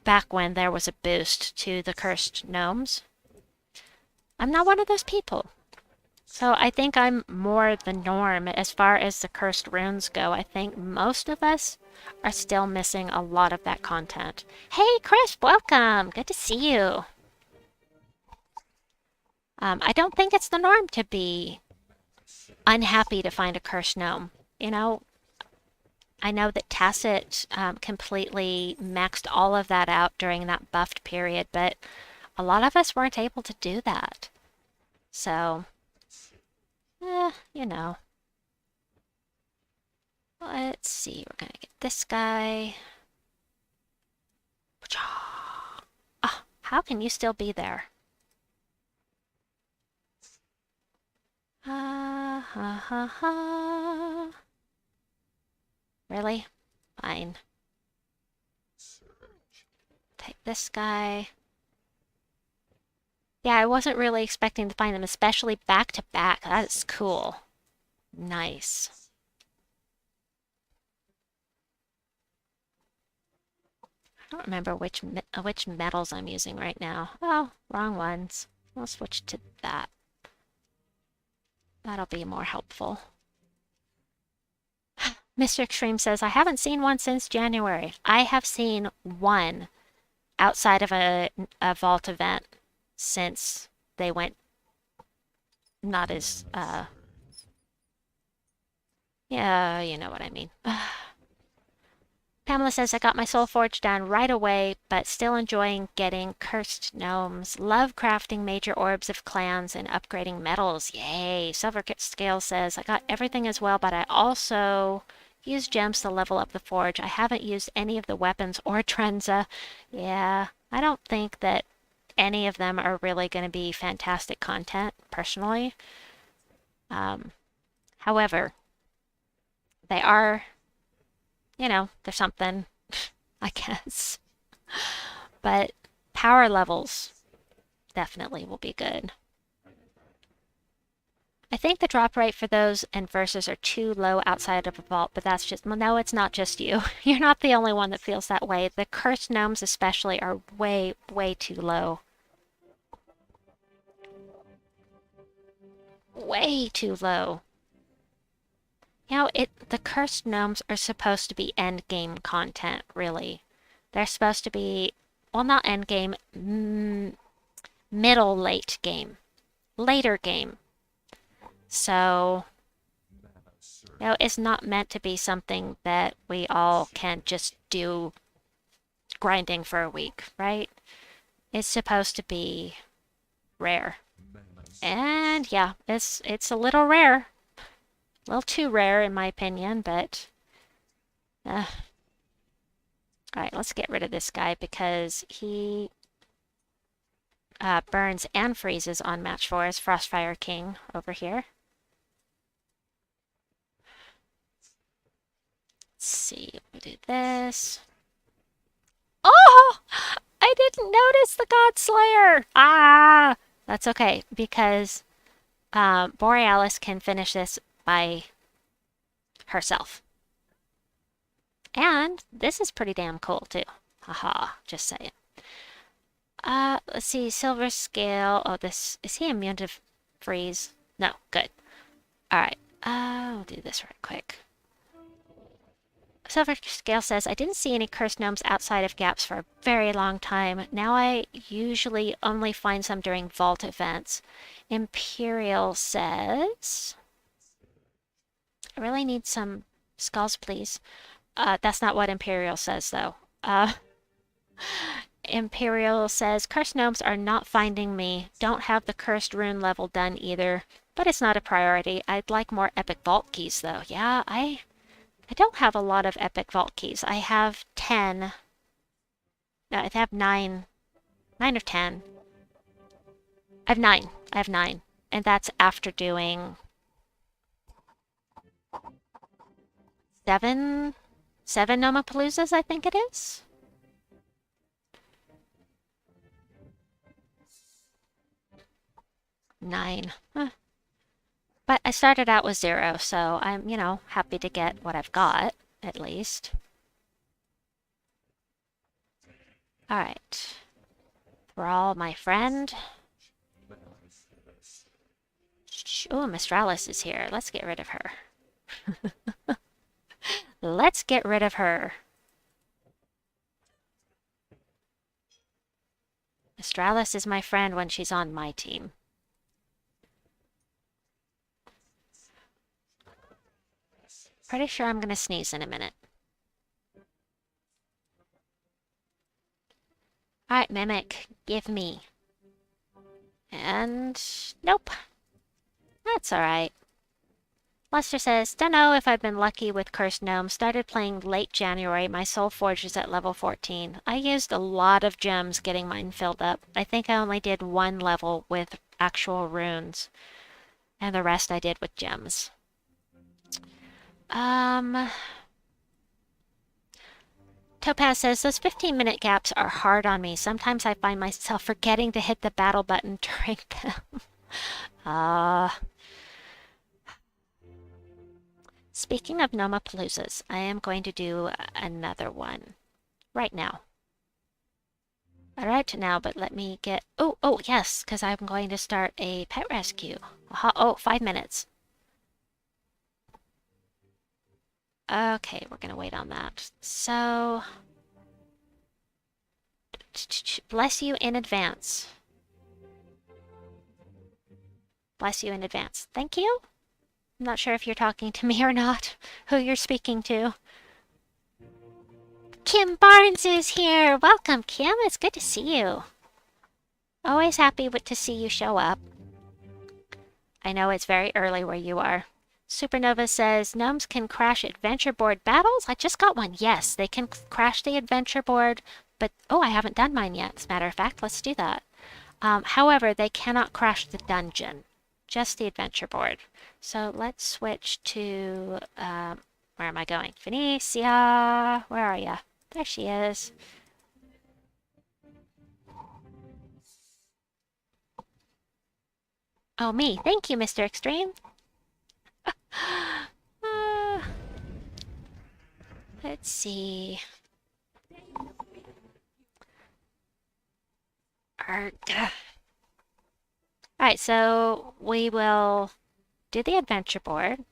Back when there was a boost to the cursed gnomes. I'm not one of those people. So I think I'm more the norm as far as the cursed runes go. I think most of us are still missing a lot of that content. Hey, Chris, welcome. Good to see you. I don't think it's the norm to be unhappy to find a cursed gnome. You know, I know that Tacit completely maxed all of that out during that buffed period, but a lot of us weren't able to do that. So, you know. Let's see, we're gonna get this guy. How can you still be there? Ha ha ha. Really? Fine. Take this guy. Yeah, I wasn't really expecting to find them, especially back to back. That's cool. Nice. I don't remember which metals I'm using right now. Oh, wrong ones. I'll switch to that. That'll be more helpful. Mr. Extreme says, I haven't seen one since January. I have seen one outside of a vault event since they went not as, yeah, you know what I mean. Pamela says, I got my Soul Forge down right away, but still enjoying getting cursed gnomes. Love crafting major orbs of clans and upgrading metals. Yay. Silver Scale says, I got everything as well, but I also use gems to level up the forge. I haven't used any of the weapons or Trenza. Yeah, I don't think that any of them are really going to be fantastic content, personally. However, they are, they're something, I guess. But power levels definitely will be good. I think the drop rate for those and verses are too low outside of a vault, but that's just, well, no, it's not just you. You're not the only one that feels that way. The cursed gnomes especially are way, way too low. Way too low. The cursed gnomes are supposed to be endgame content, really. They're supposed to be, well, not endgame, middle late game. Later game. So, it's not meant to be something that we all can just do grinding for a week, right? It's supposed to be rare. And yeah, it's a little rare. A little too rare in my opinion, but all right, let's get rid of this guy because he burns and freezes on match 4 as Frostfire King over here. Let's see, we'll do this. Oh! I didn't notice the God Slayer! Ah! That's okay, because Borealis can finish this by herself. And this is pretty damn cool, too. Haha, just saying. Let's see, Silver Scale. Oh, is he immune to freeze? No, good. Alright, we'll do this right quick. Silver Scale says, I didn't see any cursed gnomes outside of gaps for a very long time. Now I usually only find some during vault events. Imperial says, I really need some skulls, please. That's not what Imperial says, though. Imperial says, cursed gnomes are not finding me. Don't have the cursed rune level done either. But it's not a priority. I'd like more epic vault keys, though. Yeah, I don't have a lot of epic vault keys. I have 10. No, I have 9. 9 of 10. I have 9. I have 9. And that's after doing 7 Nomapaloozas, I think it is. Nine. Huh. But I started out with 0, so I'm, happy to get what I've got, at least. Alright. Thrall, my friend. Oh, Mistralis is here. Let's get rid of her. Let's get rid of her. Mistralis is my friend when she's on my team. Pretty sure I'm gonna sneeze in a minute. Alright, Mimic, give me. And nope. That's alright. Lester says, don't know if I've been lucky with Cursed Gnome. Started playing late January. My Soul Forge is at level 14. I used a lot of gems getting mine filled up. I think I only did 1 level with actual runes. And the rest I did with gems. Um, Topaz says, those 15-minute gaps are hard on me. Sometimes I find myself forgetting to hit the battle button during them. Speaking of Nomapaloozas, I am going to do another one right now. Alright, now, but let me get... Oh, yes, because I'm going to start a pet rescue. Oh, 5 minutes. Okay, we're going to wait on that. So... Bless you in advance. Bless you in advance. Thank you. I'm not sure if you're talking to me or not, who you're speaking to. Kim Barnes is here. Welcome, Kim. It's good to see you. Always happy to see you show up. I know it's very early where you are. Supernova says, Gnomes can crash adventure board battles? I just got one. Yes, they can crash the adventure board, but... Oh, I haven't done mine yet. As a matter of fact, let's do that. However, they cannot crash the dungeon. Just the adventure board. So let's switch to... where am I going? Phoenicia! Where are ya? There she is. Oh, me. Thank you, Mr. Extreme. Let's see. Alright, so we will do the adventure board.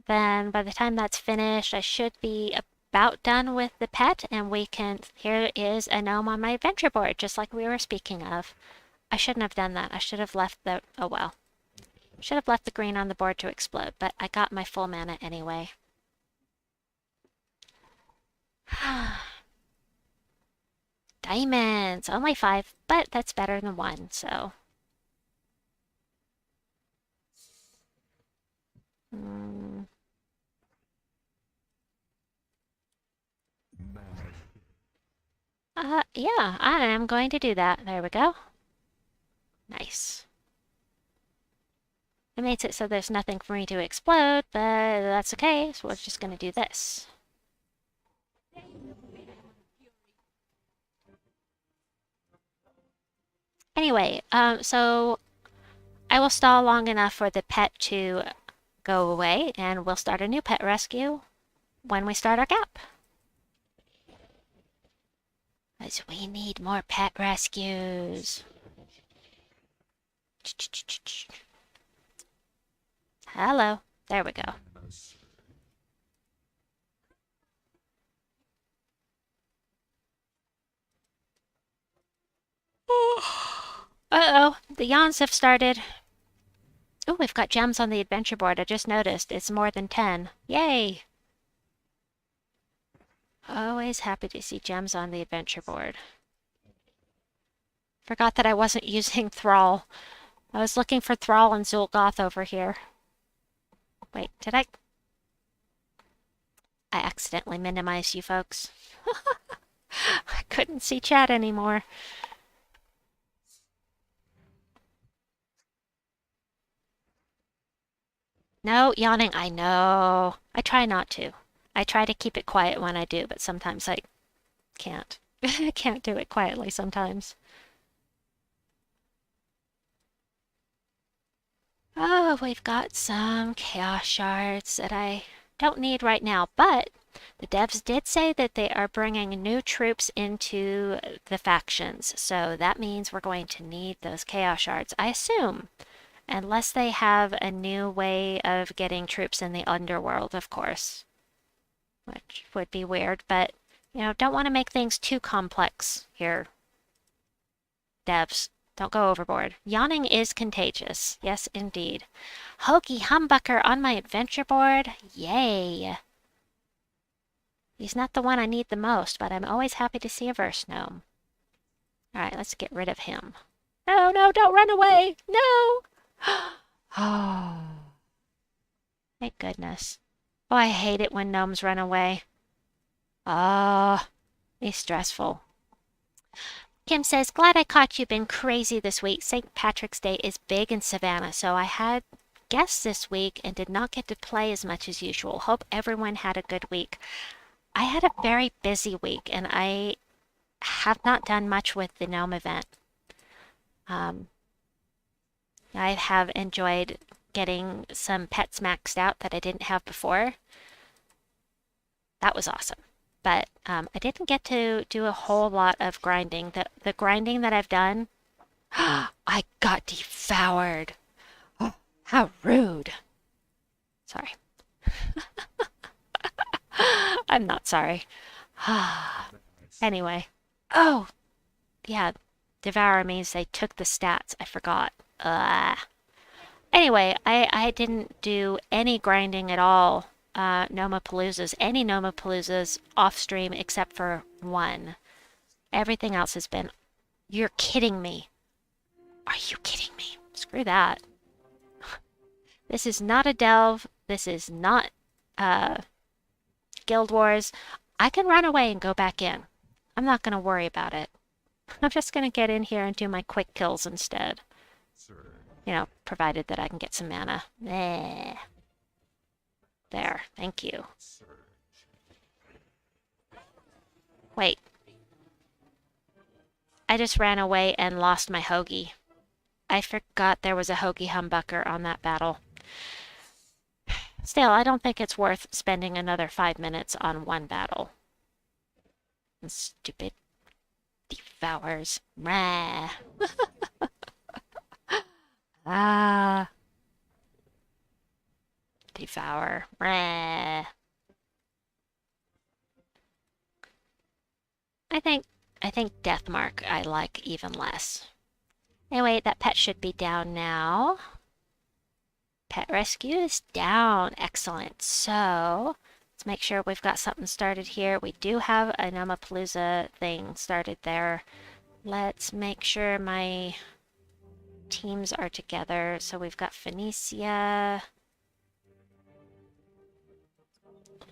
Then by the time that's finished, I should be about done with the pet, and we can... Here is a gnome on my adventure board, just like we were speaking of. I shouldn't have done that. I should have left the... Oh well. Should have left the green on the board to explode, but I got my full mana anyway. Diamonds! Only 5, but that's better than 1, so... Yeah, I am going to do that. There we go. Nice. It makes it so there's nothing for me to explode, but that's okay, so we're just going to do this. Anyway, so I will stall long enough for the pet to go away, and we'll start a new pet rescue when we start our gap. Because we need more pet rescues. Hello. There we go. Uh-oh, the yawns have started. Oh, we've got gems on the adventure board. I just noticed. It's more than 10. Yay! Always happy to see gems on the adventure board. Forgot that I wasn't using Thrall. I was looking for Thrall and Zuul Goth over here. Wait, did I accidentally minimized you folks. I couldn't see chat anymore. No, yawning, I know. I try not to. I try to keep it quiet when I do, but sometimes I can't. I can't do it quietly sometimes. Oh, we've got some chaos shards that I don't need right now, but the devs did say that they are bringing new troops into the factions, so that means we're going to need those chaos shards, I assume. Unless they have a new way of getting troops in the underworld, of course. Which would be weird, but, you know, don't want to make things too complex here. Devs, don't go overboard. Yawning is contagious. Yes, indeed. Hokey Humbucker on my adventure board. Yay. He's not the one I need the most, but I'm always happy to see a verse gnome. Alright, let's get rid of him. No, no, don't run away! No! Oh. Thank goodness. Oh, I hate it when gnomes run away. Ah, it's stressful. Kim says, glad I caught you. Been crazy this week. St. Patrick's Day is big in Savannah, so I had guest this week and did not get to play as much as usual. Hope everyone had a good week. I had a very busy week and I have not done much with the Gnome event. I have enjoyed getting some pets maxed out that I didn't have before. That was awesome. But I didn't get to do a whole lot of grinding. The grinding that I've done, I got devoured. Oh, how rude. Sorry. I'm not sorry. Anyway. Oh, yeah. Devour means they took the stats. I forgot. Anyway, I didn't do any grinding at all. Any Nomapaloozas off stream except for one. Everything else has been. You're kidding me. Are you kidding me? Screw that. This is not a delve. This is not Guild Wars. I can run away and go back in. I'm not going to worry about it. I'm just going to get in here and do my quick kills instead. You know, provided that I can get some mana. There. Thank you. Wait. I just ran away and lost my hoagie. I forgot there was a hoagie humbucker on that battle. Still, I don't think it's worth spending another 5 minutes on one battle. Stupid devours. Rah. Devour. Rah. I think Deathmark I like even less. Anyway, that pet should be down now. Pet rescue is down. Excellent. So, let's make sure we've got something started here. We do have a Nomapalooza thing started there. Let's make sure my teams are together. So we've got Phoenicia.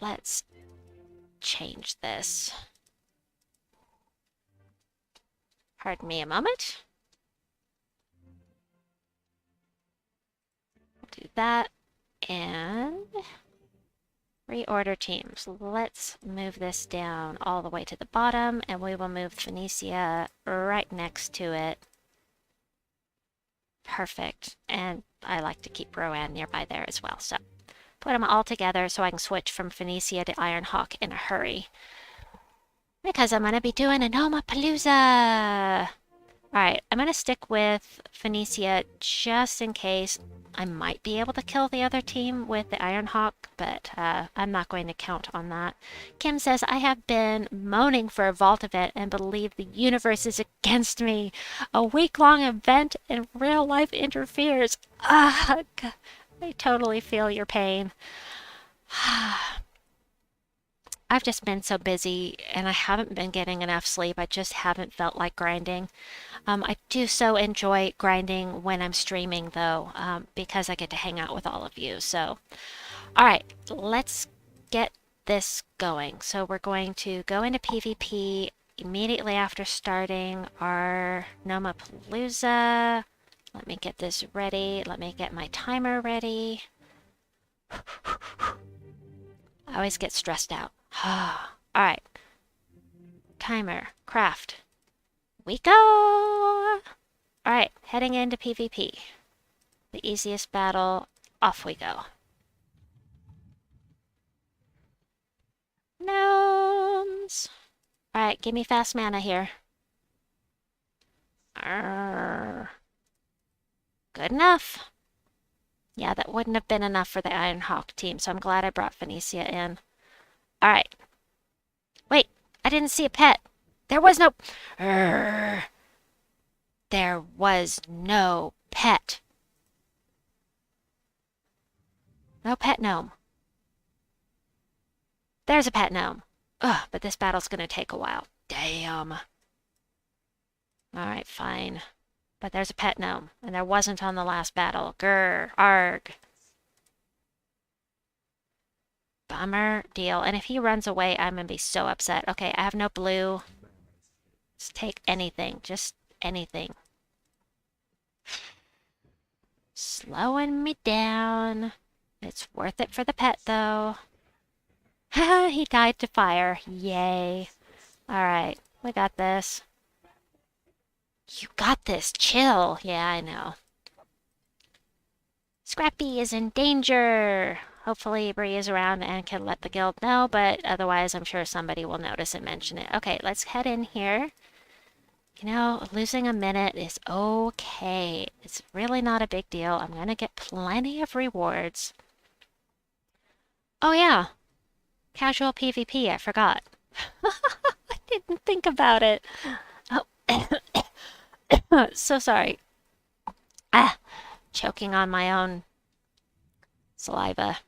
Let's change this. Pardon me a moment. Do that and reorder teams. Let's move this down all the way to the bottom and we will move Phoenicia right next to it. Perfect. And I like to keep Rowanne nearby there as well. So put them all together so I can switch from Phoenicia to Ironhawk in a hurry. Because I'm going to be doing a Nomapalooza! Alright, I'm going to stick with Phoenicia just in case. I might be able to kill the other team with the Ironhawk, but I'm not going to count on that. Kim says, I have been moaning for a vault event and believe the universe is against me. A week-long event in real life interferes. Ugh, I totally feel your pain. I've just been so busy and I haven't been getting enough sleep. I just haven't felt like grinding. I do so enjoy grinding when I'm streaming though, because I get to hang out with all of you. So, all right, let's get this going. So we're going to go into PvP immediately after starting our Nomapalooza. Let me get this ready. Let me get my timer ready. I always get stressed out. Alright. Timer. Craft. We go! Alright, heading into PvP. The easiest battle. Off we go. Gnomes! Alright, give me fast mana here. Arrgh. Good enough. Yeah, that wouldn't have been enough for the Ironhawk team, so I'm glad I brought Phoenicia in. Alright. Wait, I didn't see a pet. There was no... Arrgh. There was no pet. No pet gnome. There's a pet gnome. Ugh, but this battle's gonna take a while. Damn. Alright, fine. But there's a pet gnome, and there wasn't on the last battle. Grr, arg. Bummer deal. And if he runs away, I'm gonna be so upset. Okay, I have no blue. Just take anything. Just anything. Slowing me down. It's worth it for the pet, though. Haha, he died to fire. Yay. Alright, we got this. You got this. Chill. Yeah, I know. Scrappy is in danger. Hopefully Bree is around and can let the guild know, but otherwise I'm sure somebody will notice and mention it. Okay, let's head in here. You know, losing a minute is okay. It's really not a big deal. I'm gonna get plenty of rewards. Oh yeah, casual PvP, I forgot. I didn't think about it. Oh, so sorry. Ah, choking on my own saliva.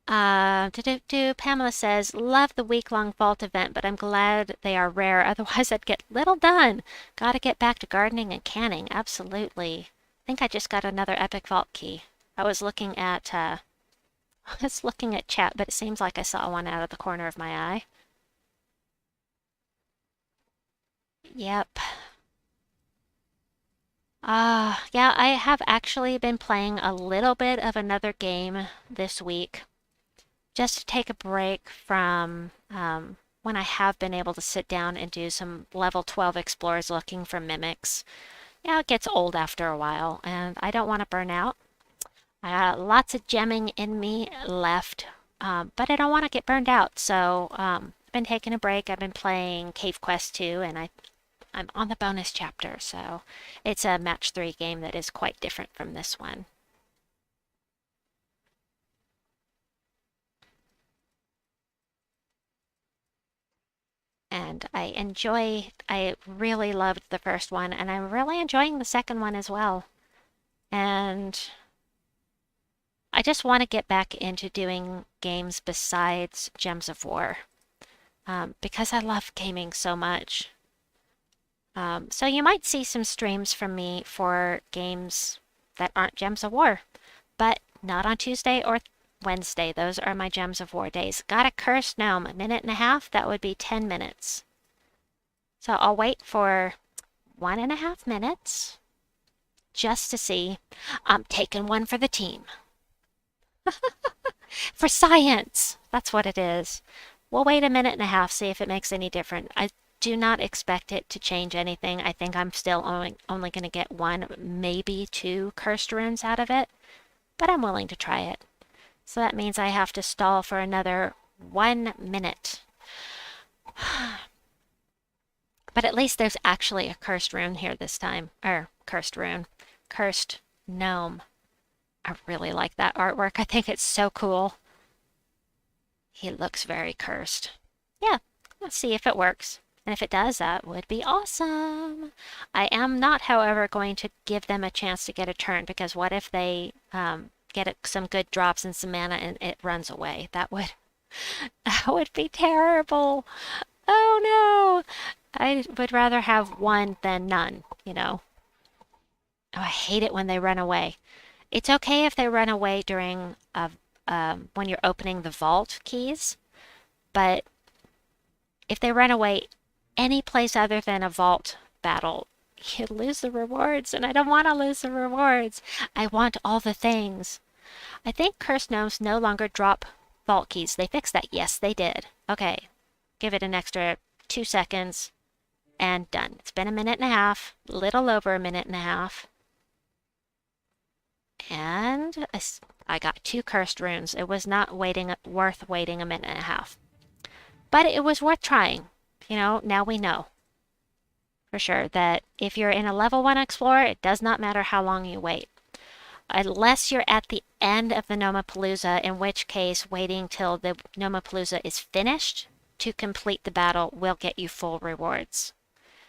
Pamela says, love the week-long vault event, but I'm glad they are rare. Otherwise, I'd get little done. Gotta get back to gardening and canning. Absolutely. I think I just got another epic vault key. I was looking at, I was looking at chat, but it seems like I saw one out of the corner of my eye. Yep. Yeah, I have actually been playing a little bit of another game this week, just to take a break from when I have been able to sit down and do some level 12 explorers looking for mimics. Yeah, it gets old after a while, and I don't want to burn out. I got lots of gemming in me left, but I don't want to get burned out. So I've been taking a break. I've been playing Cave Quest 2, and I'm on the bonus chapter. So it's a match 3 game that is quite different from this one. And I really loved the first one, and I'm really enjoying the second one as well. And I just want to get back into doing games besides Gems of War, because I love gaming so much. So you might see some streams from me for games that aren't Gems of War, but not on Tuesday or Wednesday. Those are my Gems of War days. Got a cursed gnome, a minute and a half, that would be 10 minutes. So I'll wait for 1.5 minutes just to see. I'm taking one for the team. For science! That's what it is. We'll wait a minute and a half, see if it makes any difference. I do not expect it to change anything. I think I'm still only going to get 1, maybe 2 cursed runes out of it, but I'm willing to try it. So that means I have to stall for another 1 minute. But at least there's actually a cursed rune here this time. Cursed rune. Cursed gnome. I really like that artwork. I think it's so cool. He looks very cursed. Yeah, let's see if it works. And if it does, that would be awesome. I am not, however, going to give them a chance to get a turn, because what if they get some good drops and some mana and it runs away? That would be terrible. Oh no! I would rather have one than none, you know. Oh, I hate it when they run away. It's okay if they run away during when you're opening the vault keys, but if they run away any place other than a vault battle, you lose the rewards, and I don't want to lose the rewards. I want all the things. I think cursed gnomes no longer drop vault keys. They fixed that. Yes, they did. Okay, give it an extra 2 seconds. And done. It's been a minute and a half, little over a minute and a half. And I got 2 cursed runes. It was not worth waiting a minute and a half. But it was worth trying. You know, now we know for sure that if you're in a level 1 explorer, it does not matter how long you wait. Unless you're at the end of the Gnomapalooza, in which case waiting till the Gnomapalooza is finished to complete the battle will get you full rewards.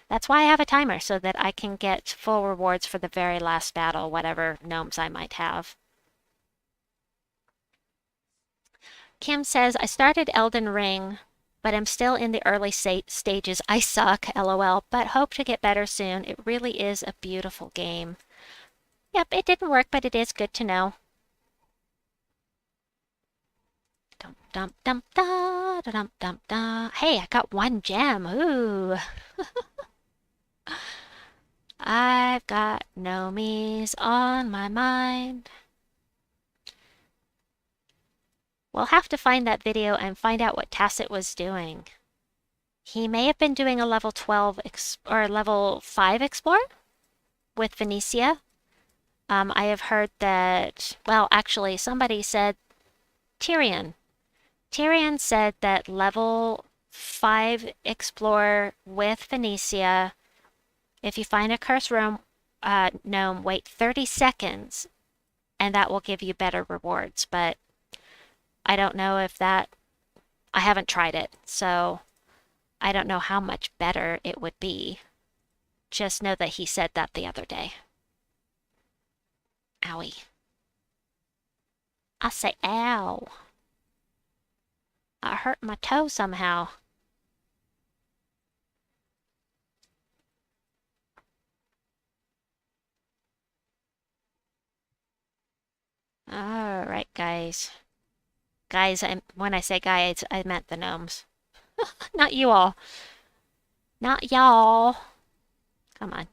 That's why I have a timer, so that I can get full rewards for the very last battle, whatever gnomes I might have. Kim says, I started Elden Ring, but I'm still in the early stages. I suck, lol, but hope to get better soon. It really is a beautiful game. Yep, it didn't work, but it is good to know. Dum dum dum da dum dum da. Hey, I got 1 gem. Ooh. I've got Gnomes on my mind. We'll have to find that video and find out what Tacit was doing. He may have been doing a level 12 or level 5 explore with Phoenicia. I have heard that, well, actually, somebody said Tyrion. Tyrion said that level 5 explore with Phoenicia, if you find a cursed room, gnome, wait 30 seconds, and that will give you better rewards. But I don't know if that, I haven't tried it, so I don't know how much better it would be. Just know that he said that the other day. Owie. I say ow. I hurt my toe somehow. Alright, guys. Guys, when I say guys, I meant the gnomes. Not you all. Not y'all. Come on.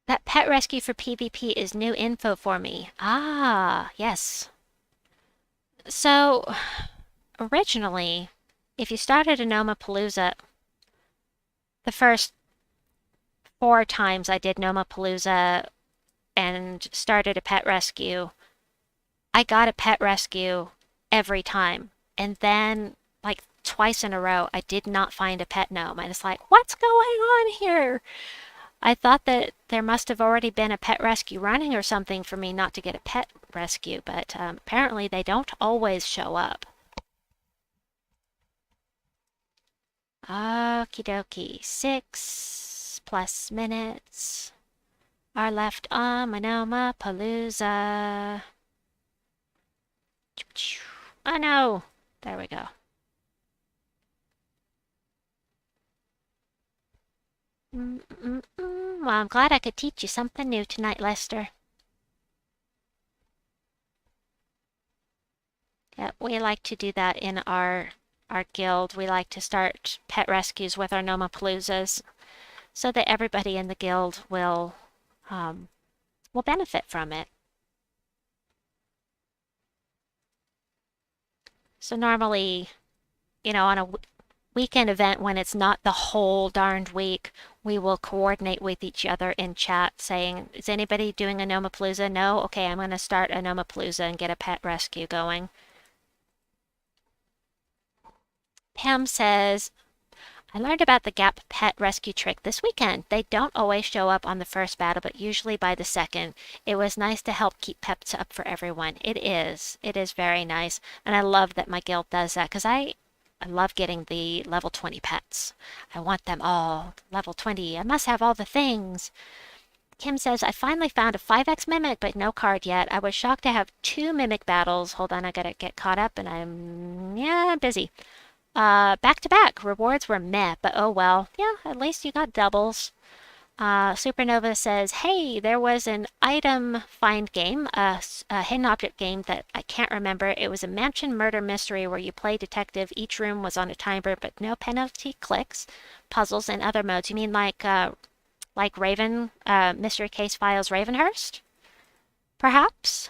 That pet rescue for PvP is new info for me. Ah, yes. So, originally, if you started a Gnomapalooza, the first 4 times I did Gnomapalooza and started a pet rescue, I got a pet rescue every time. And then, like, twice in a row, I did not find a pet gnome. And it's like, what's going on here? I thought that there must have already been a pet rescue running or something for me not to get a pet rescue, but apparently they don't always show up. Okie dokie, 6+ minutes are left on my Gnomapalooza. Oh no! There we go. Well, I'm glad I could teach you something new tonight, Lester. Yeah, we like to do that in our guild. We like to start pet rescues with our Gnomapaloozas so that everybody in the guild will benefit from it. So normally, on a weekend event when it's not the whole darned week, we will coordinate with each other in chat saying, is anybody doing a Gnomapalooza? No? Okay, I'm going to start a Gnomapalooza and get a pet rescue going. Pam says, I learned about the Gap pet rescue trick this weekend. They don't always show up on the first battle, but usually by the second. It was nice to help keep pets up for everyone. It is. It is very nice. And I love that my guild does that because I love getting the level 20 pets. I want them all. Level 20. I must have all the things. Kim says, I finally found a 5x Mimic, but no card yet. I was shocked to have 2 Mimic battles. Hold on, I gotta get caught up, and I'm busy. Back to back. Rewards were meh, but oh well. Yeah, at least you got doubles. Supernova says, hey, there was an item find game, a hidden object game that I can't remember. It was a mansion murder mystery where you play detective. Each room was on a timer, but no penalty clicks, puzzles, and other modes. You mean like Raven, Mystery Case Files Ravenhurst? Perhaps?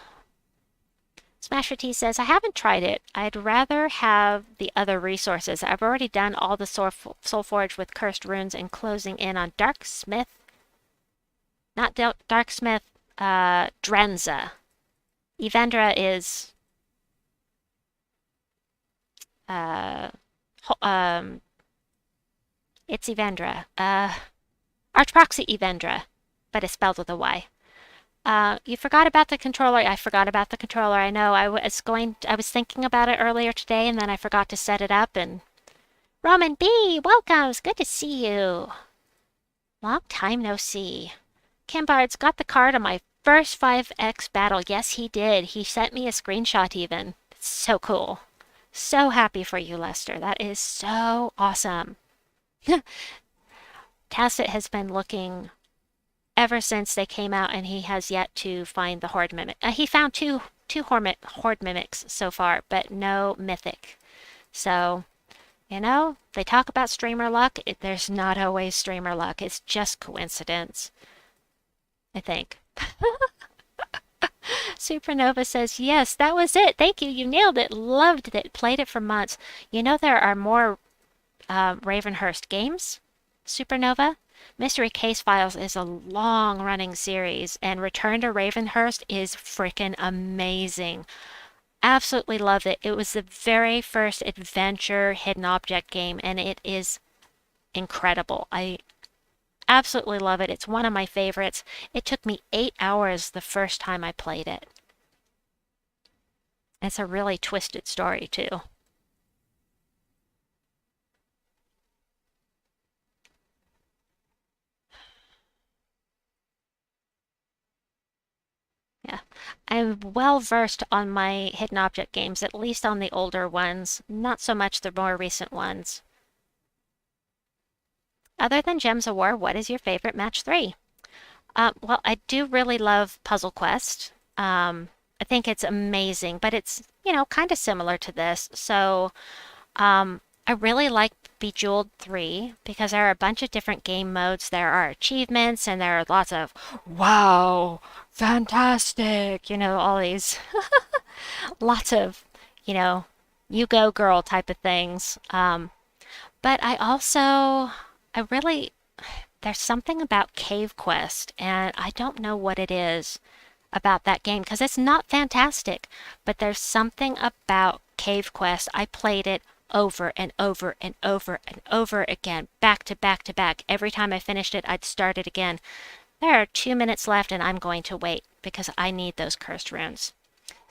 Smasher T says, I haven't tried it. I'd rather have the other resources. I've already done all the Soulforge with cursed runes and closing in on Darksmith. Not Darksmith, Drenza. Evendra is... it's Evendra. Archproxy Evendra, but it's spelled with a Y. You forgot about the controller. I forgot about the controller. I know. I was thinking about it earlier today, and then I forgot to set it up. And Roman B, welcome. It's good to see you. Long time no see. Kimbard's got the card on my first 5x battle. Yes, he did. He sent me a screenshot even. It's so cool. So happy for you, Lester. That is so awesome. Tacit has been looking ever since they came out, and he has yet to find the Horde Mimic. He found two Horde Mimics so far, but no Mythic. So You know, they talk about streamer luck. There's not always streamer luck. It's just coincidence, I think. Supernova says, yes, that was it. Thank you. You nailed it. Loved it. Played it for months. You know, there are more Ravenhurst games? Supernova? Mystery Case Files is a long running series, and Return to Ravenhurst is freaking amazing. Absolutely loved it. It was the very first adventure hidden object game, and it is incredible. I absolutely love it. It's one of my favorites. It took me 8 hours the first time I played it. It's a really twisted story, too. Yeah. I'm well versed on my hidden object games, at least on the older ones, not so much the more recent ones. Other than Gems of War, what is your favorite match 3? Well, I do really love Puzzle Quest. I think it's amazing, but it's, you know, kind of similar to this. So, I really like Bejeweled 3 because there are a bunch of different game modes. There are achievements and there are lots of wow, fantastic, you know, all these lots of, you know, you go girl type of things. But I really, there's something about Cave Quest, and I don't know what it is about that game because it's not fantastic, but there's something about Cave Quest. I played it over and over and over and over again, back to back to back. Every time I finished it, I'd start it again. There are 2 minutes left, and I'm going to wait because I need those cursed runes.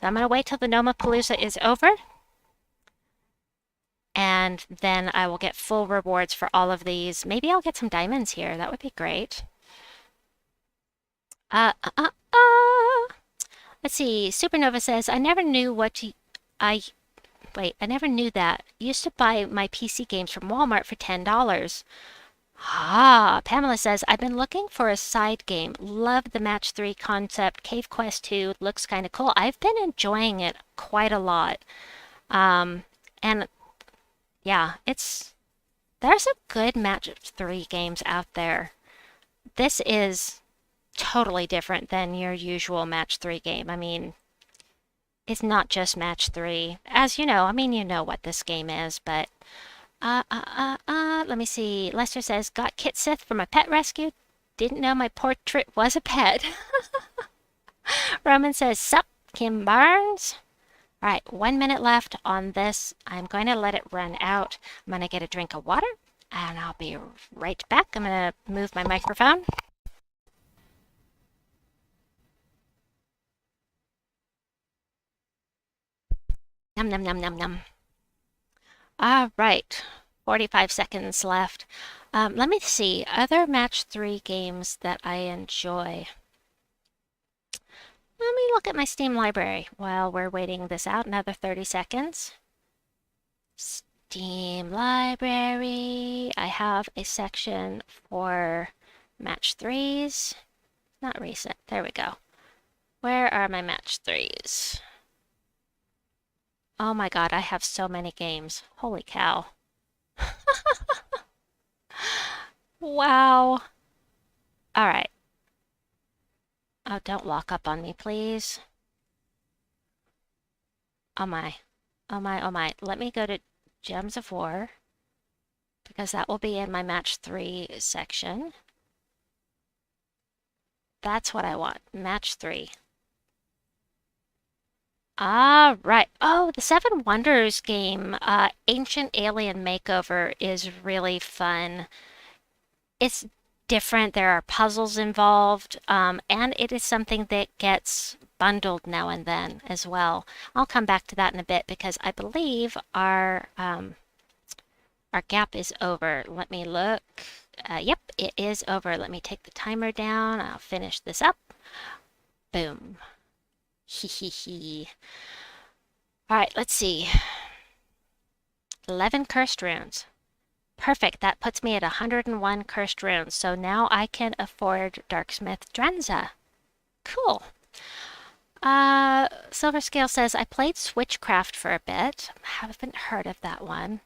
So I'm going to wait till the Nomapalooza is over, and then I will get full rewards for all of these. Maybe I'll get some diamonds here. That would be great. Uh, uh, uh, uh. Let's see. Supernova says, I never knew what to... I never knew that. Used to buy my PC games from Walmart for $10. Ah, Pamela says, I've been looking for a side game. Love the Match 3 concept. Cave Quest 2 looks kind of cool. I've been enjoying it quite a lot. And yeah, there's some good Match 3 games out there. This is totally different than your usual Match 3 game. I mean, it's not just Match 3. As you know, I mean, you know what this game is, but let me see. Lester says, got Kit Sith from a pet rescue. Didn't know my portrait was a pet. Roman says, sup, Kim Barnes? All right, 1 minute left on this. I'm going to let it run out. I'm going to get a drink of water, and I'll be right back. I'm going to move my microphone. Num, num, num, num, num. All right, 45 seconds left. Let me see, other Match 3 games that I enjoy. Let me look at my Steam library while we're waiting this out. Another 30 seconds. Steam library. I have a section for Match 3s. Not recent. There we go. Where are my Match 3s? Oh my god, I have so many games. Holy cow. Wow. All right. Oh, don't lock up on me, please. Oh my. Oh my, oh my. Let me go to Gems of War, because that will be in my Match 3 section. That's what I want. Match 3. All right. Oh, the Seven Wonders game, Ancient Alien Makeover, is really fun. It's different. There are puzzles involved, and it is something that gets bundled now and then as well. I'll come back to that in a bit because I believe our gap is over. Let me look. Yep, it is over. Let me take the timer down. I'll finish this up. Boom. Hee hee hee. All right, let's see. 11 cursed runes. Perfect. That puts me at 101 cursed runes. So now I can afford Darksmith Drenza. Cool. Silver Scale says, I played Switchcraft for a bit. Haven't heard of that one.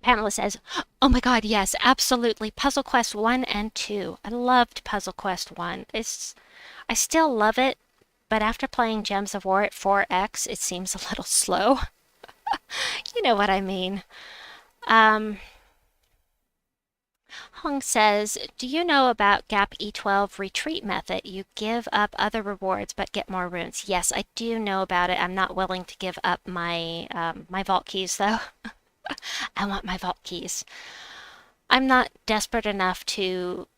Pamela says, "Oh my God, yes, absolutely. Puzzle Quest 1 and 2. I loved Puzzle Quest 1. I still love it, but after playing Gems of War at 4x, it seems a little slow. You know what I mean." Um, Hong says, "Do you know about Gap E12 retreat method? You give up other rewards but get more runes." Yes, I do know about it. I'm not willing to give up my vault keys though. I want my vault keys. I'm not desperate enough to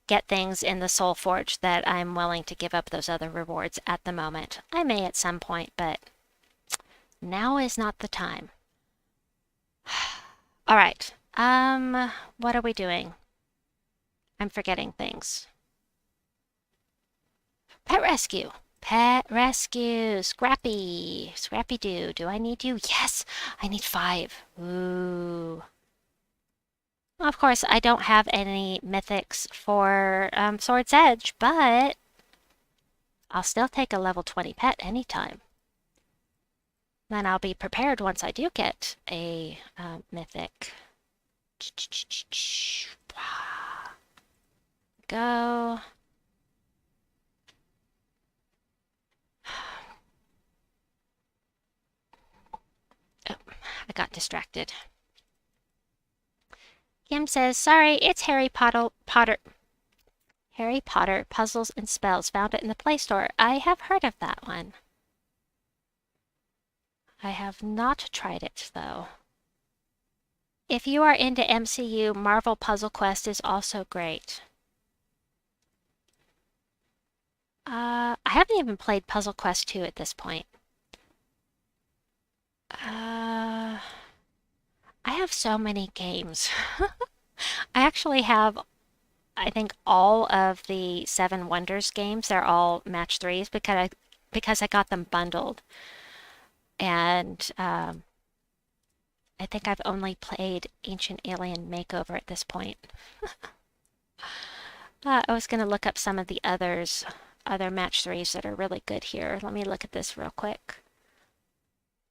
get things in the Soul Forge that I'm willing to give up those other rewards at the moment. I may at some point, but now is not the time. All right. What are we doing? I'm forgetting things. Pet rescue. Pet rescue. Scrappy. Scrappy Doo. Do I need you? Yes, I need 5. Ooh. Of course, I don't have any mythics for Sword's Edge, but I'll still take a level 20 pet anytime. Then I'll be prepared once I do get a mythic. Go. Oh, I got distracted. Kim says, "Sorry, it's Harry Potter. Harry Potter Puzzles and Spells. Found it in the Play Store." I have heard of that one. I have not tried it, though. If you are into MCU, Marvel Puzzle Quest is also great. I haven't even played Puzzle Quest 2 at this point. I have so many games. I actually have, I think, all of the Seven Wonders games. They're all match threes because I got them bundled. And I think I've only played Ancient Alien Makeover at this point. I was going to look up some of the other match threes that are really good here. Let me look at this real quick.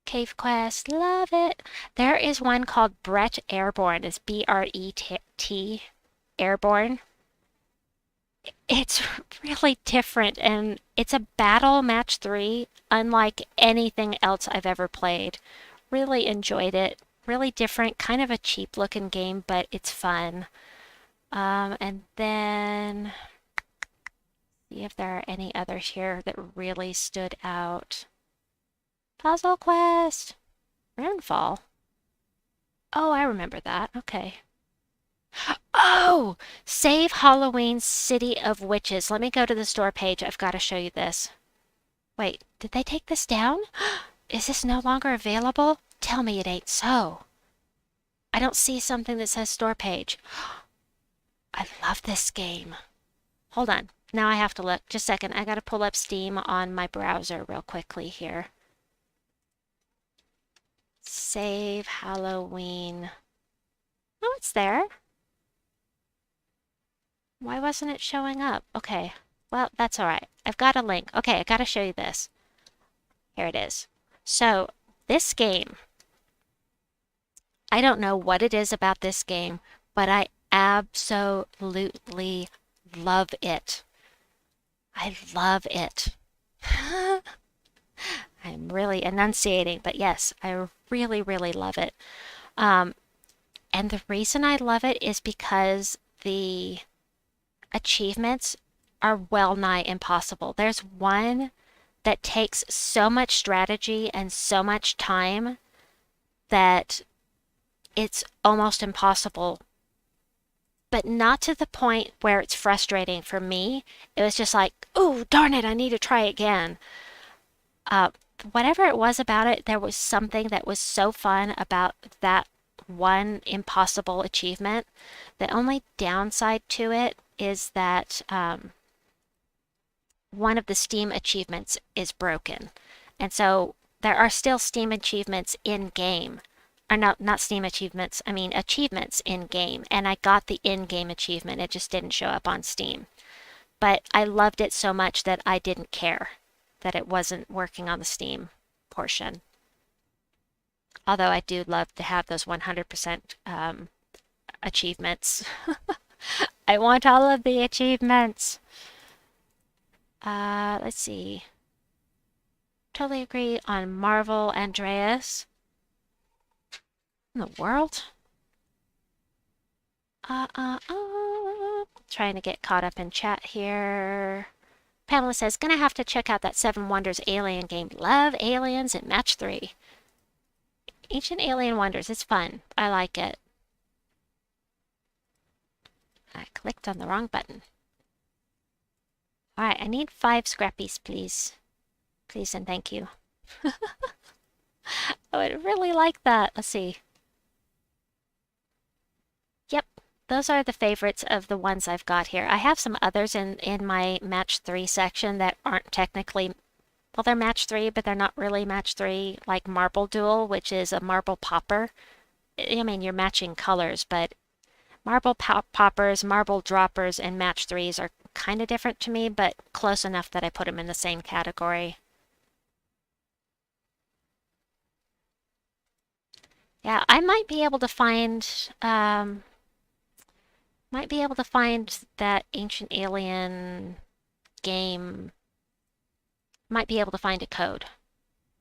Cave Quest, love it. There is one called Brett Airborne. It's B-R-E-T, Airborne. It's really different, and it's a battle match 3, unlike anything else I've ever played. Really enjoyed it. Really different, kind of a cheap looking game, but it's fun. And then see if there are any others here that really stood out. Puzzle Quest, Runefall. Oh, I remember that. Okay. Oh, Save Halloween City of Witches. Let me go to the store page. I've got to show you this. Wait, did they take this down? Is this no longer available? Tell me it ain't so. I don't see something that says store page. I love this game. Hold on. Now I have to look. Just a second. I got to pull up Steam on my browser real quickly here. Save Halloween. Oh, it's there. Why wasn't it showing up? Okay. Well, that's all right. I've got a link. Okay, I got to show you this. Here it is. So, this game, I don't know what it is about this game, but I absolutely love it. I love it. I'm really enunciating, but yes, I really, really love it. And the reason I love it is because the achievements are well nigh impossible. There's one that takes so much strategy and so much time that it's almost impossible, but not to the point where it's frustrating for me. It was just like, oh, darn it, I need to try again. Whatever it was about it, there was something that was so fun about that one impossible achievement. The only downside to it is that one of the Steam achievements is broken. And so there are still Steam achievements in game. Or not Steam achievements, I mean achievements in game. And I got the in-game achievement. It just didn't show up on Steam. But I loved it so much that I didn't care that it wasn't working on the Steam portion. Although I do love to have those 100% achievements. I want all of the achievements. Let's see. Totally agree on Marvel Andreas. In the world? Trying to get caught up in chat here. Pamela says, gonna have to check out that Seven Wonders Alien game. Love aliens in match 3. Ancient Alien Wonders. It's fun. I like it. I clicked on the wrong button. Alright, I need 5 scrappies, please. Please and thank you. I would really like that. Let's see. Yep, those are the favorites of the ones I've got here. I have some others in my match 3 section that aren't technically, well, they're match 3, but they're not really match 3, like Marble Duel, which is a marble popper. I mean, you're matching colors, but marble poppers, marble droppers, and match 3s are kind of different to me, but close enough that I put them in the same category. Yeah, I might be able to find that Ancient Alien game. Might be able to find a code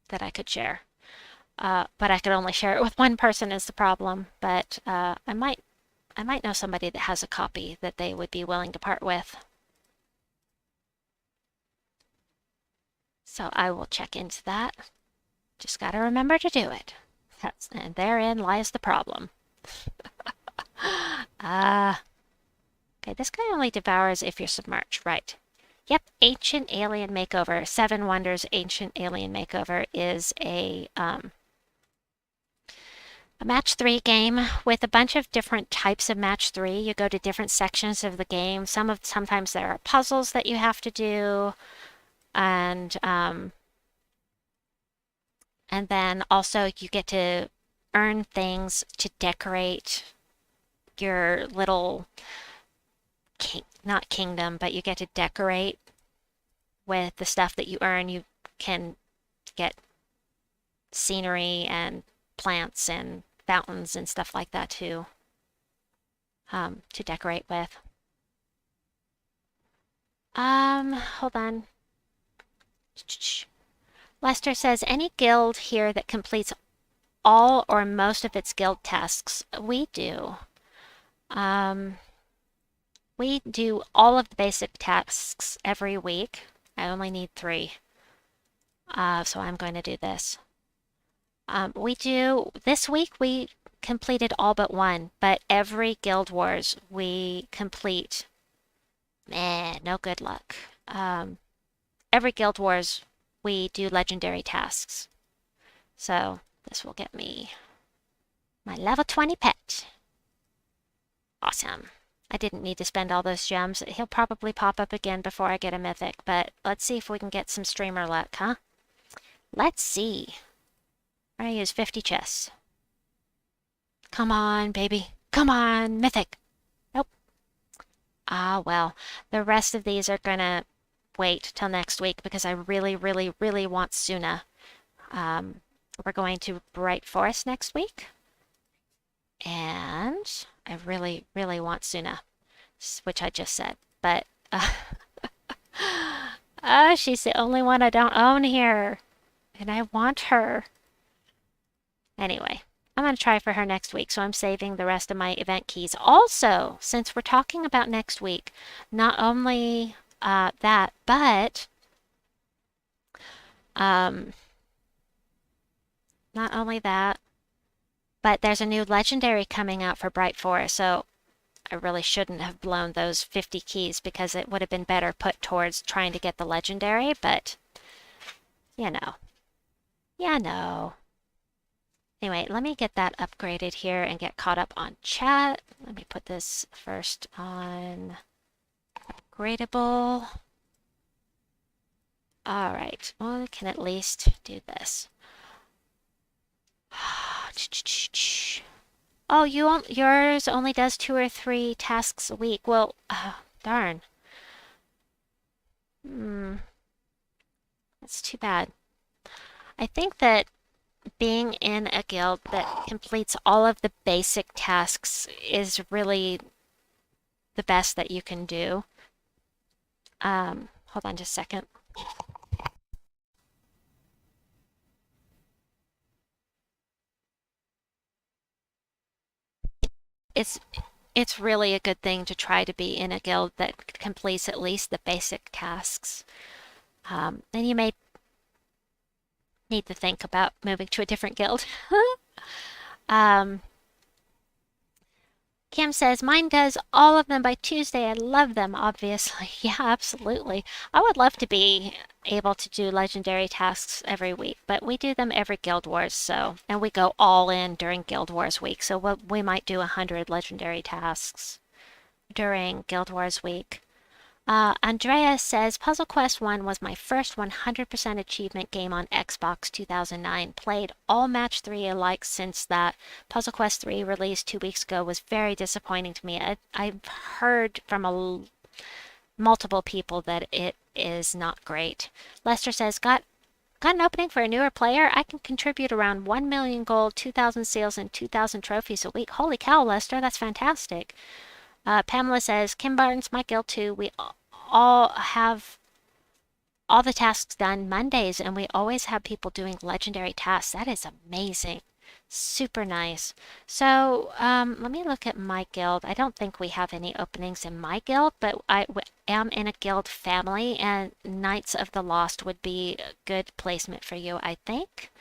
that I could share. But I could only share it with one person is the problem. But I might know somebody that has a copy that they would be willing to part with. So I will check into that. Just got to remember to do it. And therein lies the problem. Okay, this guy only devours if you're submerged, right? Yep, Ancient Alien Makeover. Seven Wonders Ancient Alien Makeover is a match 3 game with a bunch of different types of match 3. You go to different sections of the game. Sometimes there are puzzles that you have to do, and then also you get to earn things to decorate your little not kingdom, but you get to decorate with the stuff that you earn. You can get scenery and plants and fountains and stuff like that to decorate with. Hold on. Lester says, any guild here that completes all or most of its guild tasks? We do. We do all of the basic tasks every week. I only need 3. So I'm going to do this. This week we completed all but 1, but every Guild Wars we complete. No good luck. Every Guild Wars we do legendary tasks. So this will get me my level 20 pet. Awesome. I didn't need to spend all those gems. He'll probably pop up again before I get a mythic, but let's see if we can get some streamer luck, huh? Let's see. I use 50 chests. Come on, baby. Come on, mythic. Nope. Well, the rest of these are gonna wait till next week because I really, really, really want Suna. We're going to Bright Forest next week. And I really, really want Suna, which I just said. But she's the only one I don't own here. And I want her. Anyway, I'm going to try for her next week, so I'm saving the rest of my event keys. Also, since we're talking about next week, not only that, but not only that, but there's a new legendary coming out for Bright Forest, so I really shouldn't have blown those 50 keys because it would have been better put towards trying to get the legendary, but you know. Yeah, no. Anyway, let me get that upgraded here and get caught up on chat. Let me put this first on upgradable. All right, well, we can at least do this. Oh, yours only does 2 or 3 tasks a week. Well, darn. That's too bad. I think that being in a guild that completes all of the basic tasks is really the best that you can do. Hold on just a second. It's it's really a good thing to try to be in a guild that completes at least the basic tasks. And you may need to think about moving to a different guild. um, Kim says, mine does all of them by Tuesday. I love them, obviously. Yeah, absolutely. I would love to be able to do legendary tasks every week, but we do them every Guild Wars, so, and we go all in during Guild Wars week, so we might do 100 legendary tasks during Guild Wars week. Andrea says, Puzzle Quest 1 was my first 100% achievement game on Xbox 2009. Played all match 3 alike since that. Puzzle Quest 3 released 2 weeks ago was very disappointing to me. I've heard from multiple people that it is not great. Lester says, got an opening for a newer player? I can contribute around 1 million gold, 2,000 sales, and 2,000 trophies a week. Holy cow, Lester, that's fantastic. Pamela says, Kim Barton's my guild too. We all have all the tasks done Mondays, and we always have people doing legendary tasks. That is amazing. Super nice. So, let me look at my guild. I don't think we have any openings in my guild, but I am in a guild family, and Knights of the Lost would be a good placement for you, I think.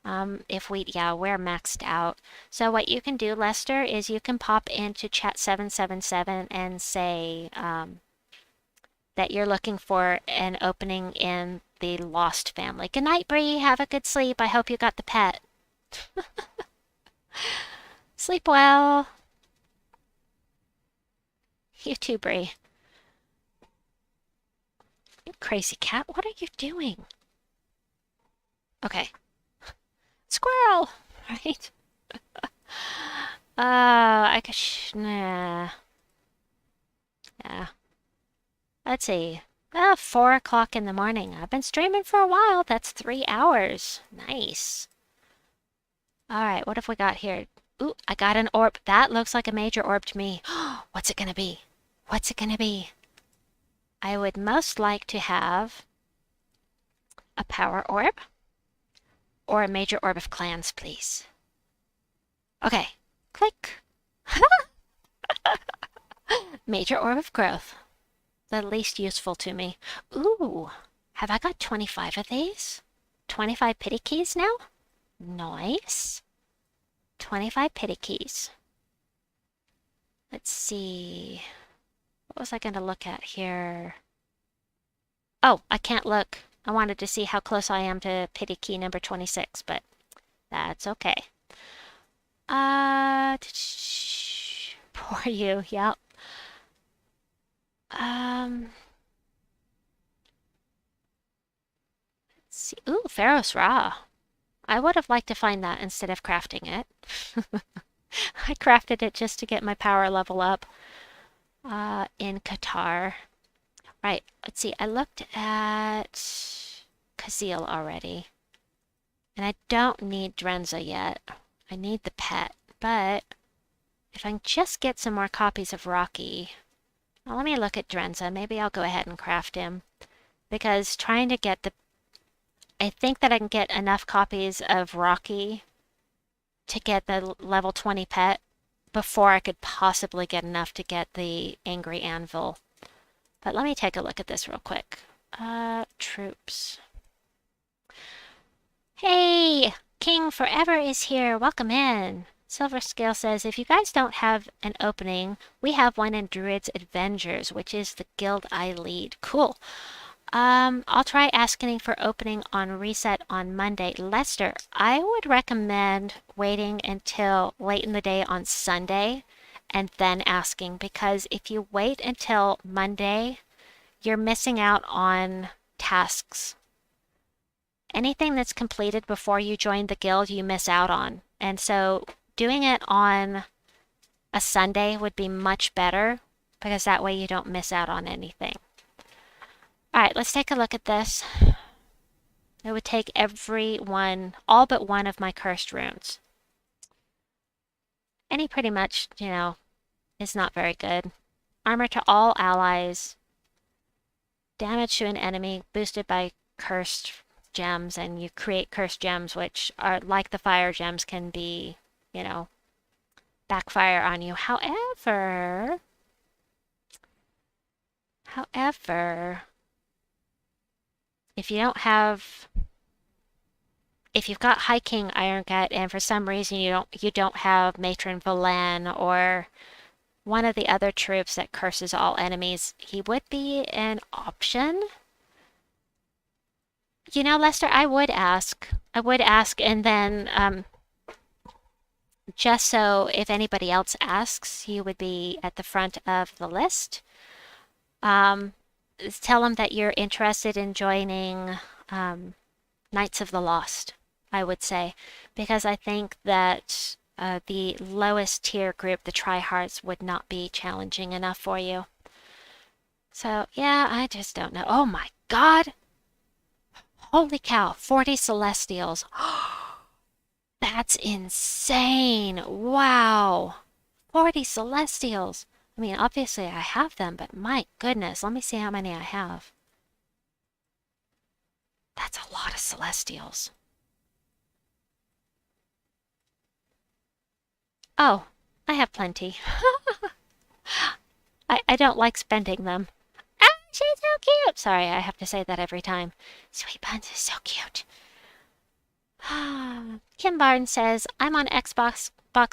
Yeah, we're maxed out. So what you can do, Lester, is you can pop into chat 777 and say that you're looking for an opening in the Lost family. Good night, Bree. Have a good sleep. I hope you got the pet. Sleep well. You too, Bree. You crazy cat. What are you doing? Okay. Squirrel! Right? I could nah. Yeah. Let's see. 4 o'clock in the morning. I've been streaming for a while. That's 3 hours. Nice. Alright, what have we got here? Ooh, I got an orb. That looks like a major orb to me. What's it gonna be? What's it gonna be? I would most like to have a power orb or a major orb of clans, please. Okay, click. Major orb of growth. The least useful to me. Ooh, have I got 25 of these? 25 pity keys now? Nice. 25 pity keys. Let's see. What was I going to look at here? Oh, I can't look. I wanted to see how close I am to pity key number 26, but that's okay. Poor you, yep. Let's see. Ooh, Pharaoh's Raw. I would have liked to find that instead of crafting it. I crafted it just to get my power level up in Qatar. Right, let's see. I looked at Kazil already. And I don't need Drenza yet. I need the pet. But if I can just get some more copies of Rocky. Well, let me look at Drenza. Maybe I'll go ahead and craft him. Because trying to get I think that I can get enough copies of Rocky to get the level 20 pet before I could possibly get enough to get the Angry Anvil. But let me take a look at this real quick. Troops. Hey! King Forever is here. Welcome in. Silver Scale says, if you guys don't have an opening, we have one in Druid's Avengers, which is the guild I lead. Cool. I'll try asking for opening on reset on Monday. Lester, I would recommend waiting until late in the day on Sunday and then asking, because if you wait until Monday, you're missing out on tasks. Anything that's completed before you join the guild, you miss out on. And so doing it on a Sunday would be much better, because that way you don't miss out on anything. All right, let's take a look at this. It would take every one, all but one of my cursed runes. And he pretty much, is not very good. Armor to all allies. Damage to an enemy boosted by cursed gems, and you create cursed gems, which are like the fire gems, can be, backfire on you. However, if you don't have, if you've got High King Irongut and for some reason you don't have Matron Valan or one of the other troops that curses all enemies, he would be an option. Lester, I would ask, and then just so if anybody else asks, you would be at the front of the list. Tell them that you're interested in joining Knights of the Lost, I would say, because I think that the lowest tier group, the tryhards, would not be challenging enough for you. So, yeah, I just don't know. Oh my God! Holy cow, 40 Celestials. That's insane. Wow. 40 Celestials. I mean, obviously I have them, but my goodness, let me see how many I have. That's a lot of Celestials. Oh, I have plenty. I don't like spending them. Ah, she's so cute! Sorry, I have to say that every time. Sweet Buns is so cute. Kim Barnes says, I'm on Xbox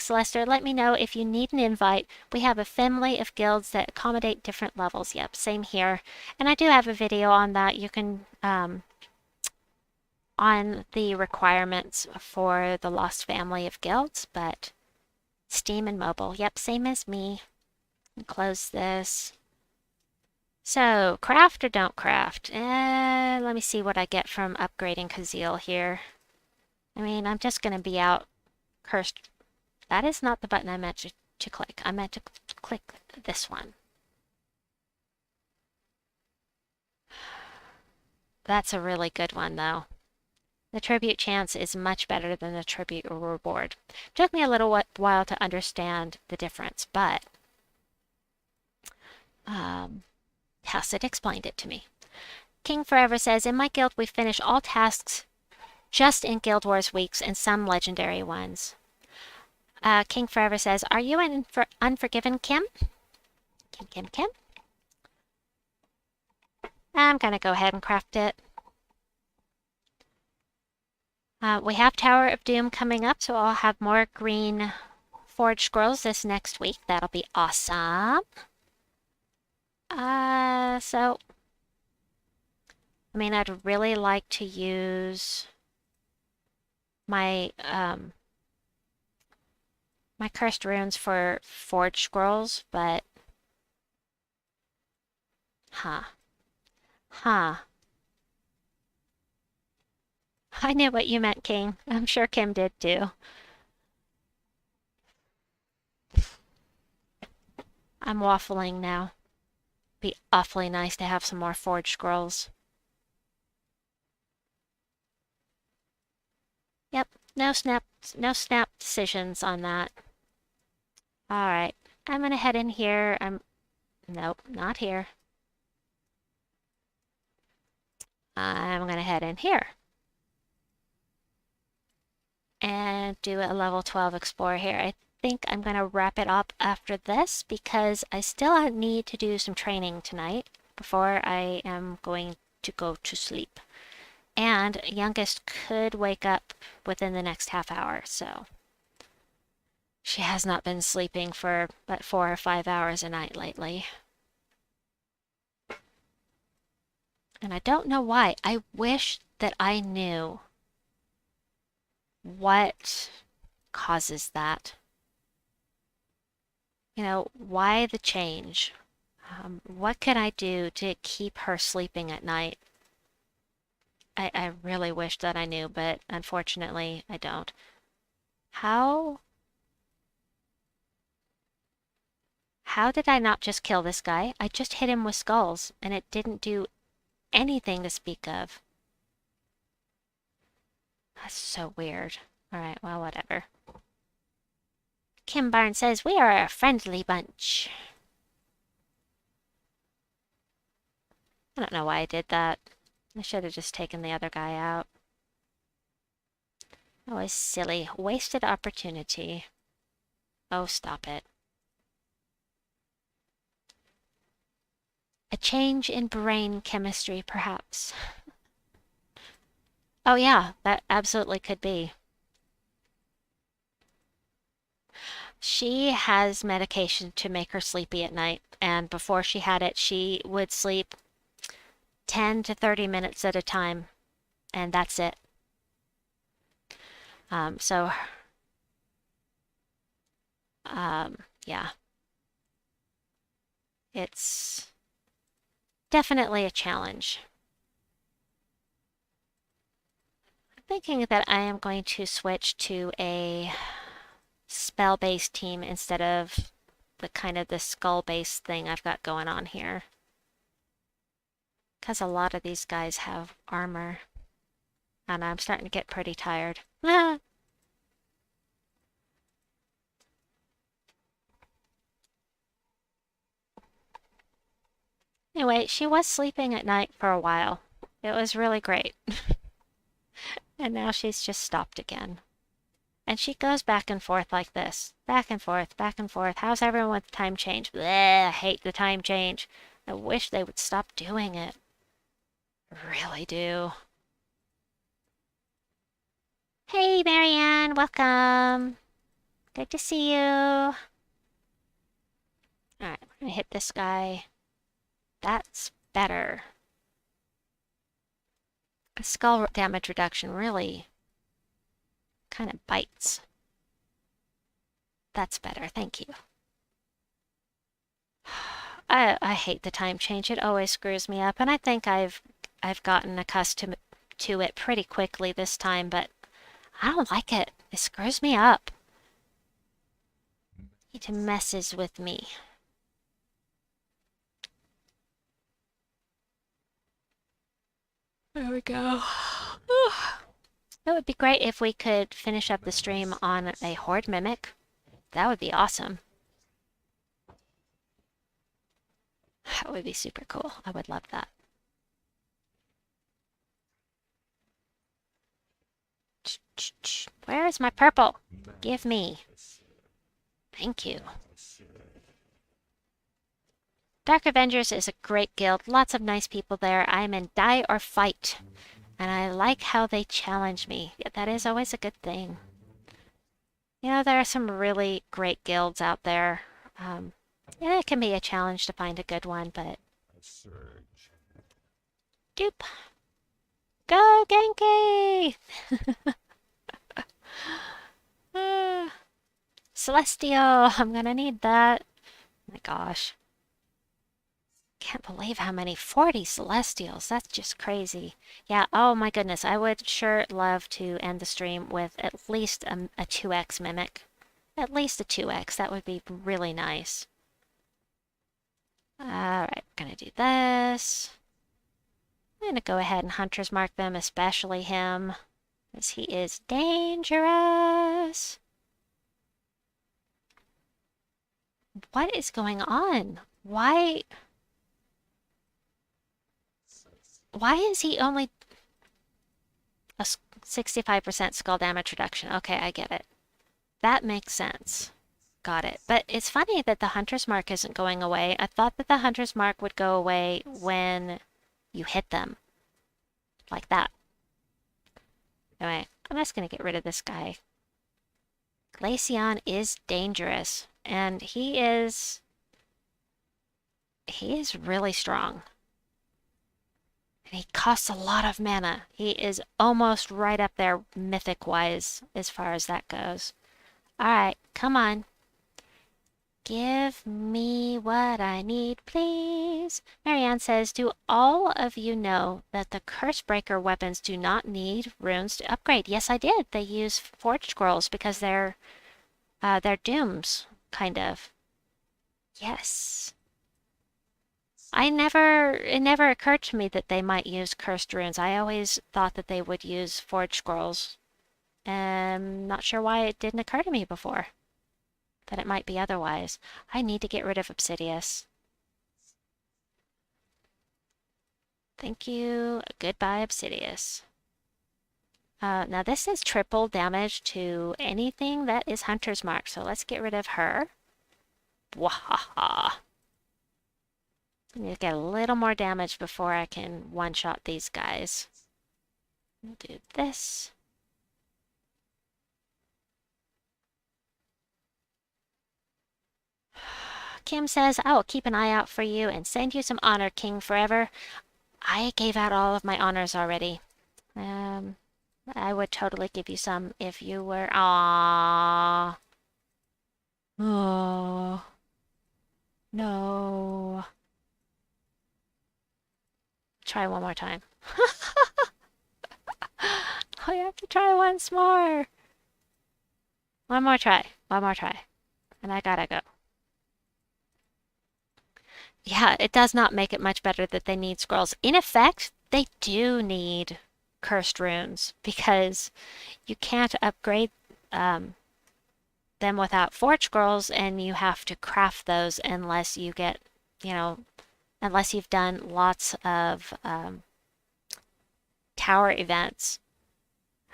Lester. Let me know if you need an invite. We have a family of guilds that accommodate different levels. Yep, same here. And I do have a video on that. You can, on the requirements for the Lost Family of Guilds, but Steam and mobile. Yep, same as me. Close this. So, craft or don't craft? Let me see what I get from upgrading Kazeel here. I mean, I'm just going to be out cursed. That is not the button I meant to click. I meant to click this one. That's a really good one, though. The tribute chance is much better than the tribute reward. Took me a little while to understand the difference, but Hassett explained it to me. King Forever says, in my guild we finish all tasks just in Guild Wars weeks and some legendary ones. King Forever says, are you in Unforgiven, Kim? Kim? I'm gonna go ahead and craft it. We have Tower of Doom coming up, so I'll have more green forge scrolls this next week. That'll be awesome. So, I mean, I'd really like to use my, my cursed runes for forge scrolls, but, Huh. I knew what you meant, King. I'm sure Kim did too. I'm waffling now. Be awfully nice to have some more forge scrolls. Yep, no snap decisions on that. Alright, I'm gonna head in here. Nope, not here. I'm gonna head in here. And do a level 12 Explorer here. I think I'm going to wrap it up after this because I still need to do some training tonight before I am going to go to sleep. And youngest could wake up within the next half hour, so she has not been sleeping for but 4 or 5 hours a night lately. And I don't know why. I wish that I knew what causes that. Why the change? What can I do to keep her sleeping at night? I really wish that I knew, but unfortunately I don't. How did I not just kill this guy? I just hit him with skulls, and it didn't do anything to speak of. That's so weird. Alright, well, whatever. Kim Barnes says, we are a friendly bunch. I don't know why I did that. I should have just taken the other guy out. Always silly. Wasted opportunity. Oh, stop it. A change in brain chemistry, perhaps. Oh yeah, that absolutely could be. She has medication to make her sleepy at night, and before she had it, she would sleep 10 to 30 minutes at a time, and that's it. So, yeah, it's definitely a challenge. I'm thinking that I am going to switch to a spell-based team instead of the kind of the skull-based thing I've got going on here. Because a lot of these guys have armor. And I'm starting to get pretty tired. Anyway, she was sleeping at night for a while. It was really great. And now she's just stopped again. And she goes back and forth like this. Back and forth, back and forth. How's everyone with time change? Bleh, I hate the time change. I wish they would stop doing it. I really do. Hey, Marianne, welcome. Good to see you. Alright, we're gonna hit this guy. That's better. Skull damage reduction really kind of bites. That's better, thank you. I hate the time change. It always screws me up, and I think I've gotten accustomed to it pretty quickly this time, but I don't like it. It screws me up. It messes with me. There we go. It would be great if we could finish up the stream on a Horde Mimic. That would be awesome. That would be super cool. I would love that. Where is my purple? Give me. Thank you. Dark Avengers is a great guild. Lots of nice people there. I am in die or fight. And I like how they challenge me. That is always a good thing. You know, there are some really great guilds out there. And it can be a challenge to find a good one, but... Doop! Go, Genki! Celestial! I'm gonna need that. Oh my gosh. Can't believe how many 40 Celestials. That's just crazy. Yeah, oh my goodness. I would sure love to end the stream with at least a 2x Mimic. At least a 2x. That would be really nice. Alright, gonna do this. I'm gonna go ahead and Hunter's Mark them, especially him, as he is dangerous. What is going on? Why is he only a 65% skull damage reduction? Okay, I get it. That makes sense. Got it. But it's funny that the Hunter's Mark isn't going away. I thought that the Hunter's Mark would go away when you hit them. Like that. Anyway, I'm just gonna get rid of this guy. Glaceon is dangerous. And he is really strong. And he costs a lot of mana. He is almost right up there mythic-wise as far as that goes. Alright, come on. Give me what I need, please. Marianne says, do all of you know that the Cursebreaker weapons do not need runes to upgrade? Yes, I did. They use Forged Scrolls because they're dooms, kind of. Yes. It never occurred to me that they might use cursed runes. I always thought that they would use Forged Scrolls. Not sure why it didn't occur to me before that it might be otherwise. I need to get rid of Obsidius. Thank you. Goodbye, Obsidius. Now this is triple damage to anything that is Hunter's Mark, so let's get rid of her. Wahaha. I need to get a little more damage before I can one-shot these guys. We'll do this. Kim says, I will keep an eye out for you and send you some honor, King Forever. I gave out all of my honors already. I would totally give you some if you were... Aww. Oh. No. Try one more time. I have to try once more. One more try. One more try. And I gotta go. Yeah, it does not make it much better that they need scrolls. In effect, they do need cursed runes because you can't upgrade them without forge scrolls, and you have to craft those unless you get, unless you've done lots of tower events.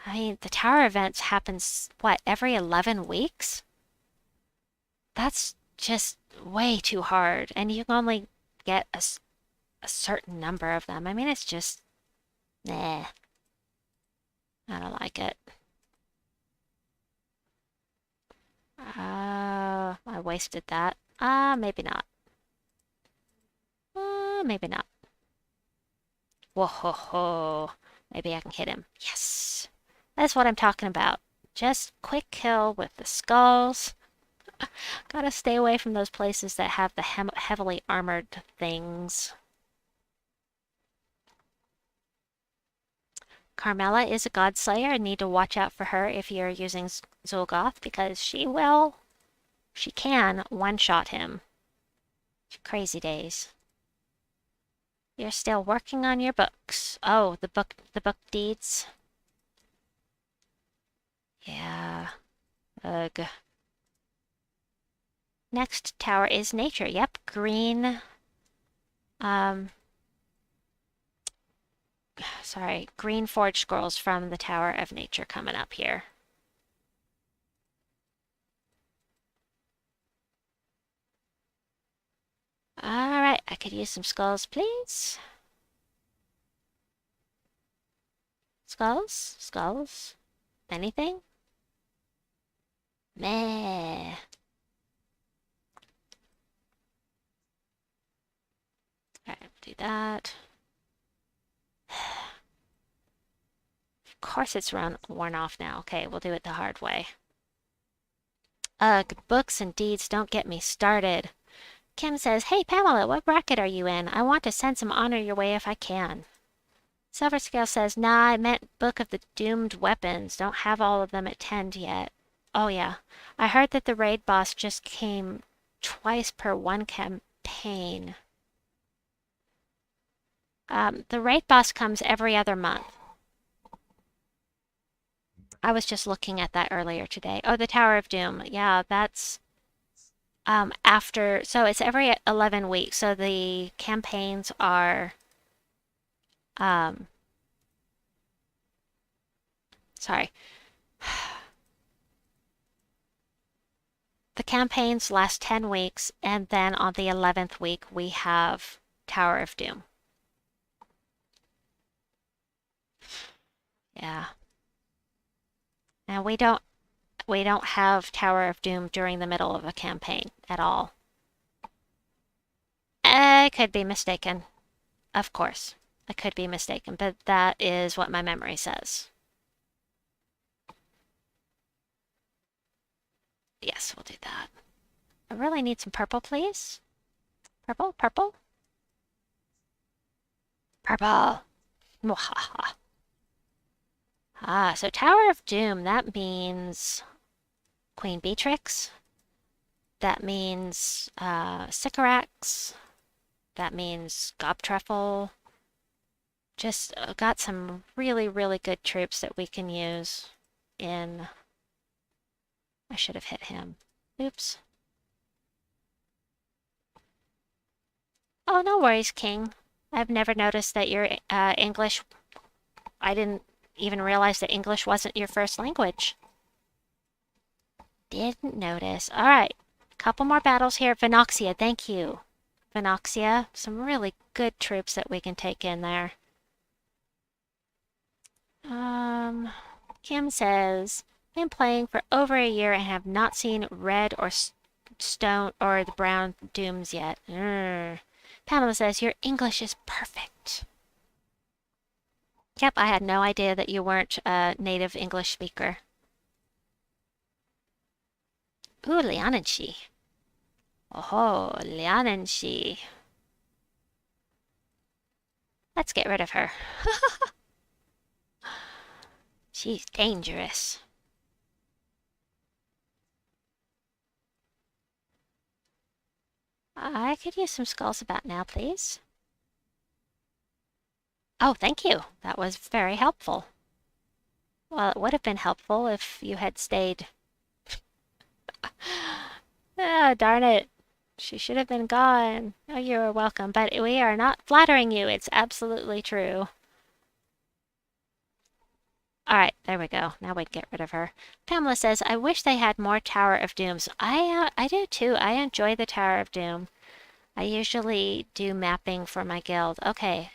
I mean, the tower events happens, what, every 11 weeks? That's just way too hard, and you can only get a certain number of them. I mean, it's just, nah. I don't like it. I wasted that. Maybe not. Maybe not. Whoa ho ho. Maybe I can hit him. Yes. That's what I'm talking about. Just quick kill with the skulls. Gotta stay away from those places that have the heavily armored things. Carmela is a god slayer and need to watch out for her if you're using Zuul because she can one-shot him. Crazy days. You're still working on your books. Oh, the book deeds. Yeah. Ugh. Next tower is nature. Yep, green. Sorry, green forge scrolls from the Tower of Nature coming up here. Alright, I could use some skulls, please. Skulls? Skulls? Anything? Meh. Alright, do that. Of course it's worn off now. Okay, we'll do it the hard way. Ugh, books and deeds don't get me started. Kim says, hey Pamela, what bracket are you in? I want to send some honor your way if I can. Silver Scale says, nah, I meant Book of the Doomed Weapons. Don't have all of them at 10 yet. Oh yeah, I heard that the raid boss just came twice per one campaign. The raid boss comes every other month. I was just looking at that earlier today. Oh, the Tower of Doom. Yeah, that's after, so it's every 11 weeks. So the campaigns are sorry. The campaigns last 10 weeks, and then on the 11th week we have Tower of Doom. Yeah. And we don't have Tower of Doom during the middle of a campaign at all. I could be mistaken. Of course, I could be mistaken, but that is what my memory says. Yes, we'll do that. I really need some purple, please. Purple, purple. Purple. Mwahaha. Ah, so Tower of Doom, that means Queen Beatrix. That means Sycorax. That means Gobtruffle. Just got some really, really good troops that we can use. in... I should have hit him. Oops. Oh, no worries, King. I've never noticed that your English... I didn't even realize that English wasn't your first language. Didn't notice. All right. Couple more battles here. Phoenicia, thank you. Phoenicia, some really good troops that we can take in there. Kim says, been playing for over a year and have not seen red or stone or the brown dooms yet. Pamela says, your English is perfect. Yep, I had no idea that you weren't a native English speaker. Ooh, Lianenshi. Oh, Lianenshi. Let's get rid of her. She's dangerous. I could use some skulls about now, please. Oh, thank you. That was very helpful. Well, it would have been helpful if you had stayed. Ah, darn it. She should have been gone. Oh, you're welcome, but we are not flattering you. It's absolutely true. All right, there we go. Now we can get rid of her. Pamela says, I wish they had more Tower of Dooms. I do too. I enjoy the Tower of Doom. I usually do mapping for my guild. Okay,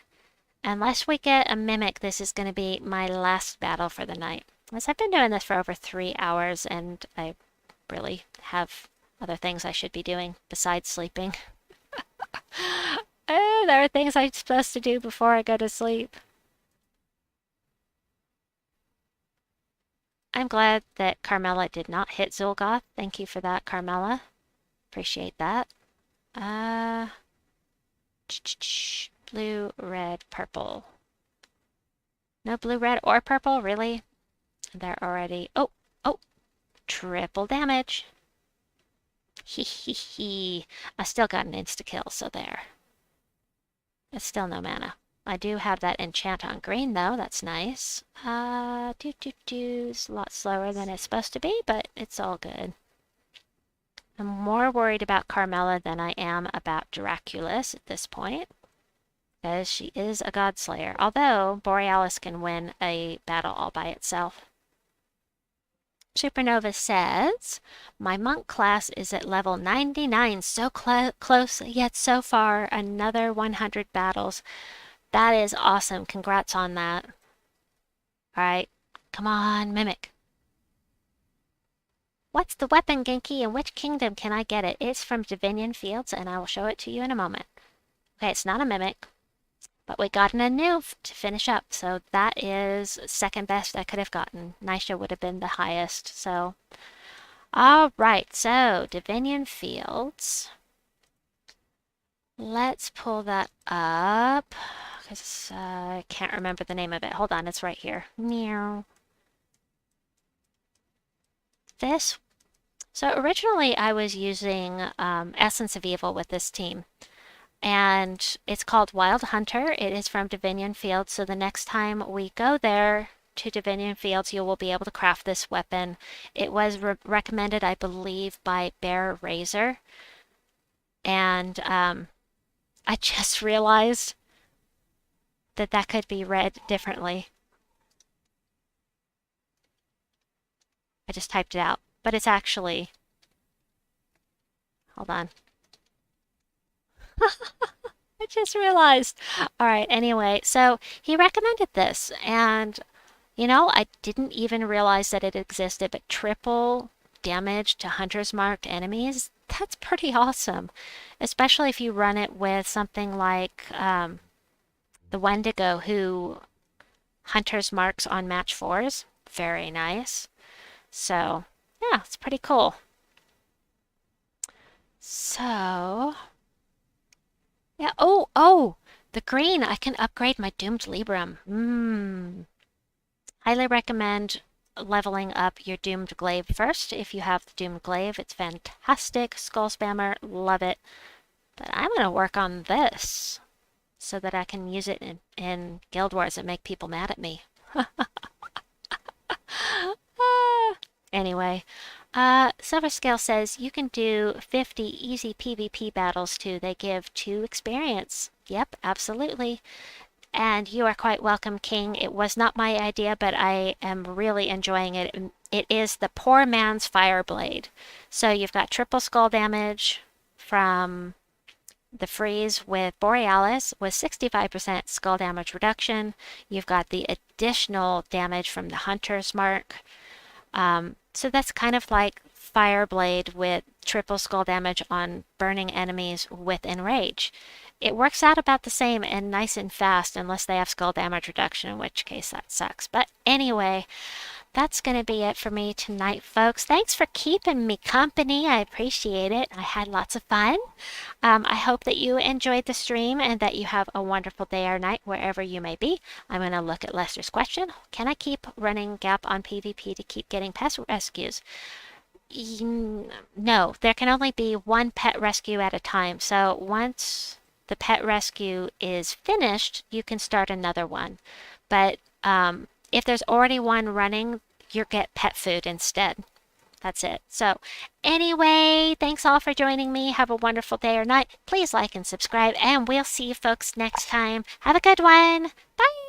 unless we get a mimic, this is going to be my last battle for the night. As I've been doing this for over 3 hours, and I really have other things I should be doing besides sleeping. There are things I'm supposed to do before I go to sleep. I'm glad that Carmela did not hit Zulgoth. Thank you for that, Carmela. Appreciate that. Blue, red, purple. No blue, red, or purple? Really? They're already... Oh! Triple damage. Hee. I still got an insta-kill, so there. It's still no mana. I do have that enchant on green, though. That's nice. It's a lot slower than it's supposed to be, but it's all good. I'm more worried about Carmela than I am about Draculus at this point, because she is a godslayer, although Borealis can win a battle all by itself. Supernova says, my monk class is at level 99, so close, yet so far, another 100 battles. That is awesome. Congrats on that. All right, come on, Mimic. What's the weapon, Genki? In which kingdom can I get it? It's from Divinian Fields, and I will show it to you in a moment. Okay, it's not a Mimic, but we got an Anuf to finish up, so that is second best I could have gotten. Nisha would have been the highest, so... Alright, so Divinian Fields. Let's pull that up, because I can't remember the name of it. Hold on, it's right here. Meow. This. So originally I was using Essence of Evil with this team, and it's called Wild Hunter. It is from Divinian Fields, so the next time we go there to Divinian Fields, you will be able to craft this weapon. It was recommended, I believe, by Bear Razor, and I just realized that that could be read differently. I just typed it out, but it's actually... Hold on. I just realized. All right, anyway, so he recommended this, and, you know, I didn't even realize that it existed, but triple damage to Hunter's Marked enemies, that's pretty awesome, especially if you run it with something like the Wendigo, who Hunter's Marks on match 4s. Very nice. So, yeah, it's pretty cool. So, yeah, oh, the green, I can upgrade my Doomed Libram. Highly recommend leveling up your Doomed Glaive first. If you have the Doomed Glaive, it's fantastic. Skull Spammer, love it. But I'm going to work on this so that I can use it in Guild Wars and make people mad at me. Anyway, Silver Scale says you can do 50 easy PvP battles too. They give 2 experience. Yep, absolutely. And you are quite welcome, King. It was not my idea, but I am really enjoying it. It is the poor man's Fireblade. So you've got triple skull damage from the freeze with Borealis with 65% skull damage reduction. You've got the additional damage from the Hunter's Mark. So that's kind of like Fireblade with triple skull damage on burning enemies with Enrage. It works out about the same and nice and fast unless they have skull damage reduction, in which case that sucks. But anyway, that's going to be it for me tonight, folks. Thanks for keeping me company. I appreciate it. I had lots of fun. I hope that you enjoyed the stream and that you have a wonderful day or night wherever you may be. I'm going to look at Lester's question. Can I keep running Gap on PvP to keep getting pet rescues? No, there can only be one pet rescue at a time. So once the pet rescue is finished, you can start another one. But if there's already one running, you get pet food instead. That's it. So anyway, thanks all for joining me. Have a wonderful day or night. Please like and subscribe, and we'll see you folks next time. Have a good one. Bye.